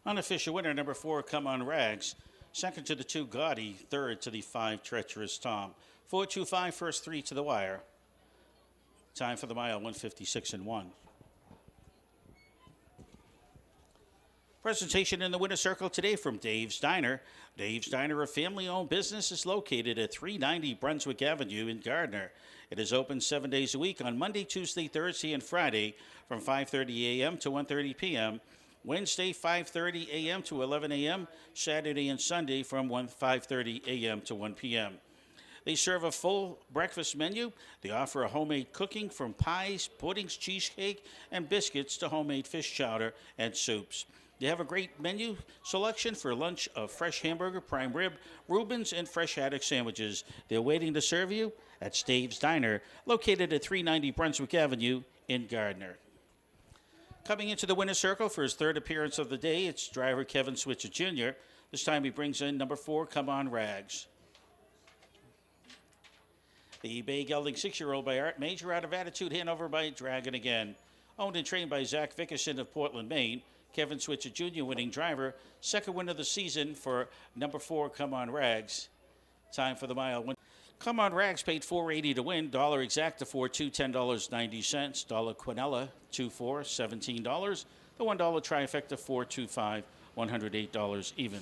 Unofficial winner, number 4, Come On Rags. Second to the 2, Gaudy. Third to the 5, Treacherous Tom. 4-2-5, first 3 to the wire. Time for the mile, 156 and 1. Presentation in the winner's circle today from Dave's Diner. Dave's Diner, a family-owned business, is located at 390 Brunswick Avenue in Gardner. It is open 7 days a week on Monday, Tuesday, Thursday, and Friday from 5:30 a.m. to 1:30 p.m. Wednesday, 5:30 a.m. to 11 a.m. Saturday and Sunday from 5:30 a.m. to 1 p.m. They serve a full breakfast menu. They offer a homemade cooking from pies, puddings, cheesecake, and biscuits to homemade fish chowder and soups. They have a great menu selection for lunch of fresh hamburger, prime rib, Reubens, and fresh haddock sandwiches. They're waiting to serve you at Dave's Diner, located at 390 Brunswick Avenue in Gardner. Coming into the winner's circle for his third appearance of the day, it's driver Kevin Switzer Jr. This time he brings in number 4, Come On Rags. The Bay Gelding 6-year-old by Art Major out of Attitude, Hanover by Dragon again. Owned and trained by Zach Vickerson of Portland, Maine. Kevin Switzer Jr. winning driver. Second win of the season for number 4, Come On Rags. Time for the mile. Come On Rags paid $4.80 to win. Dollar Exacta 4-2, $10.90. Dollar Quinella 2-4, $17. The $1 trifecta 4-2-5, $108 even.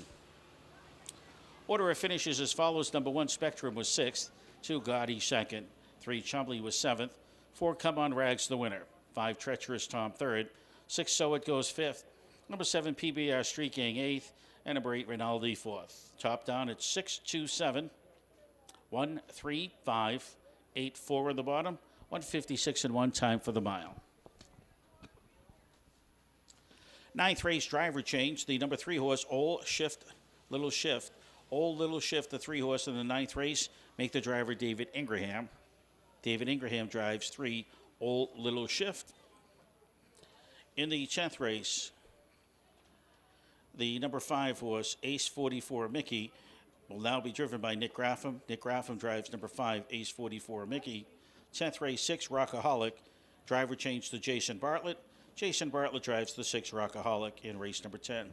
Order of finishes as follows. Number 1, Spectrum was 6th. 2, Gaudy 2nd. 3, Chumley was 7th. 4, Come On Rags the winner. 5, Treacherous Tom 3rd. 6, So It Goes 5th. Number 7, PBR Street Gang 8th. And number 8, Rinaldi 4th. Top down at 6, 2, 7, 1, 3, 5, 8, 4 on the bottom. 156 and 1. Time for the mile. Ninth race driver change. The number 3 horse, Old Little Shift, the 3 horse in the 9th race. Make the driver David Ingraham. David Ingraham drives 3, Old Little Shift. In the 10th race, the number 5 horse, Ace 44 Mickey, will now be driven by Nick Graffam. Nick Graffam drives number 5, Ace 44 Mickey. 10th race, 6, Rockaholic. Driver change to Jason Bartlett. Jason Bartlett drives the 6, Rockaholic in race number 10.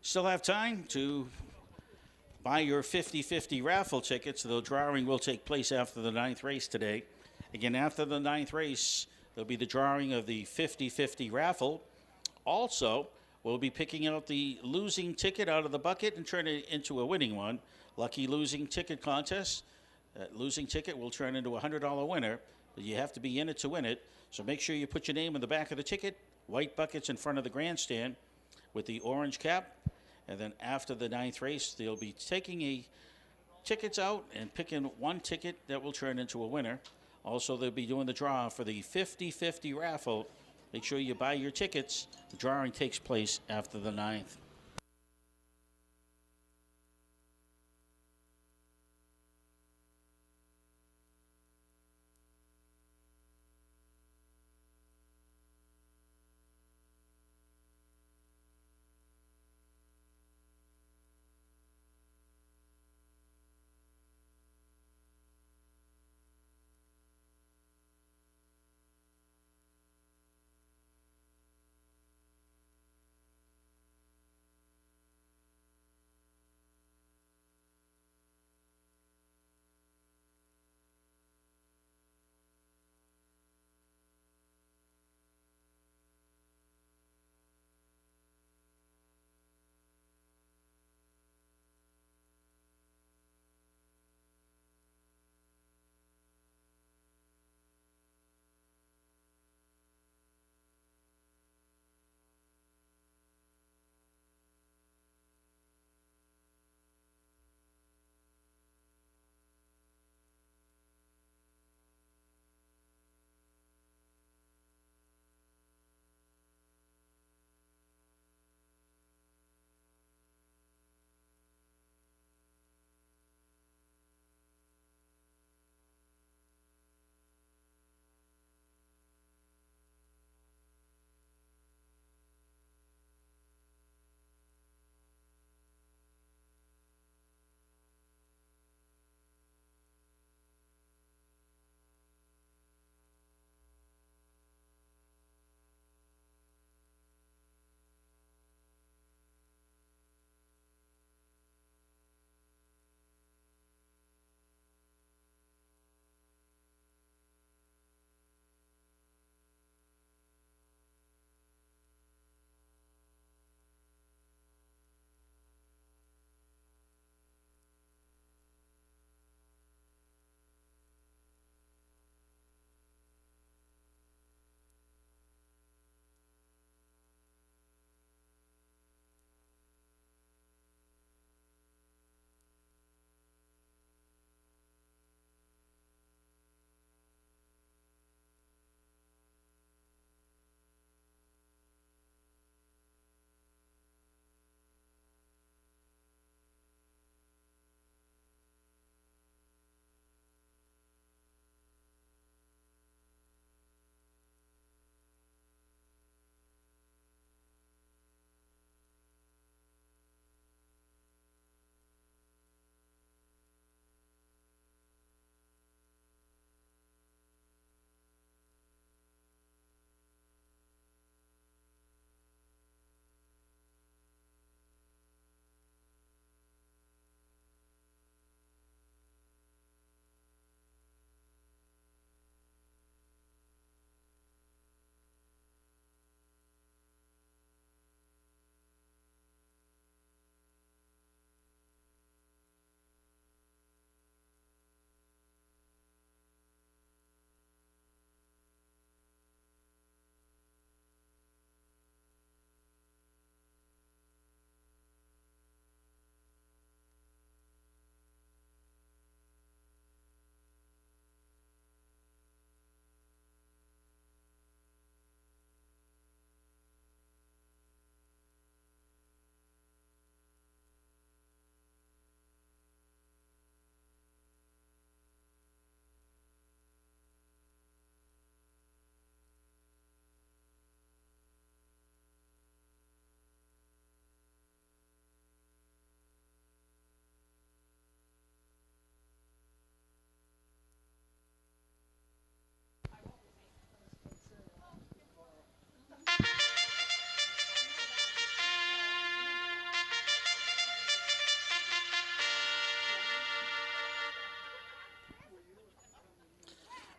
Still have time to buy your 50-50 raffle tickets. The drawing will take place after the 9th race today. Again, after the 9th race, there'll be the drawing of the 50-50 raffle. Also, we'll be picking out the losing ticket out of the bucket and turn it into a winning one. Lucky losing ticket contest. That losing ticket will turn into a $100 winner, but you have to be in it to win it. So make sure you put your name in the back of the ticket. White buckets in front of the grandstand with the orange cap. And then after the 9th race, they'll be taking tickets out and picking one ticket that will turn into a winner. Also, they'll be doing the draw for the 50-50 raffle. Make sure you buy your tickets. The drawing takes place after the 9th.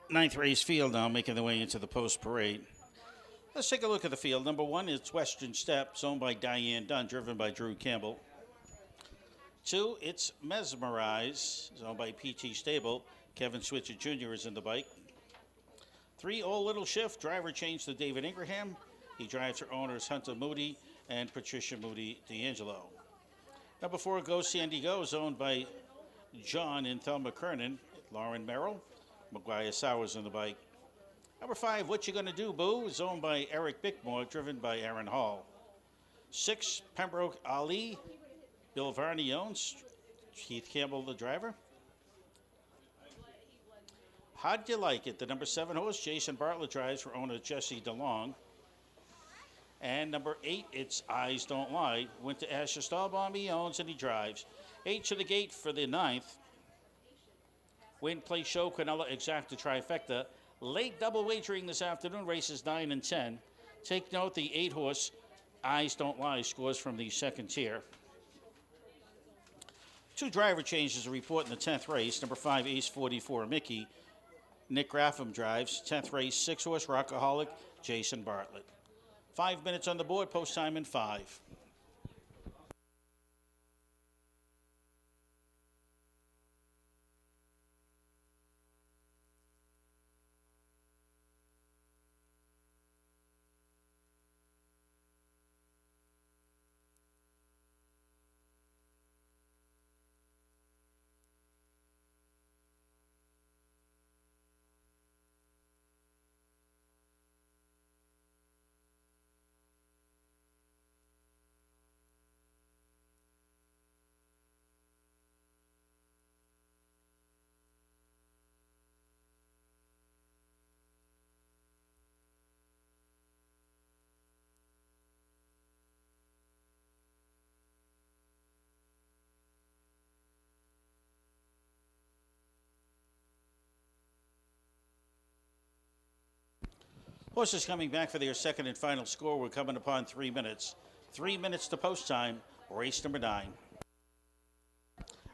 Ninth race field now making their way into the post parade. Let's take a look at the field. Number 1 is Western Steps, owned by Diane Dunn, driven by Drew Campbell. 2, it's Mesmerize, owned by PT Stable. Kevin Switzer Jr. is in the bike. 3, Old Little Shift, driver change to David Ingraham. He drives her owners Hunter Moody and Patricia Moody D'Angelo. Number 4, Go Sandy Go, is owned by John and Thelma Kernan. Lauren Merrill, McGuire Sowers in the bike. Number 5, What You Gonna Do, Boo, is owned by Eric Bickmore, driven by Aaron Hall. 6, Pembroke Ali, Bill Varney owns. Keith Campbell, the driver. How'd You Like It? The number 7 horse, Jason Bartlett, drives for owner Jesse DeLong. And number 8, it's Eyes Don't Lie. Went to Asher Stahlbaum, he owns and he drives. 8 to the gate for the 9th. Win, play, show, Quinella Exacta Trifecta. Late double wagering this afternoon, races 9 and 10. Take note, the 8 horse, Eyes Don't Lie, scores from the second tier. 2 driver changes to report in the 10th race. Number 5, Ace 44, Mickey. Nick Graffam drives. 10th race, 6 horse, Rockaholic, Jason Bartlett. 5 minutes on the board, post time in 5. Horses coming back for their second and final score. We're coming upon 3 minutes. 3 minutes to post time, race number 9.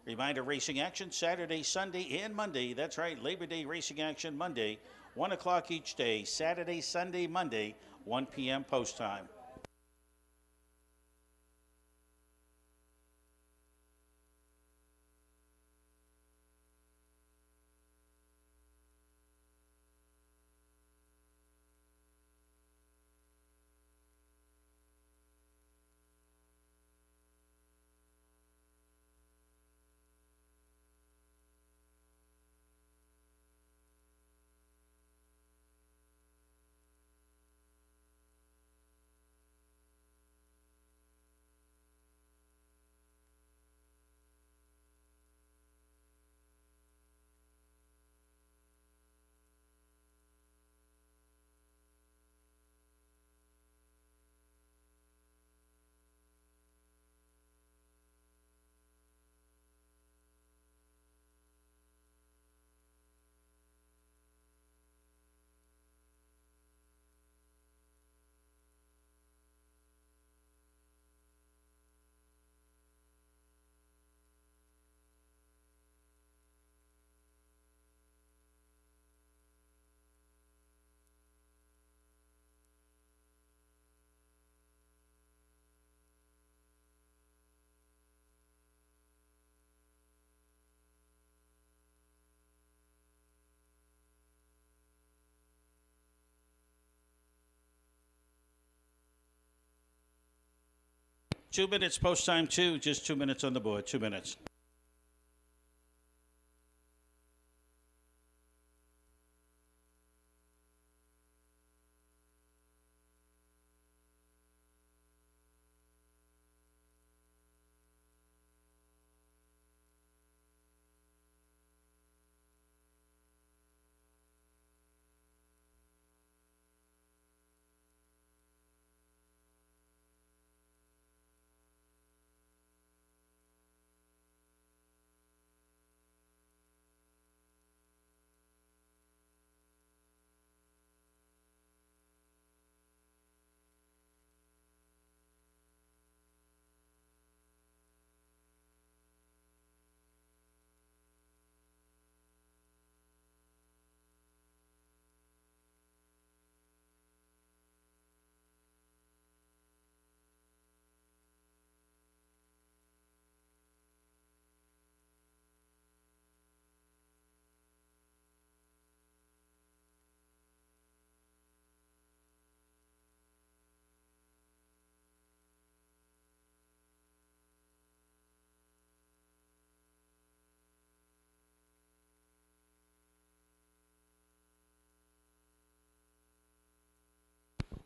Reminder, racing action Saturday, Sunday, and Monday. That's right, Labor Day racing action Monday, 1 o'clock each day. Saturday, Sunday, Monday, 1 p.m. post time. Two minutes post time 2, just 2 minutes on the board, 2 minutes.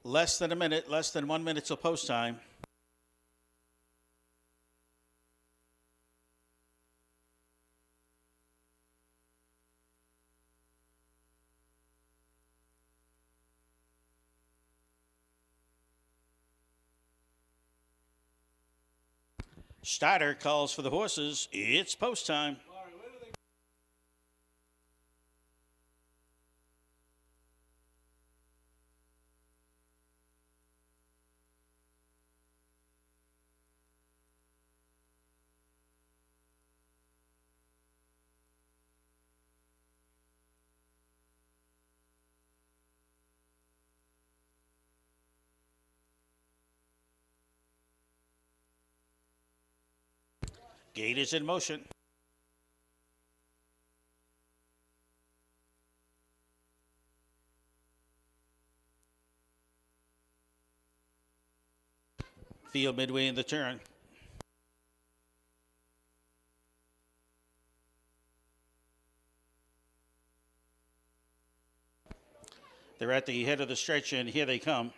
Less than a minute, less than 1 minute till post time. Starter calls for the horses. It's post time. Gate is in motion. Field midway in the turn. They're at the head of the stretch, and here they come.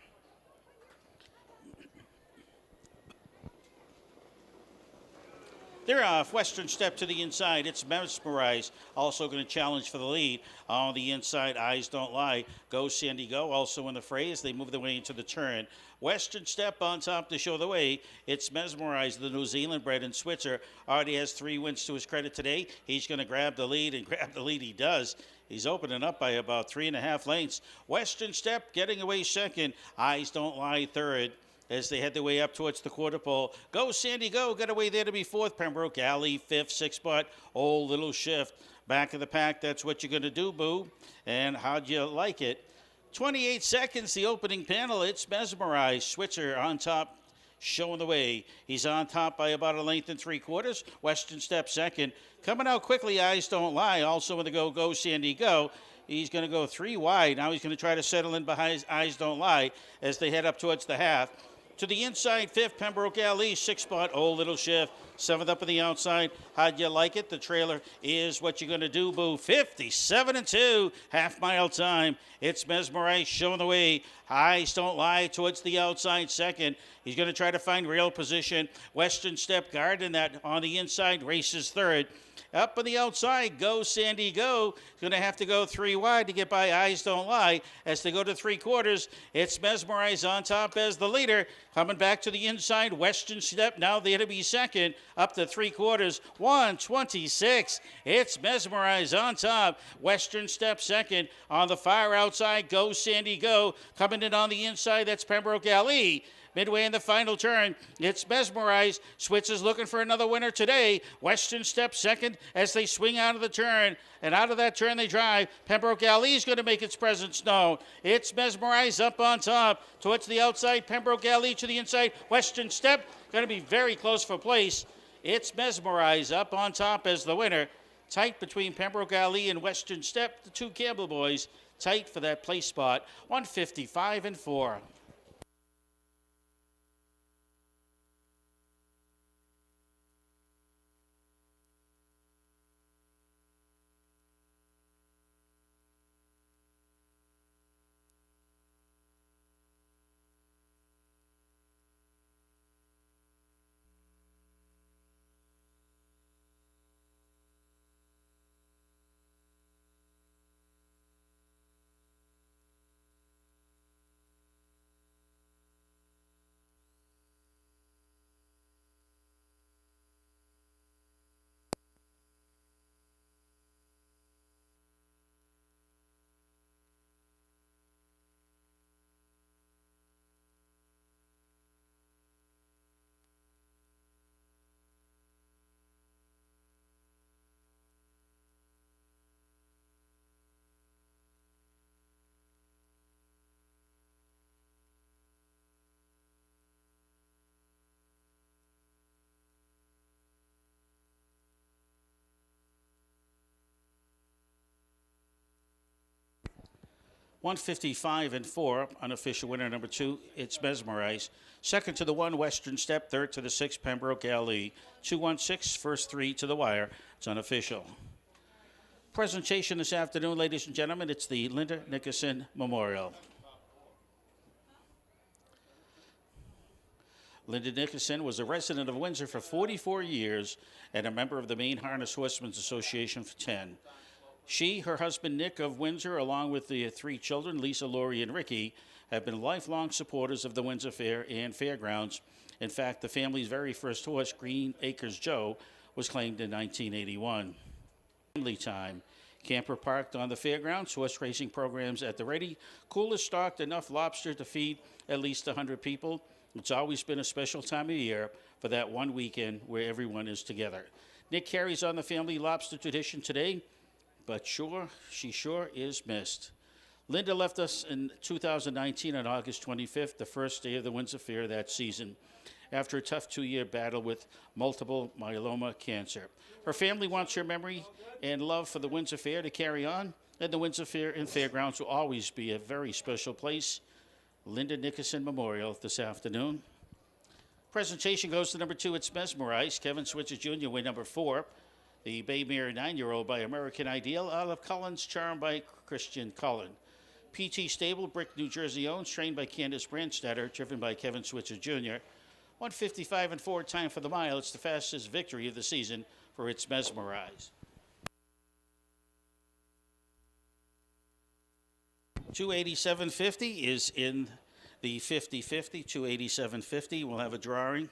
They're off. Western Step to the inside. It's Mesmerize. Also going to challenge for the lead. On the inside, Eyes Don't Lie. Go Sandy Go. Also in the fray as they move their way into the turn. Western Step on top to show the way. It's Mesmerize, the New Zealand bred in Switzer. Already has 3 wins to his credit today. He's going to grab the lead, and grab the lead he does. He's opening up by about 3.5 lengths. Western Step getting away second. Eyes Don't Lie third as they head their way up towards the quarter pole. Go Sandy Go, got away there to be fourth. Pembroke Alley, fifth, 6-spot. Old Little Shift. Back of the pack, that's what you're going to do, Boo. And how'd you like it? 28 seconds, the opening panel. It's Mesmerized. Switzer on top, showing the way. He's on top by about 1 3/4 lengths. Western Step second. Coming out quickly, Eyes Don't Lie. Also in the Go Sandy Go. He's going to go 3 wide. Now he's going to try to settle in behind Eyes Don't Lie as they head up towards the half. To the inside, fifth, Pembroke Alley, 6-spot, Old Little Shift. Seventh up on the outside. How'd you like it? The trailer is what you're going to do, Boo. 57-2, half-mile time. It's Mesmerized showing the way. Eyes Don't Lie towards the outside second. He's going to try to find rail position. Western Step guarding that on the inside, races third. Up on the outside, Go Sandy Go. Going to have to go 3 wide to get by Eyes Don't Lie. As they go to 3/4, it's Mesmerized on top as the leader. Coming back to the inside, Western Step now there to be second. Up to 3/4, 126. It's Mesmerized on top. Western Step second. On the far outside, Go Sandy Go. Coming in on the inside, that's Pembroke Alley. Midway in the final turn, it's Mesmerized. Switzer's looking for another winner today. Western Step second as they swing out of the turn. And out of that turn they drive. Pembroke Alley is going to make its presence known. It's Mesmerized up on top. Towards the outside, Pembroke Alley to the inside. Western Step going to be very close for place. It's Mesmerized up on top as the winner. Tight between Pembroke Alley and Western Step. The 2 Campbell boys tight for that place spot. 155-4. $155-4, unofficial winner number 2. It's Mesmerized. Second to the 1, Western Step. Third to the 6, Pembroke Alley. 216, first 3 to the wire. It's unofficial. Presentation this afternoon, ladies and gentlemen. It's the Linda Nickerson Memorial. Linda Nickerson was a resident of Windsor for 44 years and a member of the Maine Harness Horsemen's Association for 10. She, her husband Nick of Windsor, along with the 3 children, Lisa, Lori, and Ricky, have been lifelong supporters of the Windsor Fair and Fairgrounds. In fact, the family's very first horse, Green Acres Joe, was claimed in 1981. Family time. Camper parked on the fairgrounds, horse racing programs at the ready, cooler stocked, enough lobster to feed at least 100 people. It's always been a special time of year for that one weekend where everyone is together. Nick carries on the family lobster tradition today, but she sure is missed. Linda left us in 2019 on August 25th, the first day of the Windsor Fair that season, after a tough 2-year battle with multiple myeloma cancer. Her family wants her memory and love for the Windsor Fair to carry on, and the Windsor Fair and Fairgrounds will always be a very special place. Linda Nickerson Memorial this afternoon. Presentation goes to number 2, It's Mesmerized. Kevin Switzer Jr. way number 4. The Bay Mare 9-year-old by American Ideal. Olive Collins Charm by Christian Cullen. PT Stable, Brick, New Jersey owned, trained by Candace Brandstetter, driven by Kevin Switzer Jr. 1:55 and 4 time for the mile. It's the fastest victory of the season for It's Mesmerized. 287.50 is in the 50-50. 287.50. We'll have a drawing.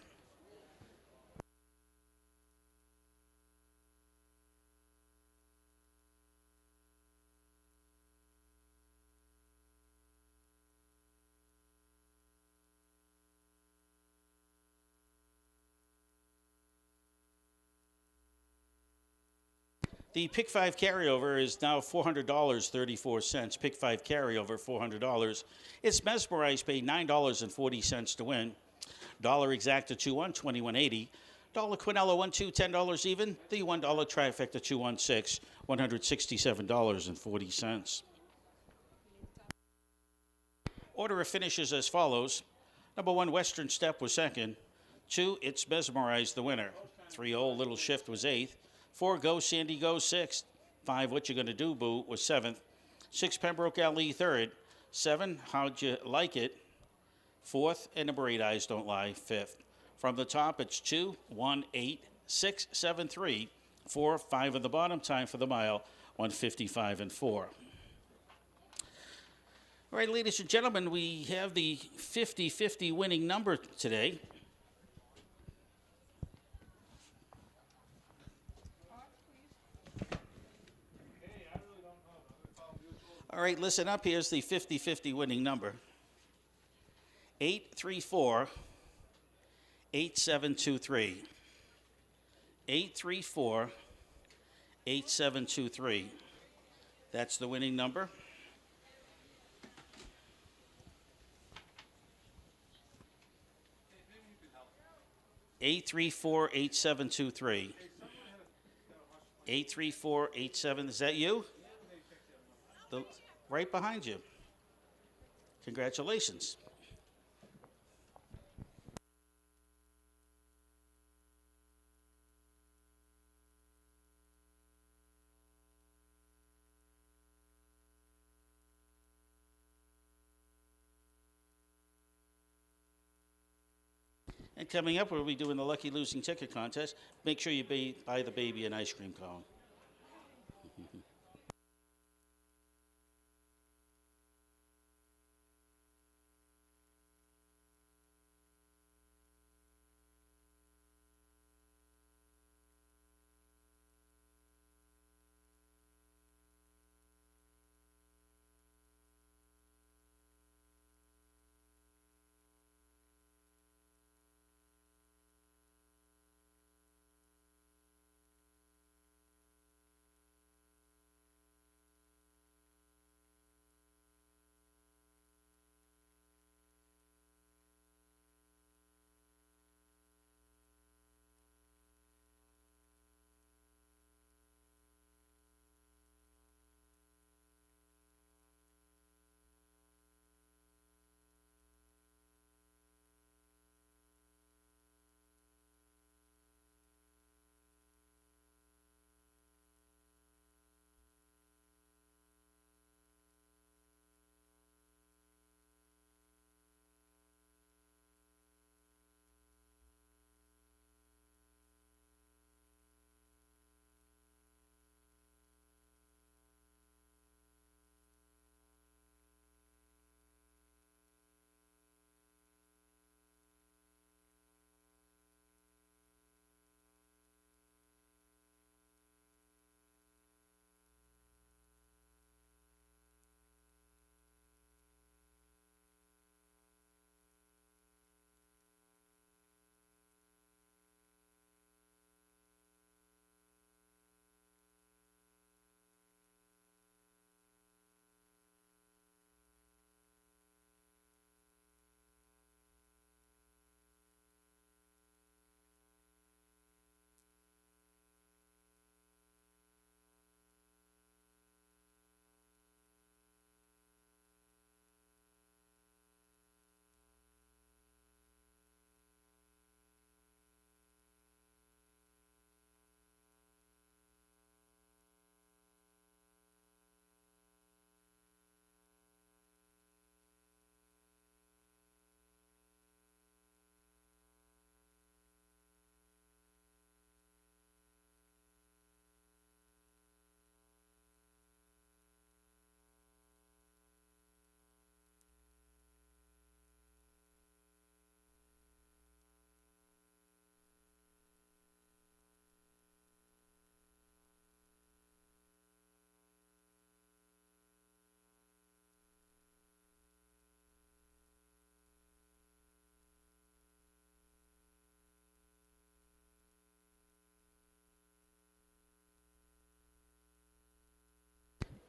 The Pick 5 carryover is now $400.34. Pick 5 carryover, $400. It's Mesmerized, paid $9.40 to win. Dollar Exacta 2-1, $21.80. Dollar Quinella 1-2, $10 even. The $1 Trifecta 2-1-6, $167.40. Order of finishes as follows. Number 1, Western Step was second. 2, It's Mesmerized, the winner. 3, Old Little Shift was 8th. 4, Go Sandy Go 6th. 5, What You Gonna Do Boo was 7th. 6, Pembroke Alley 3rd. 7, How'd You Like It 4th. And Number 8, Eyes Don't Lie 5th. From the top, it's 2, 1, 8, 6, 7, 3, 4, 5 at the bottom. Time for the mile, 1:55 and 4. All right, ladies and gentlemen, we have the 50-50 winning number today. All right, listen up. Here's the 50-50 winning number. 834-8723. 834-8723. That's the winning number. Eight 834-8723. 834-87. Is that you? Right behind you. Congratulations. And coming up, we'll be doing the Lucky Losing Ticket Contest. Make sure you buy the baby an ice cream cone.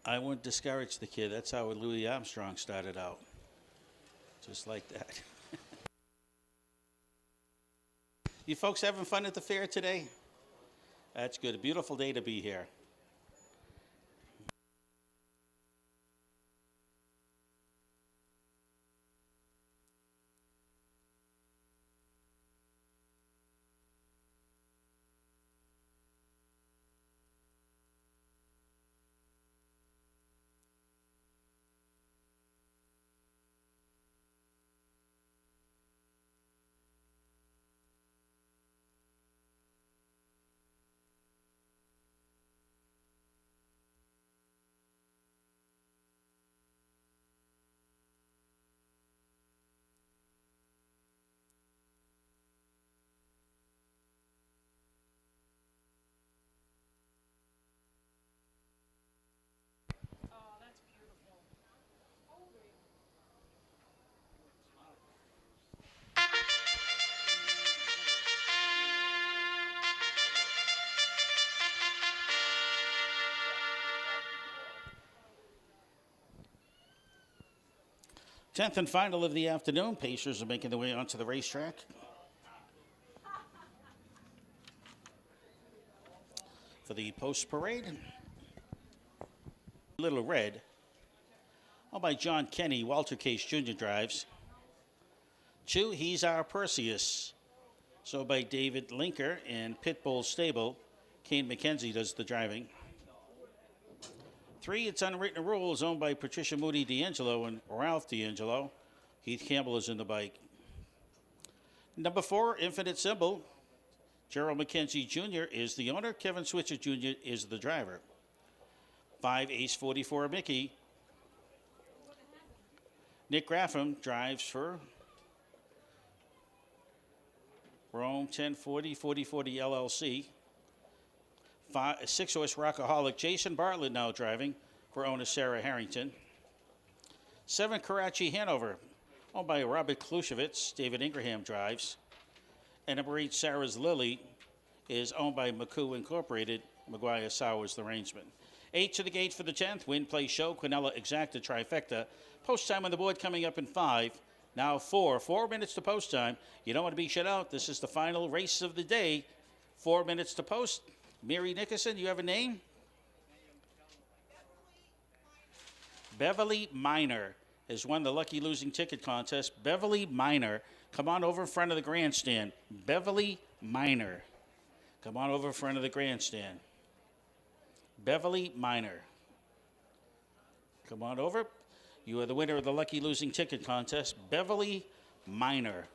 I wouldn't discourage the kid. That's how Louis Armstrong started out. Just like that. You folks having fun at the fair today? That's good. A beautiful day to be here. Tenth and final of the afternoon. Pacers are making their way onto the racetrack. For the post parade. Little Red. Owned by John Kenny, Walter Case Jr. drives. 2, He's Our Perseus. So by David Linker and Pitbull Stable. Kane McKenzie does the driving. 3, It's Unwritten Rules, owned by Patricia Moody D'Angelo and Ralph D'Angelo. Heath Campbell is in the bike. Number 4, Infinite Symbol. Gerald McKenzie Jr. is the owner. Kevin Switzer Jr. is the driver. 5, Ace 44 Mickey. Nick Graffam drives for Rome 1040 4040 LLC. 6-horse Rockaholic Jason Bartlett now driving for owner Sarah Harrington. 7, Karachi Hanover, owned by Robert Klushevitz. David Ingraham drives. And number 8, Sarah's Lily, is owned by McCoo Incorporated. McGuire Sowers, the rangeman. 8 to the gate for the 10th. Win, play, show. Quinella Exacta trifecta. Post time on the board coming up in 5. Now 4. 4 minutes to post time. You don't want to be shut out. This is the final race of the day. 4 minutes to post. Mary Nickerson, you have a name? Beverly Minor has won the Lucky Losing Ticket Contest. Beverly Minor, come on over in front of the grandstand. Beverly Minor, come on over in front of the grandstand. Beverly Minor, come on over. You are the winner of the Lucky Losing Ticket Contest. Beverly Minor.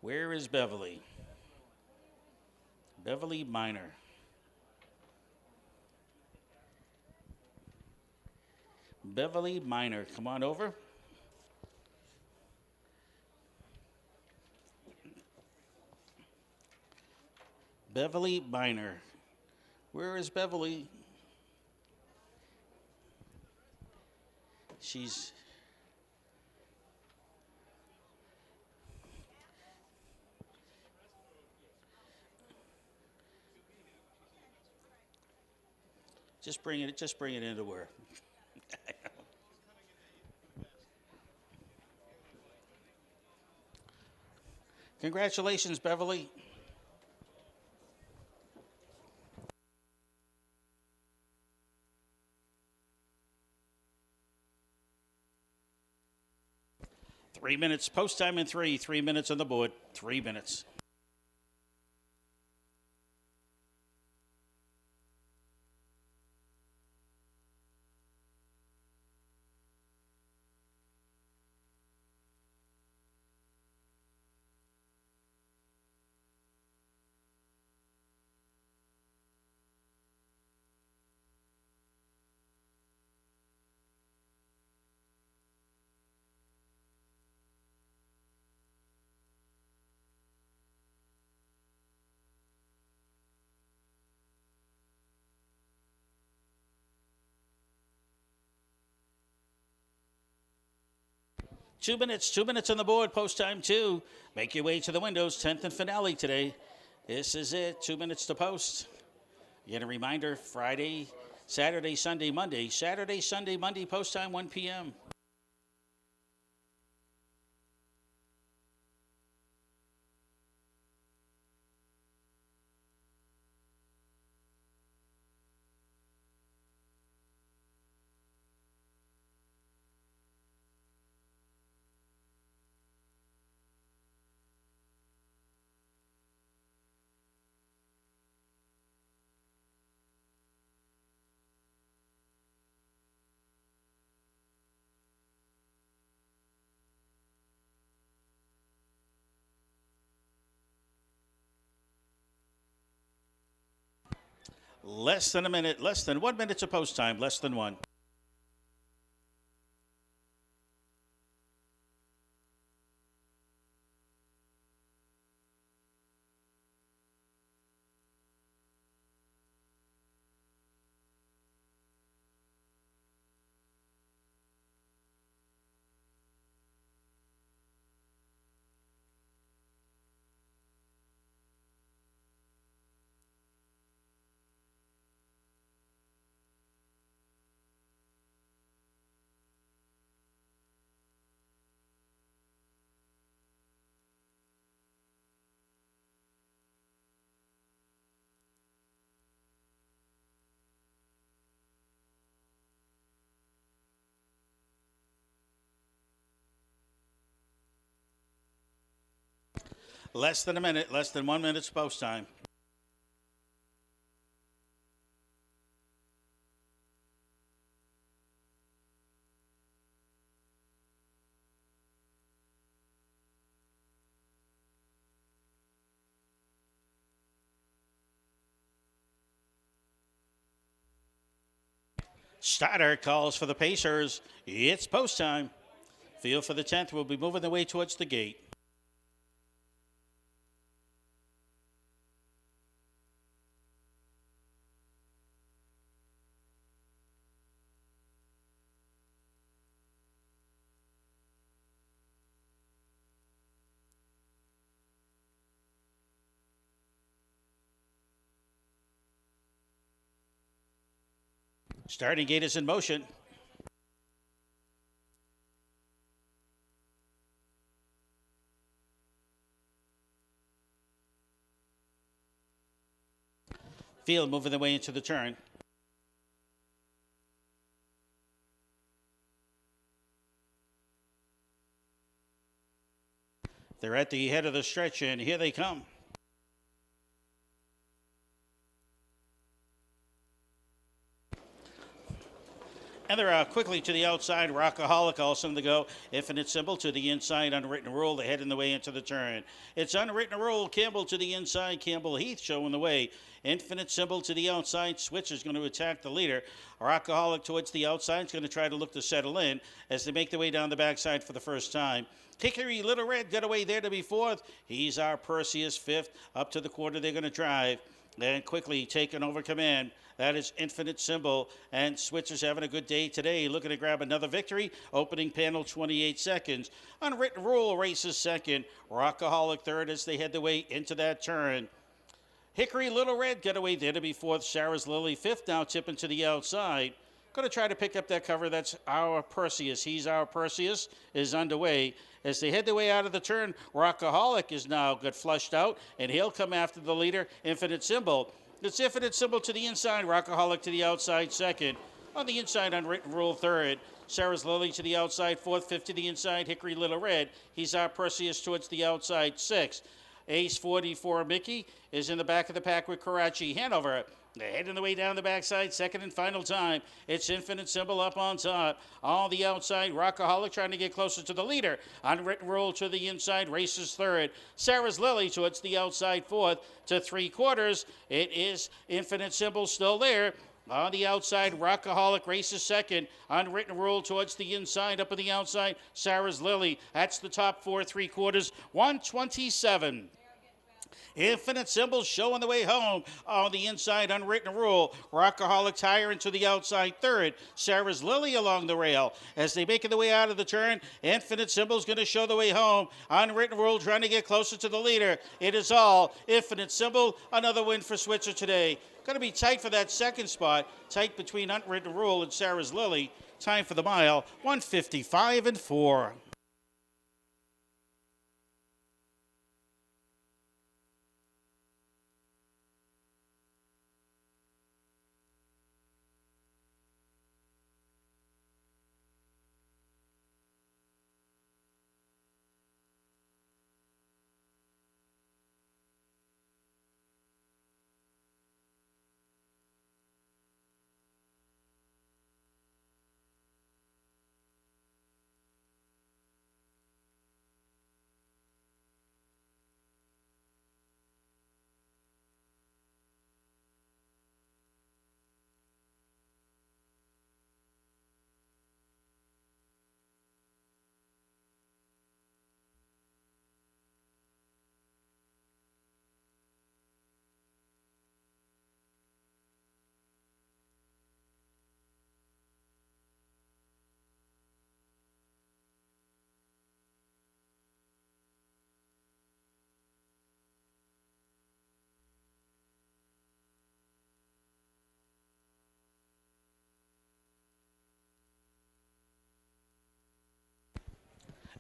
Where is Beverly? Beverly Minor. Beverly Minor, come on over. Beverly Minor. Where is Beverly? She's... Just bring it into her. Congratulations, Beverly. Three minutes, post time in 3. 3 minutes on the board. 3 minutes. Two minutes on the board, post time 2. Make your way to the windows, 10th and finale today. This is it, 2 minutes to post. Again, a reminder, Friday, Saturday, Sunday, Monday. Saturday, Sunday, Monday, post time 1 p.m. Less than a minute, less than 1 minute to post time, less than one. Less than a minute, less than 1 minute to post time. Starter calls for the Pacers. It's post time. Field for the 10th will be moving their way towards the gate. Starting gate is in motion. Field moving their way into the turn. They're at the head of the stretch, and here they come. And they're quickly to the outside. Rockaholic also on the go. Infinite Symbol to the inside. Unwritten Rule. They're heading the way into the turn. It's Unwritten Rule. Campbell to the inside. Campbell Heath showing the way. Infinite Symbol to the outside. Switch is going to attack the leader. Rockaholic towards the outside. Is going to try to look to settle in as they make their way down the backside for the first time. Hickory Little Red got away there to be fourth. He's our Perseus fifth. Up to the quarter they're going to drive. And quickly taking over command. That is Infinite Symbol, and Switzer's having a good day today, looking to grab another victory. Opening panel, 28 seconds. Unwritten Rule races second. Rockaholic third as they head their way into that turn. Hickory Little Red get away there to be fourth. Sarah's Lily fifth, now tipping to the outside. Going to try to pick up that cover. That's our Perseus. He's our Perseus is underway. As they head their way out of the turn, Rockaholic is now got flushed out, and he'll come after the leader, Infinite Symbol. It's Infinite Symbol to the inside, Rockaholic to the outside second. On the inside, Unwritten Rule third. Sarah's Lily to the outside fourth, fifth to the inside, Hickory Little Red. He's our Perseus towards the outside sixth. Ace 44 Mickey is in the back of the pack with Karachi Hanover. They're heading the way down the backside, second and final time. It's Infinite Symbol up on top. On the outside, Rockaholic trying to get closer to the leader. Unwritten Rule to the inside, races third. Sarah's Lily towards the outside fourth to three quarters. It is Infinite Symbol still there. On the outside, Rockaholic races second. Unwritten Rule towards the inside, up on the outside, Sarah's Lily. That's the top four, three quarters, 127. Infinite Symbols showing the way home on the inside, Unwritten Rule. Rockaholic Tyrant to the outside third. Sarah's Lily along the rail. As they make their way out of the turn, Infinite Symbols going to show the way home. Unwritten Rule trying to get closer to the leader. It is all Infinite Symbol. Another win for Switzer today. Going to be tight for that second spot. Tight between Unwritten Rule and Sarah's Lily. Time for the mile, 1:55.4.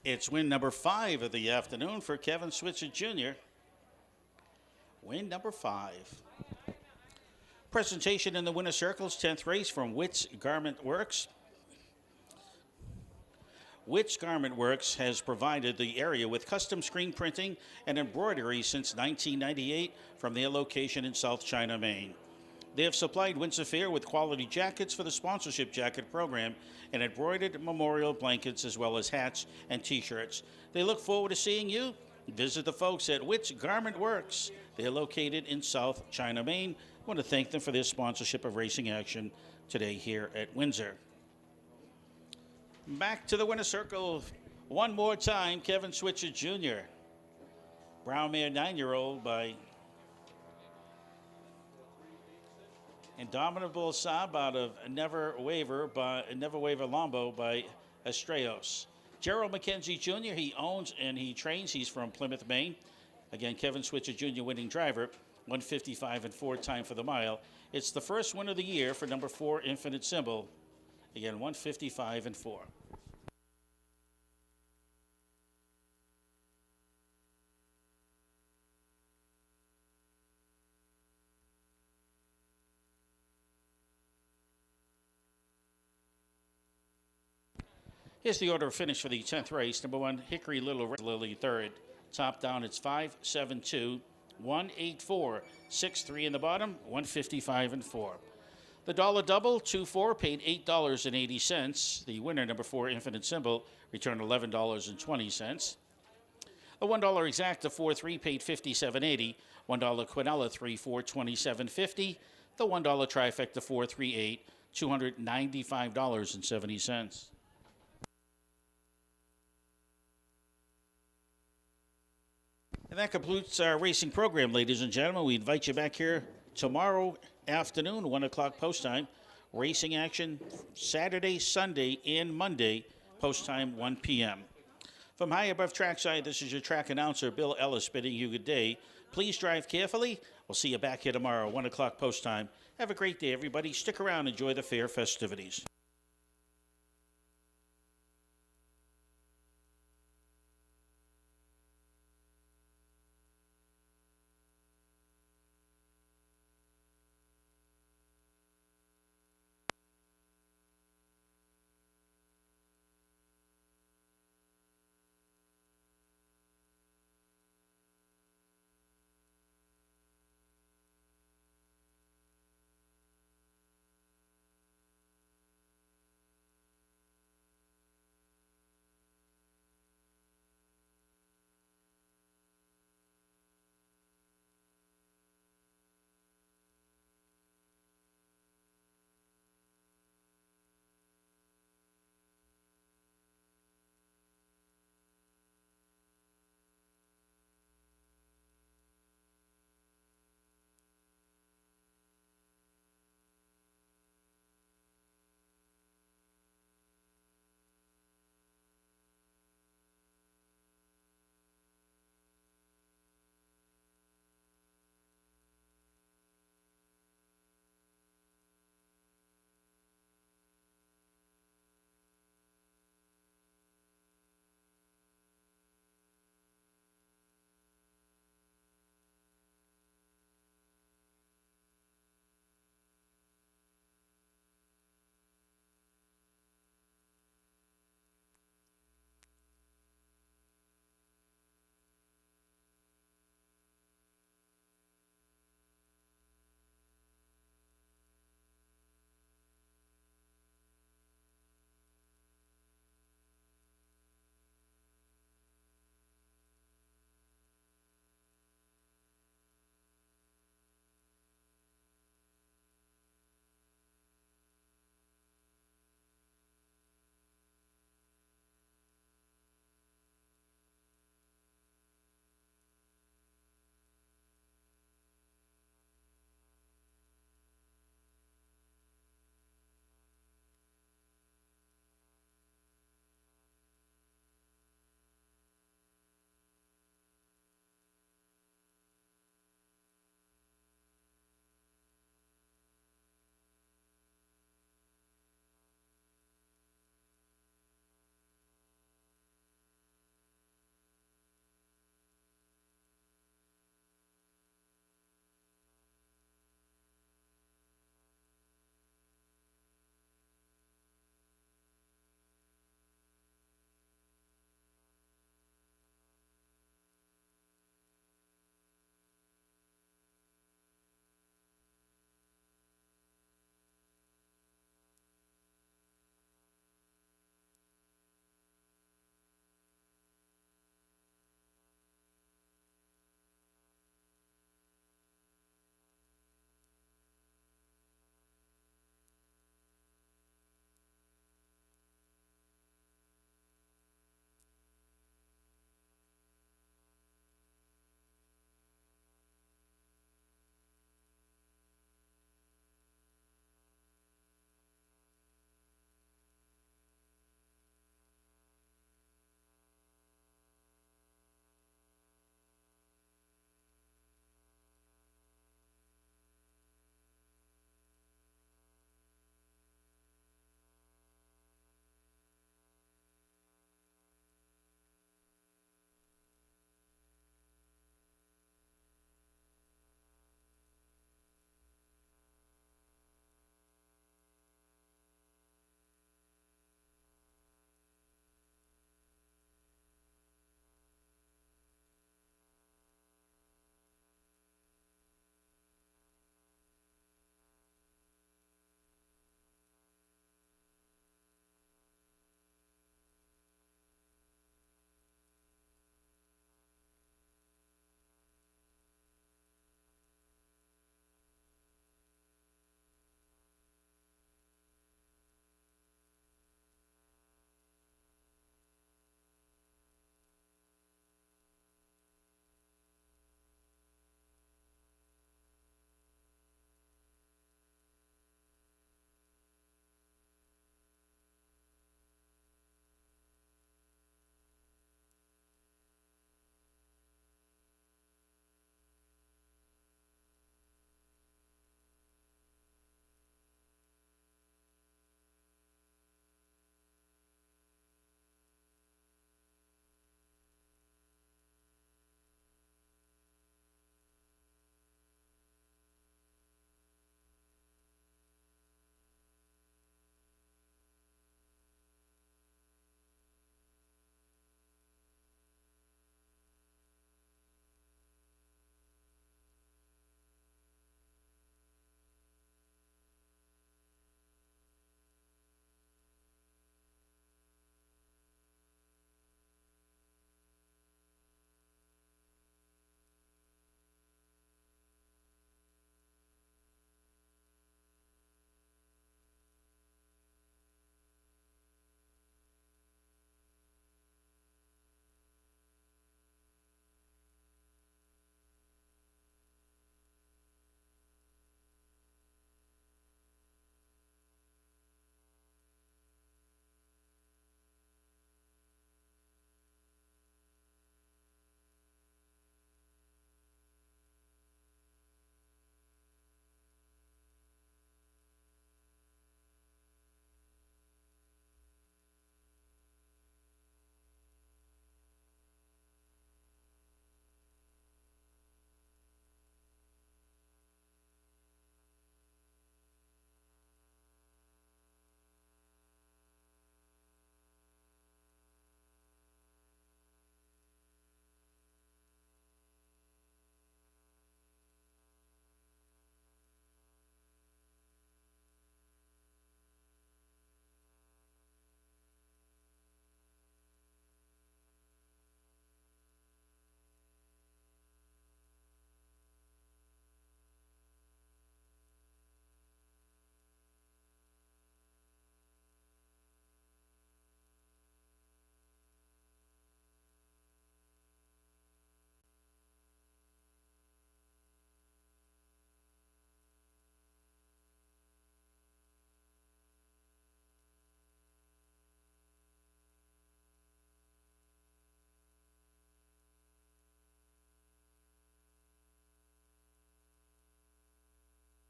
It's win number 5 of the afternoon for Kevin Switzer Jr. Win number 5. Presentation in the winner's circles, 10th race from Witt's Garment Works. Witt's Garment Works has provided the area with custom screen printing and embroidery since 1998 from their location in South China, Maine. They have supplied Windsor Fair with quality jackets for the sponsorship jacket program and embroidered memorial blankets as well as hats and t-shirts. They look forward to seeing you. Visit the folks at Witt's Garment Works. They're located in South China, Maine. I want to thank them for their sponsorship of racing action today here at Windsor. Back to the winner's circle one more time, Kevin Switzer Jr. Brown Mare 9-year-old by Indomitable Saab out of Never Waver Lombo by Estrellos. Gerald McKenzie Jr., he owns and he trains. He's from Plymouth, Maine. Again, Kevin Switzer Jr., winning driver, 1:55.4 time for the mile. It's the first win of the year for number 4, Infinite Symbol. Again, 1:55.4. Here's the order of finish for the 10th race. Number 1, Hickory Little Red Lily, third. Top down, it's 5-7-2, 1-8-4, 6-3 in the bottom, 1:55.4. The dollar double, 2-4, paid $8.80. The winner, number 4, Infinite Symbol, returned $11.20. The $1 exacta, 4-3, paid $57.80. $1 Quinella, 3-4, $27.50. The $1 trifecta, 4-3-8, $295.70. And that concludes our racing program, ladies and gentlemen. We invite you back here tomorrow afternoon, 1 o'clock post time. Racing action Saturday, Sunday, and Monday, post time 1 p.m. From high above trackside, this is your track announcer, Bill Ellis, bidding you good day. Please drive carefully. We'll see you back here tomorrow, 1 o'clock post time. Have a great day, everybody. Stick around. Enjoy the fair festivities.